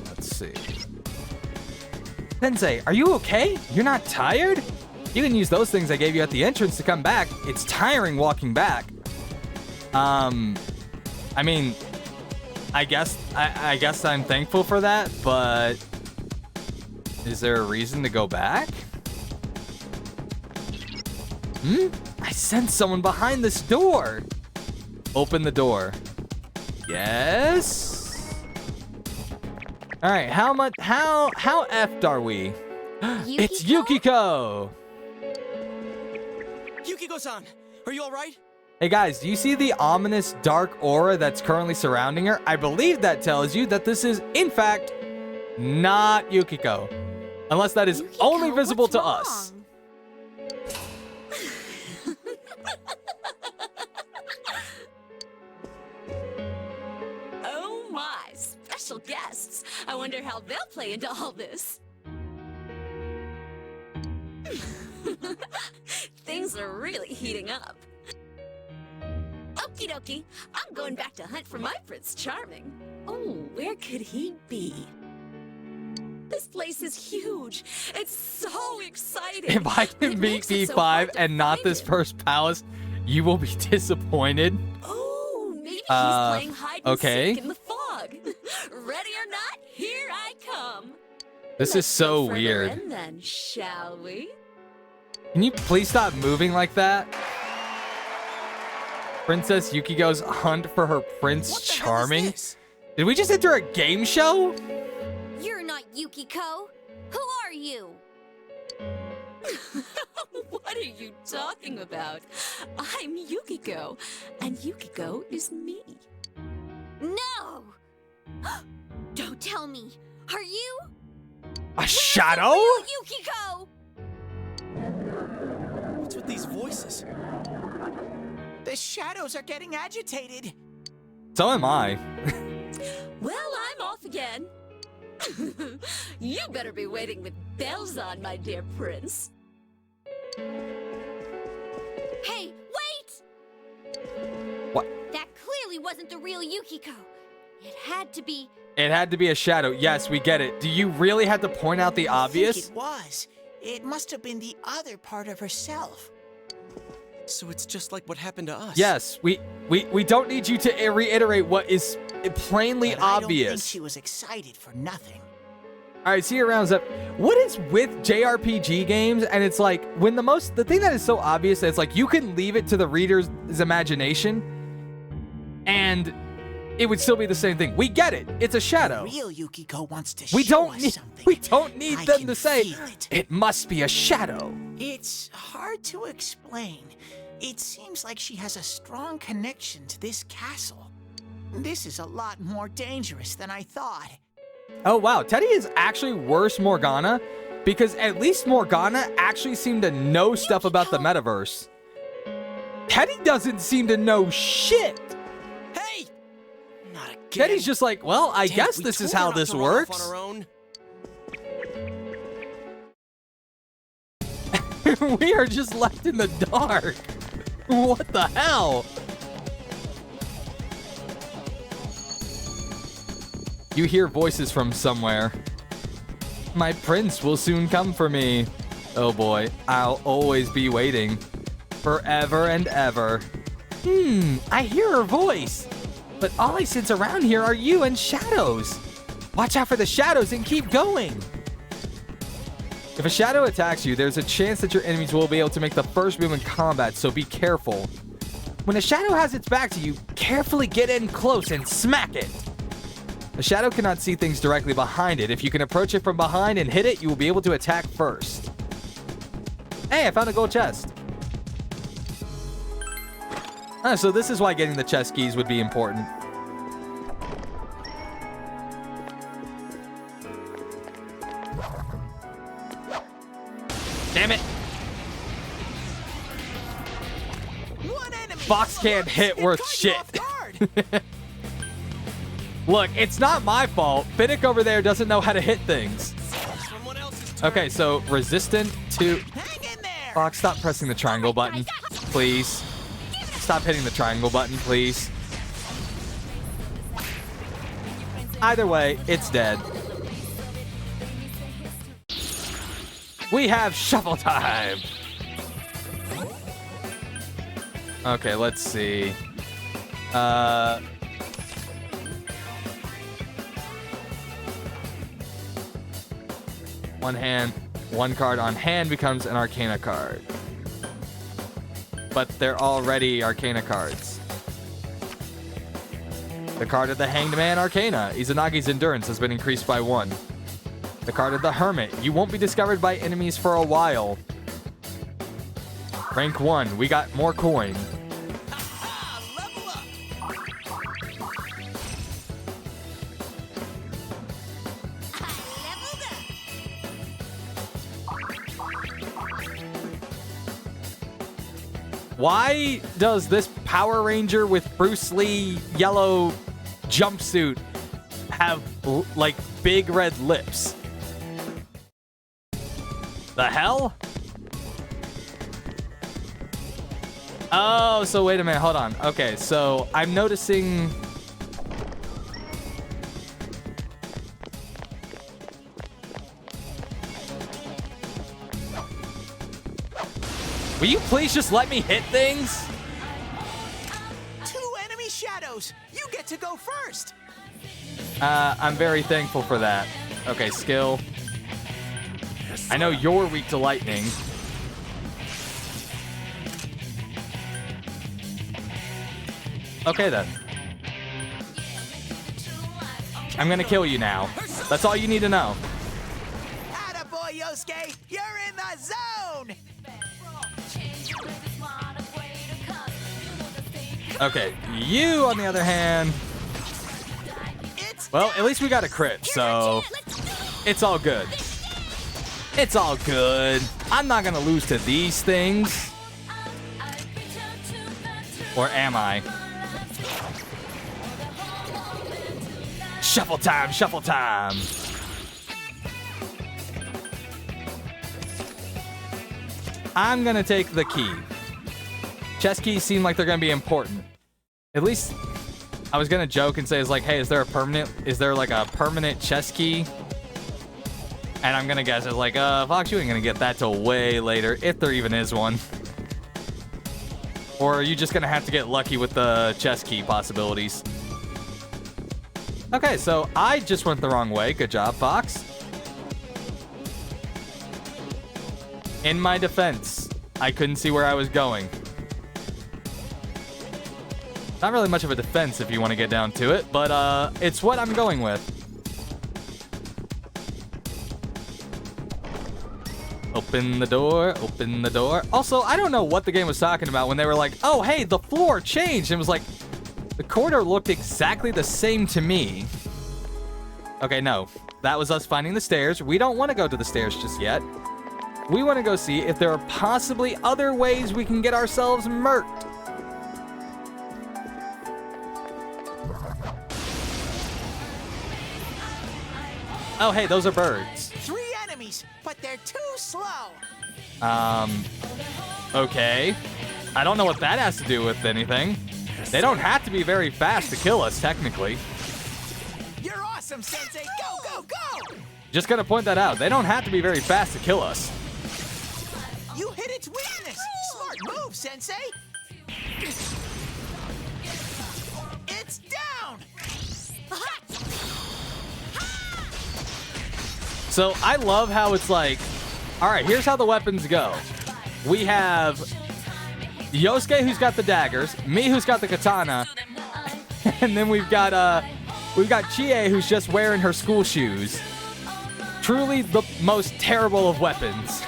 Let's see. Sensei, are you okay? You're not tired? You can use those things I gave you at the entrance to come back. It's tiring walking back. I mean, I guess I'm thankful for that, but is there a reason to go back? I sense someone behind this door. Open the door. Yes. All right, how effed are we? It's Yukiko. Yukiko-san, are you all right? Hey guys, do you see the ominous dark aura that's currently surrounding her? I believe that tells you that this is, in fact, not Yukiko. Unless that is Yukiko, only visible to what's us. Oh my, special guests. I wonder how they'll play into all this. Things are really heating up. Okie dokie, I'm going back to hunt for my Prince Charming. Oh, where could he be? This place is huge. It's so exciting. If I can beat B5 and not this first palace, you will be disappointed. Oh, maybe he's playing hide and okay. seek in the fog. Ready or not, here I come. This is so weird. And then, shall we? Can you please stop moving like that? Princess Yukiko's hunt for her Prince Charming? Did we just enter a game show? You're not Yukiko. Who are you? What are you talking about? I'm Yukiko, and Yukiko is me. No! Don't tell me. Are you? A shadow? Yukiko! What's with these voices? The shadows are getting agitated. So am I. Well, I'm off again. You better be waiting with bells on, my dear prince. Hey, wait! What? That clearly wasn't the real Yukiko. It had to be. It had to be a shadow. Yes, we get it. Do you really have to point out the I obvious? think it was. It must have been the other part of herself. So it's just like what happened to us. Yes, we don't need you to reiterate what is plainly But I don't think obvious. she was excited for nothing. All right, see you rounds up. What is with JRPG games? And it's like when the thing that is so obvious that it's like you can leave it to the reader's imagination, and it would still be the same thing. We get it. It's a shadow. Real Yukiko wants to We show don't us need. something. We don't need I them can to say feel it. it must be a shadow. It's hard to explain. It seems like she has a strong connection to this castle. This is a lot more dangerous than I thought. Oh wow, Teddy is actually worse Morgana, because at least Morgana actually seemed to know stuff about the metaverse. Teddy doesn't seem to know shit. Hey! Not again. Teddy's just like, well, I Damn, guess we this is told her how not this to run off works. on our own. We are just left in the dark. What the hell? You hear voices from somewhere. My prince will soon come for me. Oh boy, I'll always be waiting. Forever and ever. I hear her voice. But all I sense around here are you and shadows. Watch out for the shadows and keep going. If a shadow attacks you, there's a chance that your enemies will be able to make the first move in combat, so be careful. When a shadow has its back to you, carefully get in close and smack it. A shadow cannot see things directly behind it. If you can approach it from behind and hit it, you will be able to attack first. Hey, I found a gold chest. So this is why getting the chest keys would be important. Damn it. Fox can't hit worth shit. Look, it's not my fault. Finnick over there doesn't know how to hit things. Okay, so resistant to... Fox, stop pressing the triangle button, please. Stop hitting the triangle button, please. Either way, it's dead. We have shuffle time. Okay, let's see. One hand, one card on hand becomes an Arcana card. But they're already Arcana cards. The card of the Hanged Man, Arcana. Izanagi's endurance has been increased by 1. The card of the Hermit. You won't be discovered by enemies for a while. Rank 1. We got more coin. Why does this Power Ranger with Bruce Lee yellow jumpsuit have, like, big red lips? The hell? Oh, so wait a minute, hold on. Okay, so I'm noticing... Will you please just let me hit things? 2 enemy shadows. You get to go first. I'm very thankful for that. Okay, skill. I know you're weak to lightning. Okay, then. I'm gonna kill you now. That's all you need to know. Attaboy, Yosuke! You're in the zone! Okay, you, on the other hand... Well, at least we got a crit, so... It's all good. It's all good. I'm not gonna lose to these things. Or am I? Shuffle time, shuffle time. I'm gonna take the key. Chess keys seem like they're gonna be important. At least I was gonna joke and say, it's like, hey, is there like a permanent chess key? And I'm gonna guess it's like, Fox, you ain't gonna get that till way later, if there even is one. Or are you just gonna have to get lucky with the chess key possibilities? Okay, so I just went the wrong way. Good job, Fox. In my defense, I couldn't see where I was going. Not really much of a defense if you want to get down to it, but it's what I'm going with. Open the door, open the door. Also, I don't know what the game was talking about when they were like, oh, hey, the floor changed. And it was like, the corridor looked exactly the same to me. Okay, no. That was us finding the stairs. We don't want to go to the stairs just yet. We want to go see if there are possibly other ways we can get ourselves murked. Oh, hey, those are birds. 3 enemies, but they're too slow. Okay. I don't know what that has to do with anything. They don't have to be very fast to kill us, technically. You're awesome, Sensei. Go, go, go! Just gonna point that out. They don't have to be very fast to kill us. You hit its weakness. Smart move, Sensei. It's down. So I love how it's like, all right, here's how the weapons go. We have Yosuke, who's got the daggers, me, who's got the katana, and then we've got Chie, who's just wearing her school shoes. Truly the most terrible of weapons.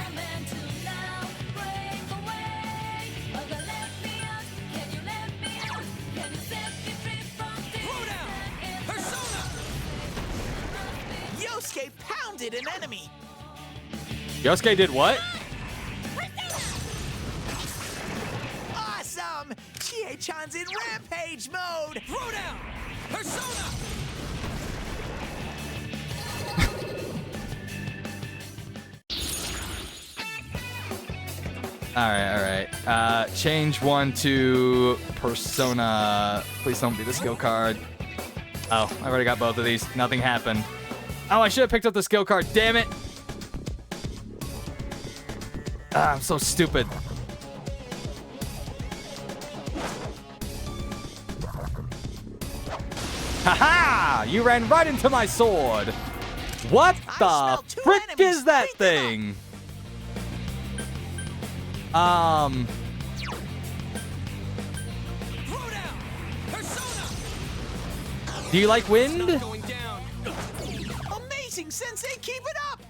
Yosuke pounded an enemy. Yosuke did what? Awesome! Chie-chan's in rampage mode. Throw down. Persona. All right. Change one to Persona. Please don't be the skill card. Oh, I already got both of these. Nothing happened. Oh, I should have picked up the skill card. Damn it. Ah, I'm so stupid. Haha! You ran right into my sword. What the frick is that thing? Do you like wind? Amazing, Sensei. Keep it up.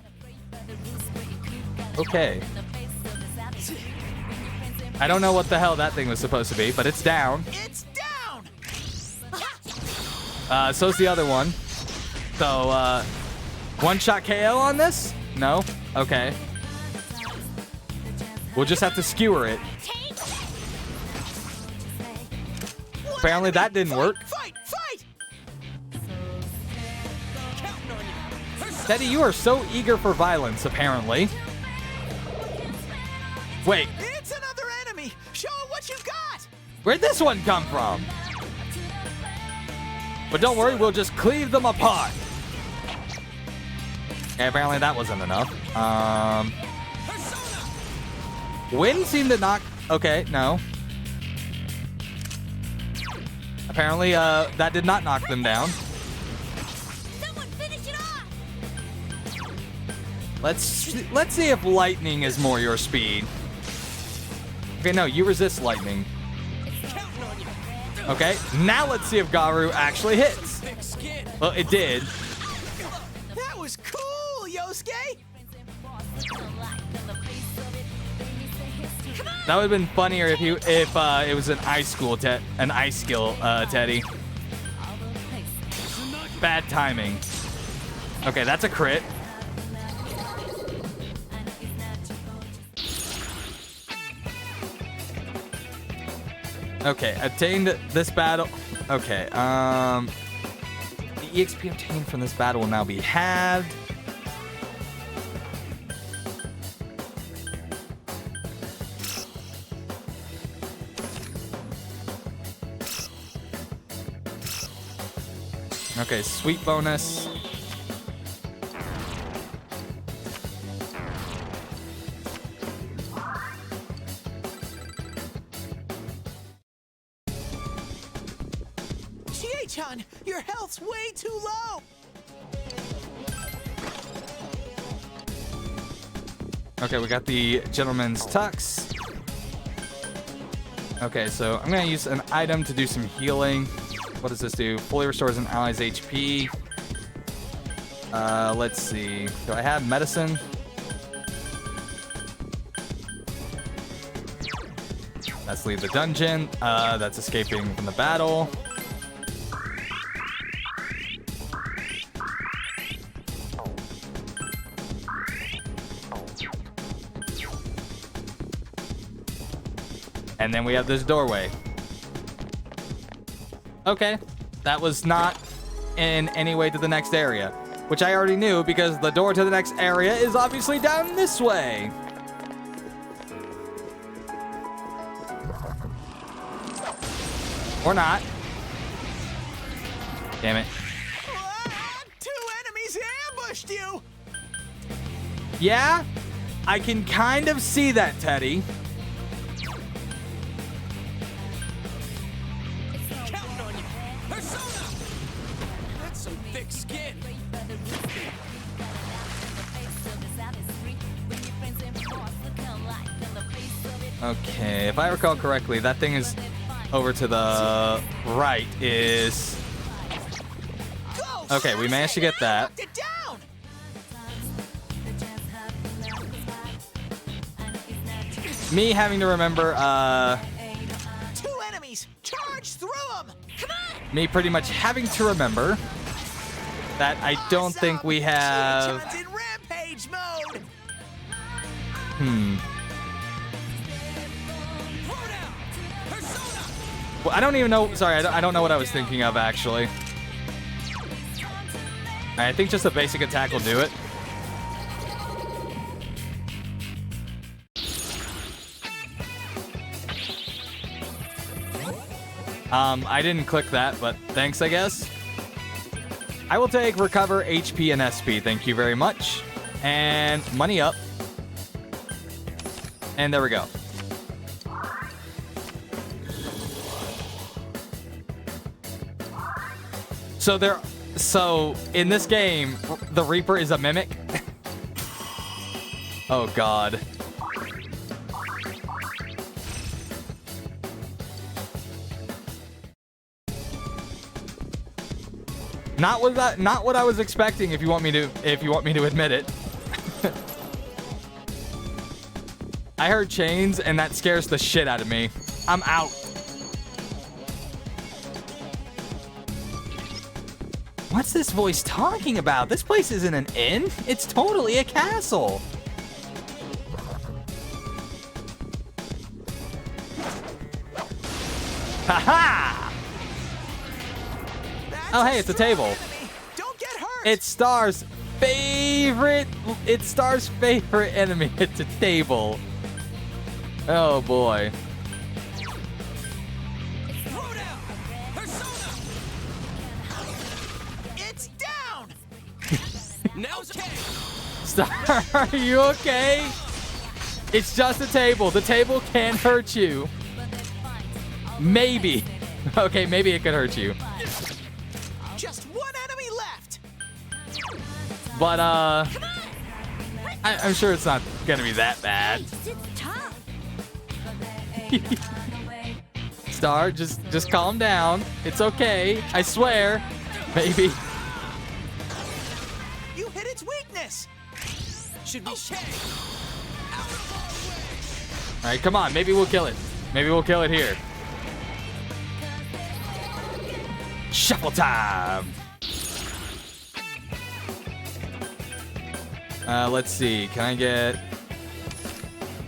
Okay. I don't know what the hell that thing was supposed to be, but it's down. It's down. So's the other one. So, one-shot KO on this? No? Okay. We'll just have to skewer it. Apparently that didn't work. Fight! Fight! Teddy, you are so eager for violence, apparently. Wait. It's another enemy. Show it what you got. Where'd this one come from? But don't worry, we'll just cleave them apart. Okay, apparently that wasn't enough. Wind seemed to knock... Okay, no. Apparently, that did not knock them down. Let's see if lightning is more your speed. Okay, no, you resist lightning. Okay, now let's see if Garu actually hits. Well, it did. That was cool, Yosuke! That would have been funnier if it was an ice skill Teddy. Bad timing. Okay, that's a crit. Okay, obtained this battle. Okay, the EXP obtained from this battle will now be halved. Okay, sweet bonus. Chie-chan, your health's way too low! Okay, we got the gentleman's tux. Okay, so I'm gonna use an item to do some healing. What does this do? Fully restores an ally's HP. Let's see. Do I have medicine? Let's leave the dungeon. That's escaping from the battle. And then we have this doorway. Okay, that was not in any way to the next area, which I already knew because the door to the next area is obviously down this way. Or not. Damn it. Two enemies ambushed you! Yeah, I can kind of see that, Teddy. Okay, if I recall correctly, that thing is over to the right is... Okay, we managed to get that. Me having to remember, Two enemies! Charge through them! Come on! me pretty much having to remember that I don't think we have... Chie-chan's in rampage mode! Well, I don't even know. Sorry, I don't know what I was thinking of, actually. I think just a basic attack will do it. I didn't click that, but thanks, I guess. I will take recover HP and SP. Thank you very much. And money up. And there we go. So in this game, the Reaper is a mimic. Oh God. Not what I was expecting. If you want me to admit it. I heard chains, and that scares the shit out of me. I'm out. What's this voice talking about? This place isn't an inn. It's totally a castle. Ha-ha! Oh, hey, it's a table. Don't get hurt. It's Star's favorite enemy. It's a table. Oh boy. It's down. Now it's okay. Star, are you okay? It's just a table. The table can't hurt you. Maybe. Okay, maybe it could hurt you. Just one enemy left. But, I I'm sure it's not gonna be that bad. Star, just calm down. It's okay. I swear. Maybe. You hit its weakness. Should be All right, come on. Maybe we'll kill it. Maybe we'll kill it here. Shuffle time. Let's see. Can I get...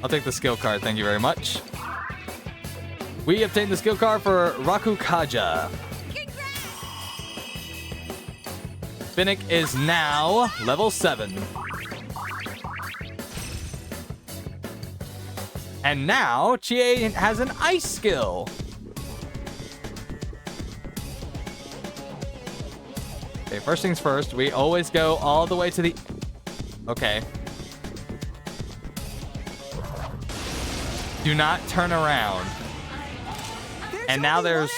I'll take the skill card. Thank you very much. We obtained the skill card for Rakukaja. Finnick is now level 7. And now, Chie has an ice skill. Okay, first things first, we always go all the way to the... Okay. Do not turn around. And now there's...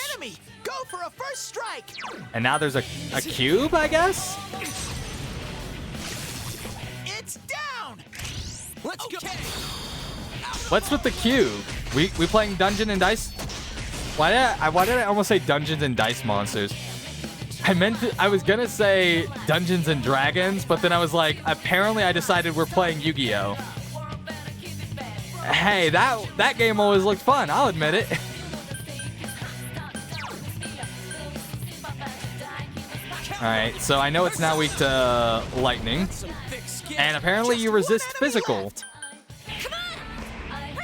Go for a first strike. And now there's a cube, I guess? It's down. Let's go. What's with the cube? We playing Dungeon and Dice? Why did I almost say Dungeons and Dice Monsters? I was gonna say Dungeons and Dragons, but then I was like, apparently I decided we're playing Yu-Gi-Oh. Hey, that game always looked fun, I'll admit it. Alright, so I know it's now weak to lightning. And apparently you resist physical.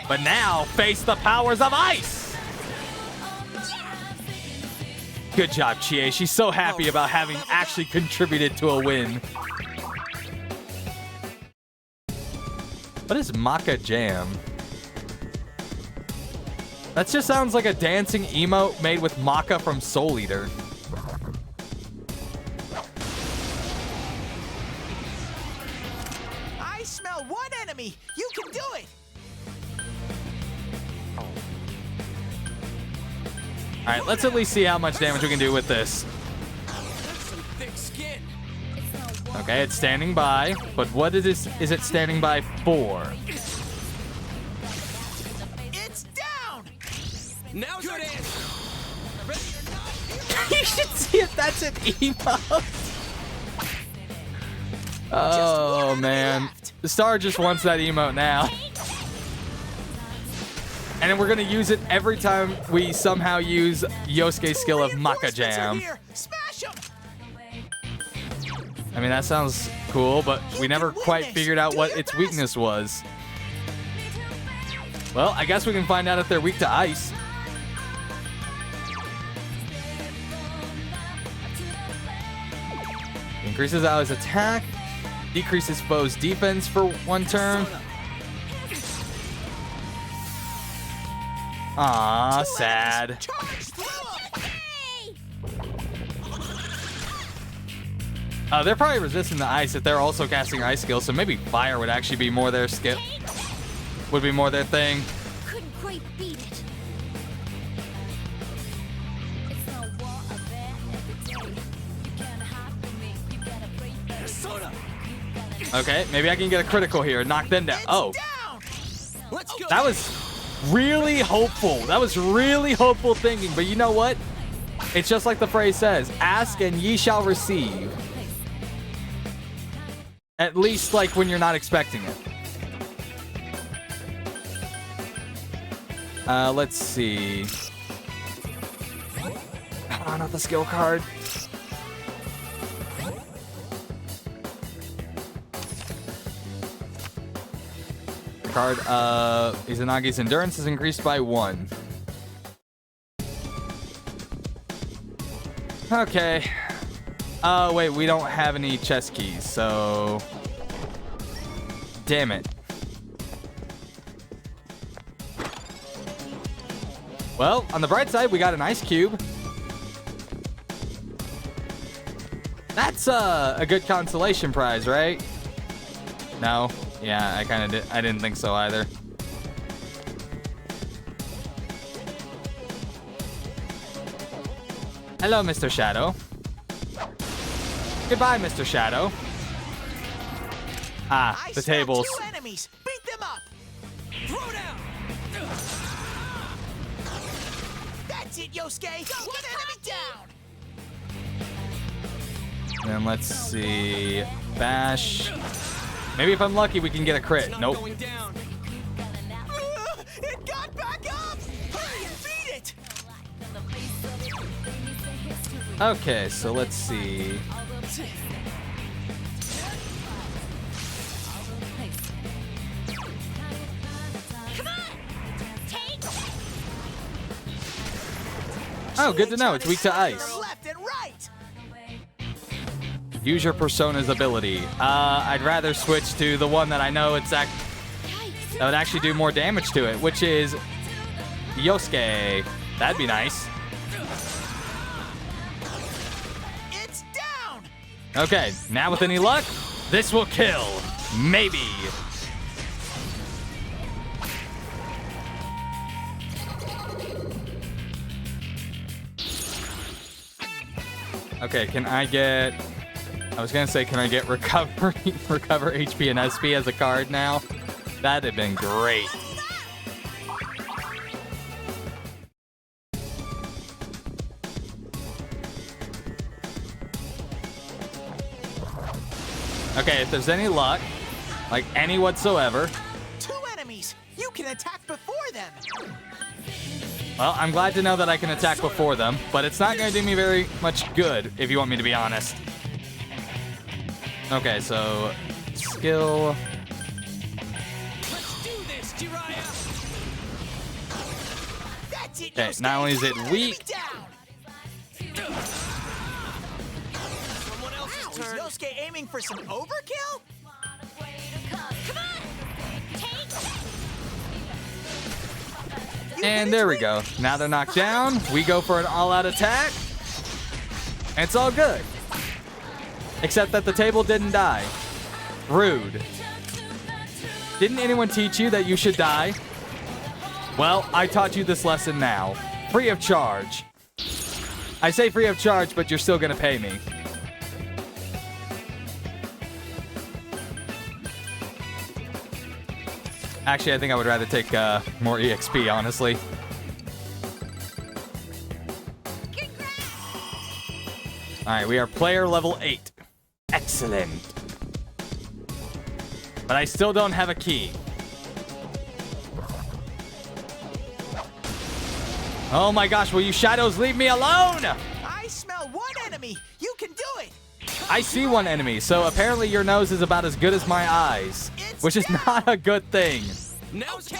But now, face the powers of ice! Good job, Chie. She's so happy about having actually contributed to a win. What is Maca Jam? That just sounds like a dancing emote made with Maca from Soul Eater. I smell one enemy. You can do it. All right, let's at least see how much damage we can do with this. Okay, it's standing by, but what is it standing by for? It's down. Now's your answer. You should see if that's an emote. Oh man, the Star just wants that emote now. And then we're gonna use it every time we somehow use Yosuke's skill of Maca Jam. I mean, that sounds cool, but we never quite figured out what its weakness was. Well, I guess we can find out if they're weak to ice. Increases allies' attack, decreases foes' defense for 1 turn. Aw, sad. They're probably resisting the ice if they're also casting ice skill, so maybe fire would actually be more their skill. Would be more their thing. Couldn't quite beat it. Okay, maybe I can get a critical here and knock them down. Oh. That was really hopeful. That was really hopeful thinking, but you know what? It's just like the phrase says, ask and ye shall receive. At least like when you're not expecting it. Let's see. Oh, not the skill card. Card, Izanagi's endurance is increased by 1. Okay. Oh, wait, we don't have any chest keys, so... Damn it. Well, on the bright side, we got an ice cube. That's a good consolation prize, right? No? Yeah, I didn't think so either. Hello, Mr. Shadow. Goodbye, Mr. Shadow. Ah, the tables. 2 enemies. Beat them up. Throw down. That's it, Yosuke. 1 enemy down. Then let's see. Bash. Maybe if I'm lucky, we can get a crit. Nope. It got back up. Hurry and beat it. Okay, so let's see. Oh, good to know. It's weak to ice. Left and right. Use your persona's ability. I'd rather switch to the one that I know that would actually do more damage to it, which is Yosuke. That'd be nice. It's down. Okay, now with any luck, this will kill. Maybe. Okay, can I get... I was gonna say, can I get recover HP and SP as a card now? That'd have been great. Okay, if there's any luck, like any whatsoever. 2 enemies. You can attack before them. Well, I'm glad to know that I can attack before them, but it's not going to do me very much good, if you want me to be honest. Okay, so skill. Let's do this, Jiraiya. That's it, Okay, Yosuke. not only is it weak. Someone else's turn. Is Yosuke aiming for some overkill? And there we go. Now they're knocked down. We go for an all-out attack. And it's all good. Except that the table didn't die. Rude. Didn't anyone teach you that you should die? Well, I taught you this lesson now. Free of charge. I say free of charge, but you're still gonna pay me. Actually, I think I would rather take more EXP, honestly. Alright, we are player level 8. Excellent. But I still don't have a key. Oh my gosh, will you shadows leave me alone? I smell 1 enemy. You can do it. I see 1 enemy, so apparently your nose is about as good as my eyes. Which is not a good thing. Okay.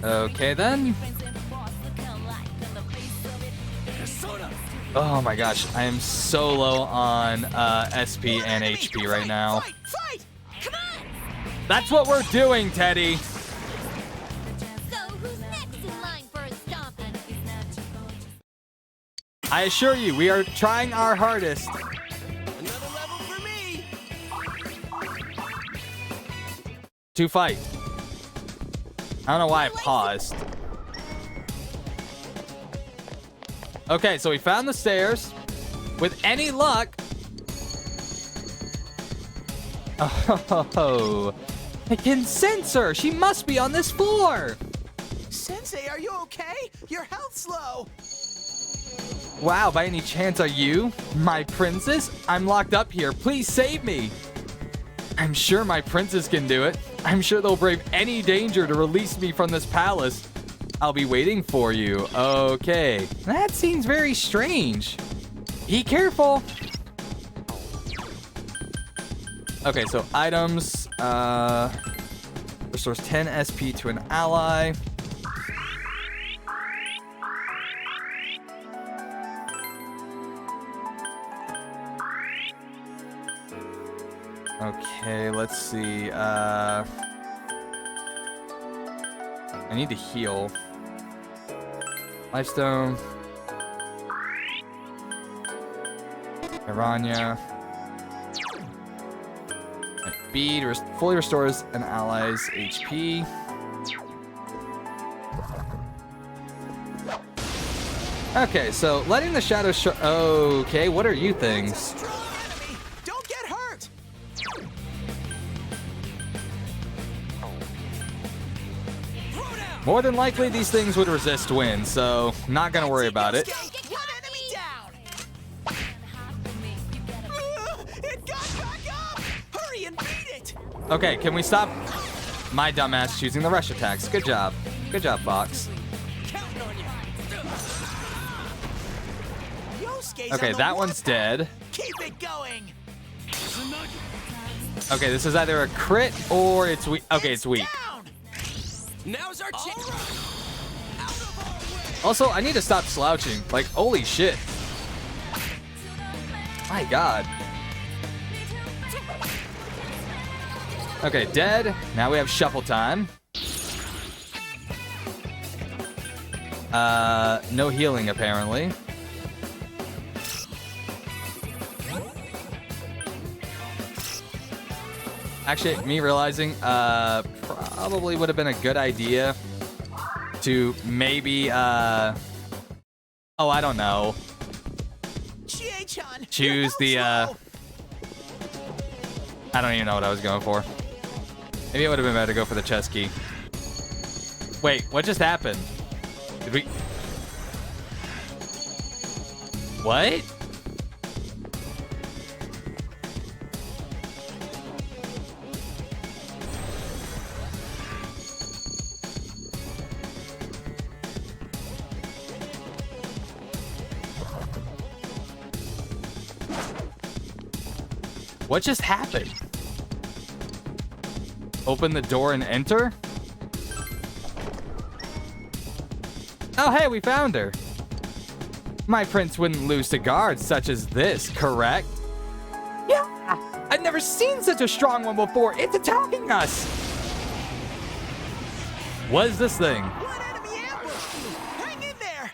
Okay then. Oh my gosh, I am so low on SP and HP right now. That's what we're doing, Teddy. I assure you, we are trying our hardest. Another level for me. To fight. I don't know why I paused. Okay, so we found the stairs. With any luck... Oh, I can sense her. She must be on this floor. Sensei, are you okay? Your health's low. Wow, by any chance are you my princess? I'm locked up here. Please save me. I'm sure my princess can do it. I'm sure they'll brave any danger to release me from this palace. I'll be waiting for you. Okay. That seems very strange. Be careful. Okay, so items. Restores 10 SP to an ally. Okay, let's see. I need to heal. Lifestone. Irania. Bead fully restores an ally's HP. Okay, so letting the shadows show. Okay, what are you things? Don't get hurt. More than likely, these things would resist wind, so not gonna worry about it. One enemy down. It got back up. Hurry and beat it. Okay, can we stop my dumbass choosing the rush attacks? Good job. Good job, Fox. Okay, that one's dead. Keep it going. Okay, this is either a crit or it's weak. Okay, it's weak. Now's our chance. Also, I need to stop slouching. Like, holy shit. My God. Okay, dead. Now we have shuffle time. No healing apparently. Actually, me realizing, probably would have been a good idea to maybe, oh, I don't know. Choose the, I don't even know what I was going for. Maybe it would have been better to go for the chest key. Wait, what just happened? Did we... What? What just happened? Open the door and enter? Oh, hey, we found her. My prince wouldn't lose to guards such as this, correct? Yeah, I've never seen such a strong one before. It's attacking us. What is this thing? Hang in there.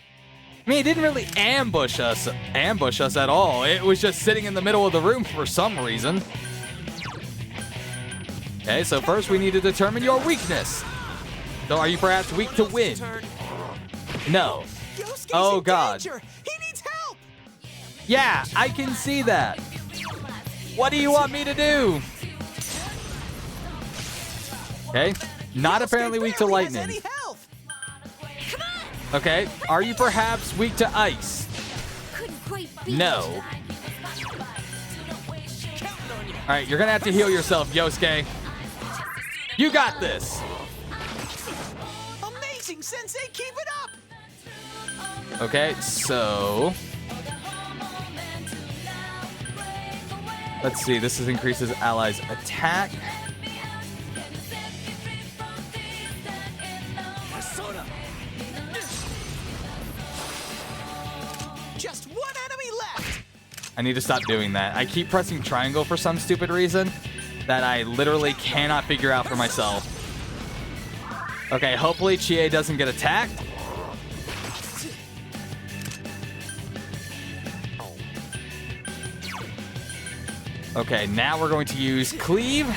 I mean, it didn't really ambush us at all. It was just sitting in the middle of the room for some reason. Okay, so first we need to determine your weakness. So are you perhaps weak to wind? No. Oh, God. He needs help. Yeah, I can see that. What do you want me to do? Okay, not apparently weak to lightning. Okay, are you perhaps weak to ice? No. All right, you're gonna have to heal yourself, Yosuke. You got this. Amazing, Sensei. Keep it up. Okay, so let's see. This increases allies' attack. Just one enemy left. I need to stop doing that. I keep pressing triangle for some stupid reason that I literally cannot figure out for myself. Okay, hopefully Chie doesn't get attacked. Okay, now we're going to use cleave.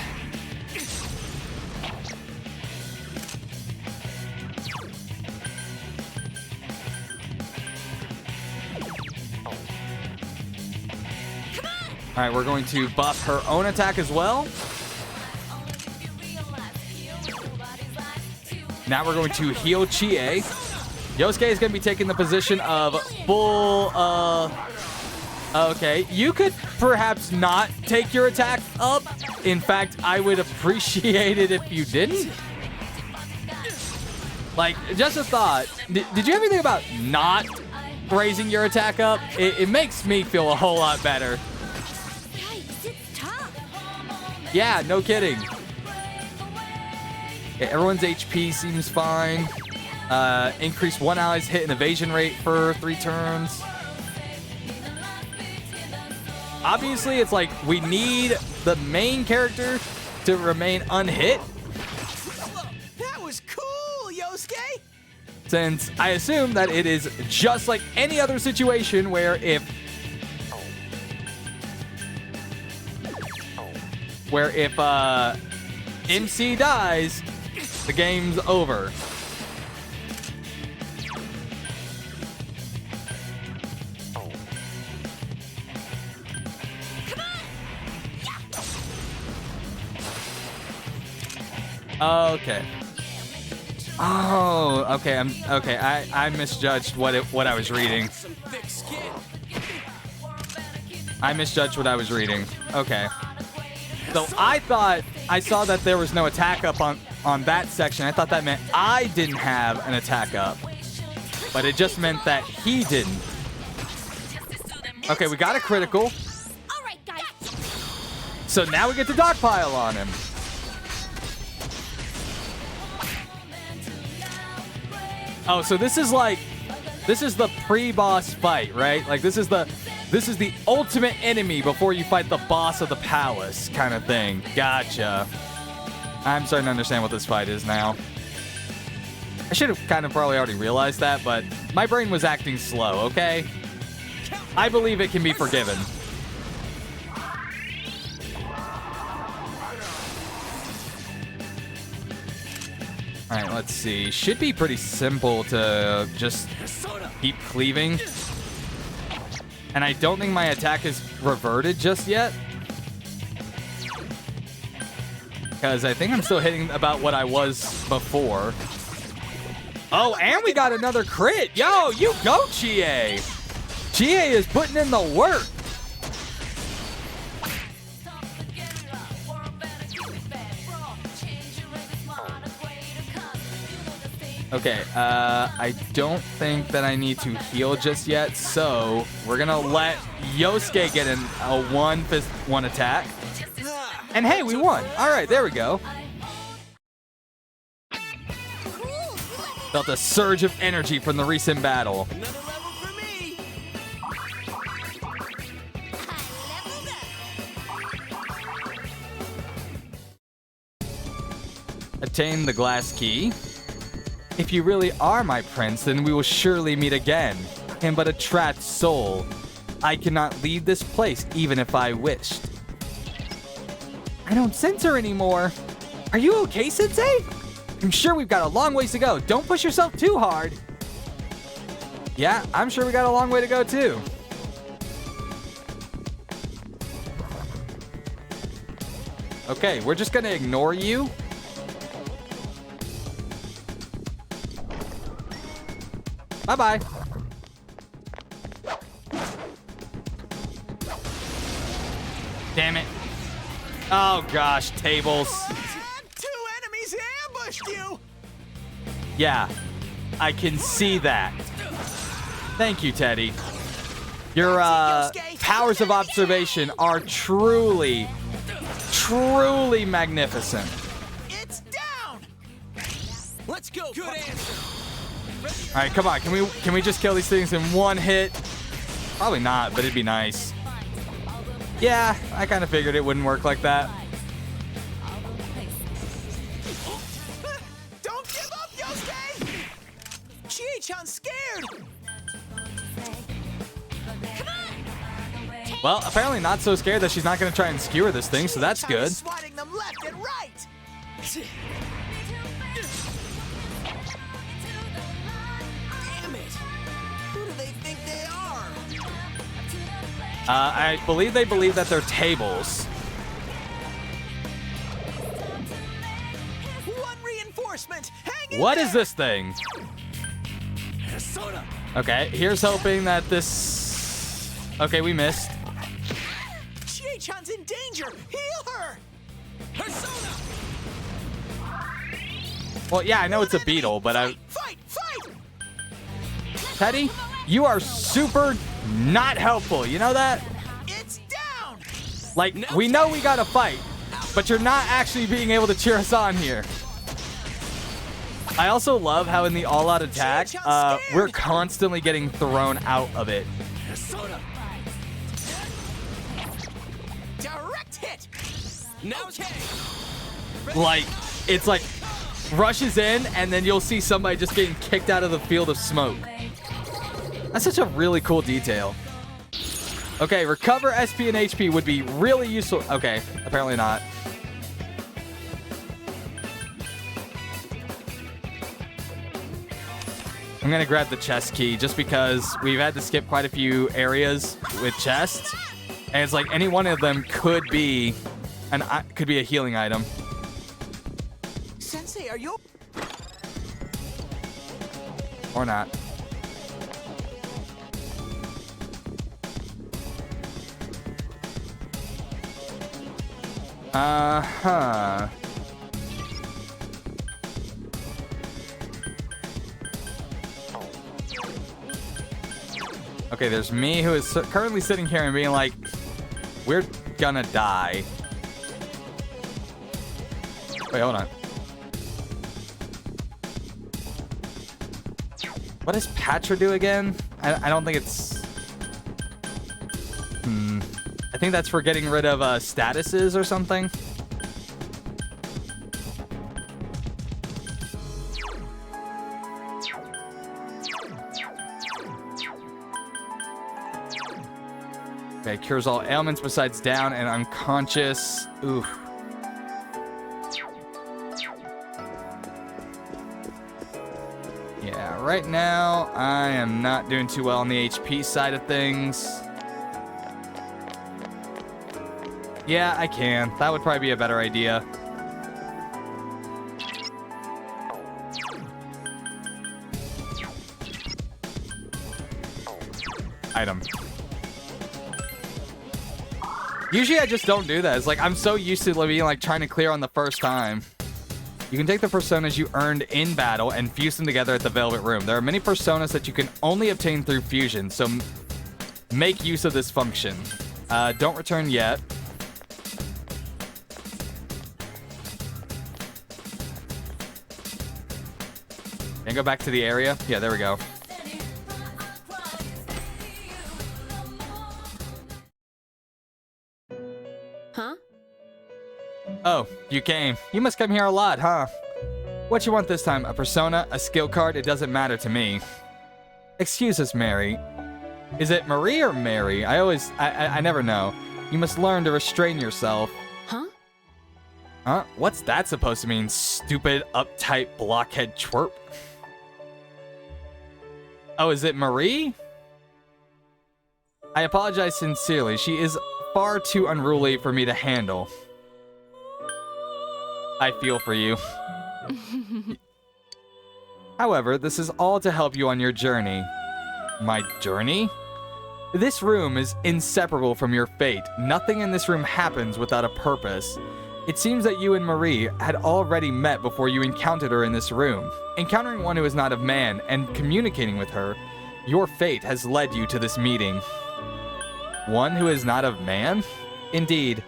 All right, we're going to buff her own attack as well. Now we're going to heal Chie. Yosuke is going to be taking the position of full, okay, you could perhaps not take your attack up. In fact, I would appreciate it if you didn't. Like, just a thought. Did you ever think about not raising your attack up? It makes me feel a whole lot better. Yeah, no kidding. Okay, everyone's HP seems fine. Increase one ally's hit and evasion rate for 3 turns. Obviously, it's like we need the main character to remain unhit. That was cool, Yosuke. Since I assume that it is just like any other situation where if MC dies, the game's over. Okay. Oh, okay. I misjudged what I was reading. I misjudged what I was reading. Okay. So I thought I saw that there was no attack up on that section. I thought that meant I didn't have an attack up. But it just meant that he didn't. Okay, we got a critical. So now we get to dogpile on him. Oh, so this is the pre-boss fight, right? Like this is the ultimate enemy before you fight the boss of the palace kind of thing. Gotcha. I'm starting to understand what this fight is now. I should have kind of probably already realized that, but my brain was acting slow, okay? I believe it can be forgiven. All right, let's see. Should be pretty simple to just keep cleaving. And I don't think my attack is reverted just yet. Because I think I'm still hitting about what I was before. Oh, and we got another crit. Yo, you go, Chie. Chie is putting in the work. Okay, I don't think that I need to heal just yet, so we're gonna let Yosuke get in a one attack. And hey, we won. All right, there we go. Felt a surge of energy from the recent battle. Attain the glass key. If you really are my prince, then we will surely meet again. I am but a trapped soul. I cannot leave this place even if I wished. I don't sense her anymore. Are you okay, Sensei? I'm sure we've got a long ways to go. Don't push yourself too hard. Yeah, I'm sure we got a long way to go too. Okay, we're just gonna ignore you. Bye-bye. Damn it. Oh, gosh. Tables. Two enemies ambushed you! Yeah. I can see that. Thank you, Teddy. Your powers of observation are truly, truly magnificent. It's down! Let's go. Good answer. All right, come on. Can we just kill these things in one hit? Probably not, but it'd be nice. Yeah, I kind of figured it wouldn't work like that. Don't give up, Yosuke! Chie-chan's scared! Well, apparently not so scared that she's not going to try and skewer this thing, so that's good. Swatting them left and right! Damn it! Who do they think they are? I believe they believe that they're tables. One reinforcement! Hang in What there. is this thing? Okay, here's hoping that this... Okay, we missed. Chie-chan's in danger! Heal her! Persona! Well, yeah, I know it's a beetle, but Fight! Teddy, you are super not helpful. You know that? It's down! Like, we know we gotta fight, but you're not actually being able to cheer us on here. I also love how in the all-out attack, we're constantly getting thrown out of it. Direct hit! Okay. Like, it's like rushes in, and then you'll see somebody just getting kicked out of the field of smoke. That's such a really cool detail. Okay, recover SP and HP would be really useful. Okay, apparently not. I'm gonna grab the chest key just because we've had to skip quite a few areas with chests, and it's like any one of them could be a healing item. are you? Or not. Uh-huh. Okay, there's me who is currently sitting here and being like, we're gonna die. Wait, hold on. What does Patra do again? I don't think it's... I think that's for getting rid of statuses or something. Okay, cures all ailments besides down and unconscious. Ooh. Yeah, right now I am not doing too well on the HP side of things. Yeah, I can. That would probably be a better idea. Item. Usually I just don't do that. It's like I'm so used to being like trying to clear on the first time. You can take the personas you earned in battle and fuse them together at the Velvet Room. There are many personas that you can only obtain through fusion, so make use of this function. Don't return yet. And go back to the area. Yeah, there we go. Huh? Oh, you came. You must come here a lot, huh? What you want this time? A persona? A skill card? It doesn't matter to me. Excuse us, Mary. Is it Marie or Mary? I never know. You must learn to restrain yourself. Huh? Huh? What's that supposed to mean? Stupid, uptight, blockhead twerp? Oh, is it Marie? I apologize sincerely. She is far too unruly for me to handle. I feel for you. However, this is all to help you on your journey. My journey? This room is inseparable from your fate. Nothing in this room happens without a purpose. It seems that you and Marie had already met before you encountered her in this room. Encountering one who is not of man and communicating with her, your fate has led you to this meeting. One who is not of man? Indeed.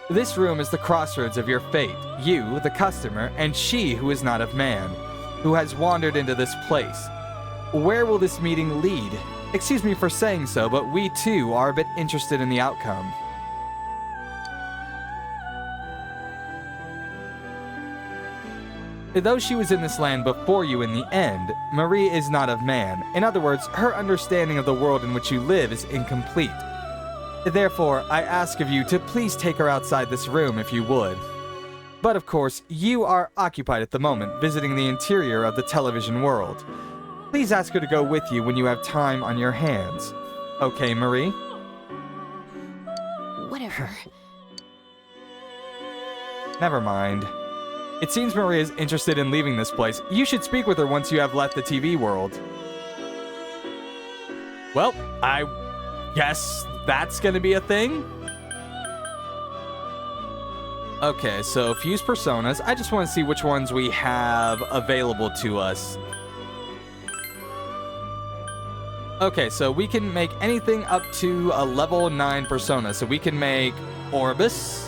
This room is the crossroads of your fate. You, the customer, and she who is not of man, who has wandered into this place. Where will this meeting lead? Excuse me for saying so, but we too are a bit interested in the outcome. Though she was in this land before you in the end, Marie is not of man. In other words, her understanding of the world in which you live is incomplete. Therefore, I ask of you to please take her outside this room if you would. But of course, you are occupied at the moment, visiting the interior of the television world. Please ask her to go with you when you have time on your hands. Okay, Marie? Whatever. Never mind. It seems Marie is interested in leaving this place. You should speak with her once you have left the TV world. Well, I guess that's gonna be a thing. Okay, so fuse personas. I just want to see which ones we have available to us. Okay, so we can make anything up to a level 9 persona. So we can make Orbis.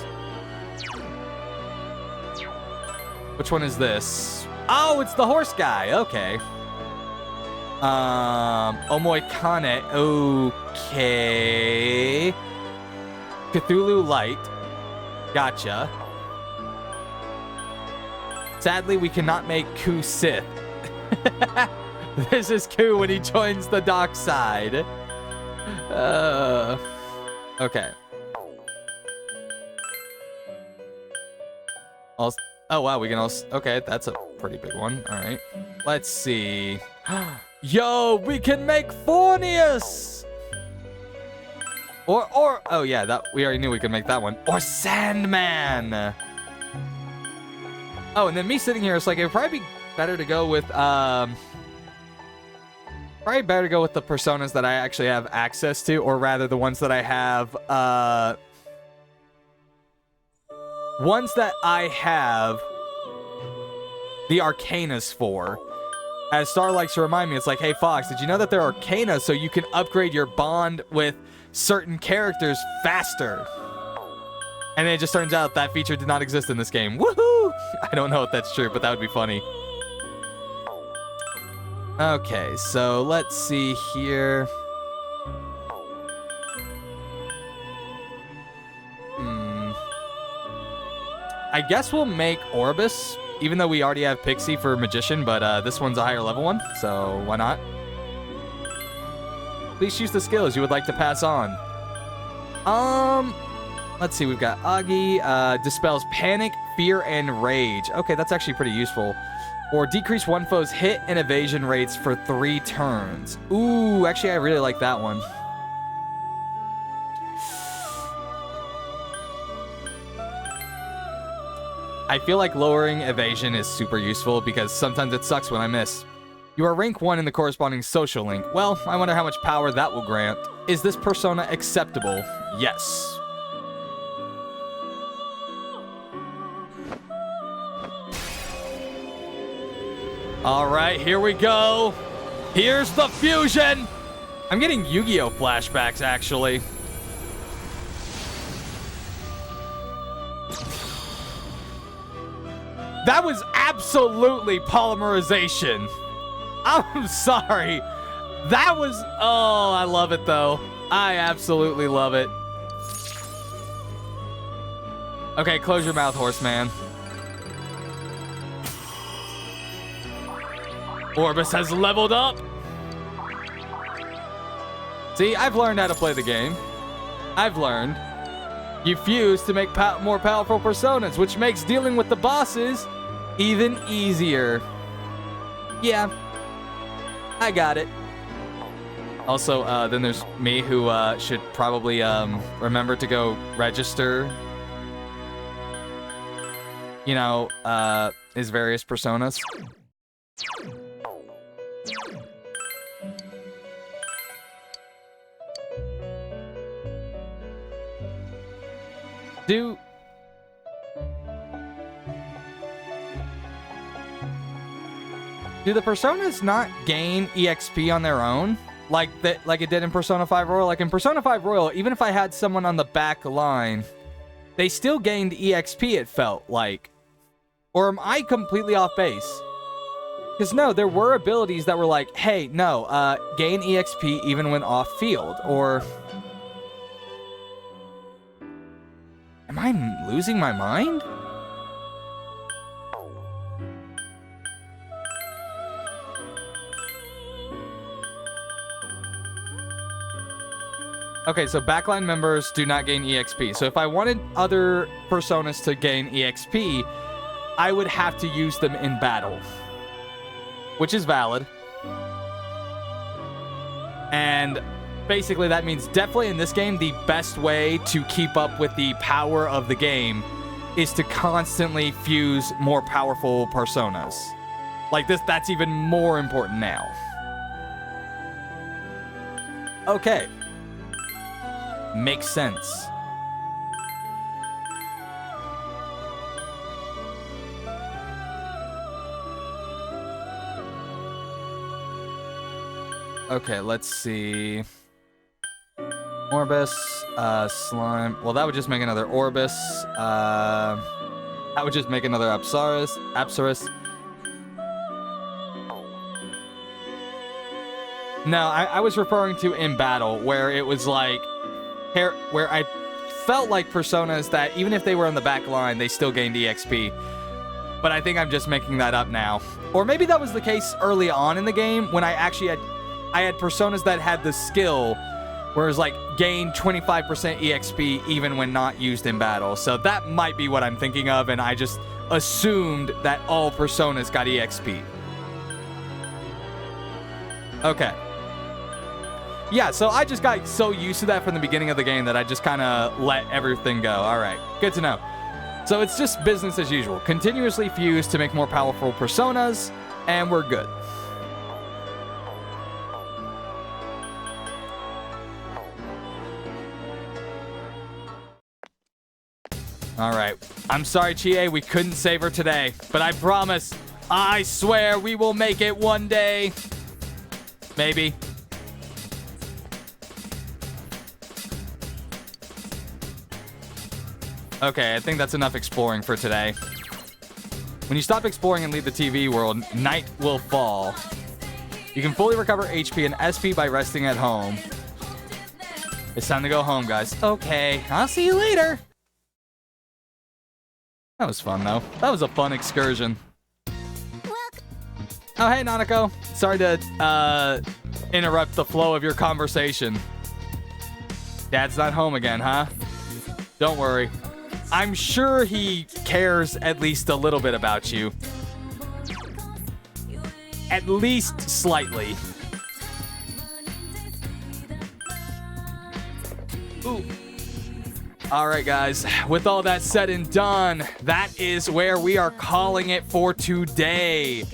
Which one is this? Oh, it's the horse guy. Okay. Omoikane. Okay. Cthulhu Light. Gotcha. Sadly, we cannot make Ku Sith. This is Ku when he joins the dark side. Okay. Oh, wow, we can also... Okay, that's a pretty big one. All right. Let's see. Yo, we can make Fornius! Or... Oh, yeah, that we already knew we could make that one. Or Sandman! Oh, and then me sitting here, it's like, it would probably be better to go with, probably better to go with the personas that I actually have access to, or rather the ones that I have, ones that I have the arcanas for. As Star likes to remind me, it's like, hey, Fox, did you know that there are arcanas so you can upgrade your bond with certain characters faster? And then it just turns out that feature did not exist in this game. Woohoo! I don't know if that's true, but that would be funny. Okay, so let's see here. I guess we'll make Orbis, even though we already have Pixie for Magician, but this one's a higher level one, so why not? Please choose the skills you would like to pass on. Let's see, we've got Agi, dispels panic, fear, and rage. Okay, that's actually pretty useful. Or decrease one foe's hit and evasion rates for 3 turns. Ooh, actually, I really like that one. I feel like lowering evasion is super useful because sometimes it sucks when I miss. You are rank 1 in the corresponding social link. Well, I wonder how much power that will grant. Is this persona acceptable? Yes. All right, here we go. Here's the fusion. I'm getting Yu-Gi-Oh! Flashbacks, actually. That was absolutely polymerization. I'm sorry. That was... Oh, I love it, though. I absolutely love it. Okay, close your mouth, horseman. Orbis has leveled up. See, I've learned how to play the game. I've learned. You fuse to make more powerful personas, which makes dealing with the bosses even easier. Yeah, I got it. Also, then there's me who should probably remember to go register, you know, his various personas. Do the personas not gain EXP on their own? Like it did in Persona 5 Royal? Like in Persona 5 Royal, even if I had someone on the back line, they still gained EXP, it felt like. Or am I completely off base? Because no, there were abilities that were like, hey, no, gain EXP even when off field, or... Am I losing my mind? Okay, so backline members do not gain EXP. So if I wanted other personas to gain EXP, I would have to use them in battle, which is valid. And basically that means definitely in this game, the best way to keep up with the power of the game is to constantly fuse more powerful personas. Like this, that's even more important now. Okay. Makes sense. Okay, let's see. Orbis, slime. Well, that would just make another Orbis. That would just make another Apsaris. No, I was referring to in battle, where it was like, where I felt like personas that even if they were on the back line, they still gained EXP. But I think I'm just making that up now. Or maybe that was the case early on in the game when I actually had personas that had the skill where it was like gain 25% EXP even when not used in battle. So that might be what I'm thinking of, and I just assumed that all personas got EXP. Okay. Yeah, so I just got so used to that from the beginning of the game that I just kind of let everything go. All right, good to know. So it's just business as usual. Continuously fuse to make more powerful personas, and we're good. Alright. I'm sorry, Chie, we couldn't save her today. But I promise, I swear we will make it one day. Maybe. Okay, I think that's enough exploring for today. When you stop exploring and leave the TV world, night will fall. You can fully recover HP and SP by resting at home. It's time to go home, guys. Okay, I'll see you later. That was fun, though. That was a fun excursion. Oh, hey, Nanako. Sorry to interrupt the flow of your conversation. Dad's not home again, huh? Don't worry. I'm sure he cares at least a little bit about you. At least slightly. Ooh. All right, guys. With all that said and done, that is where we are calling it for today.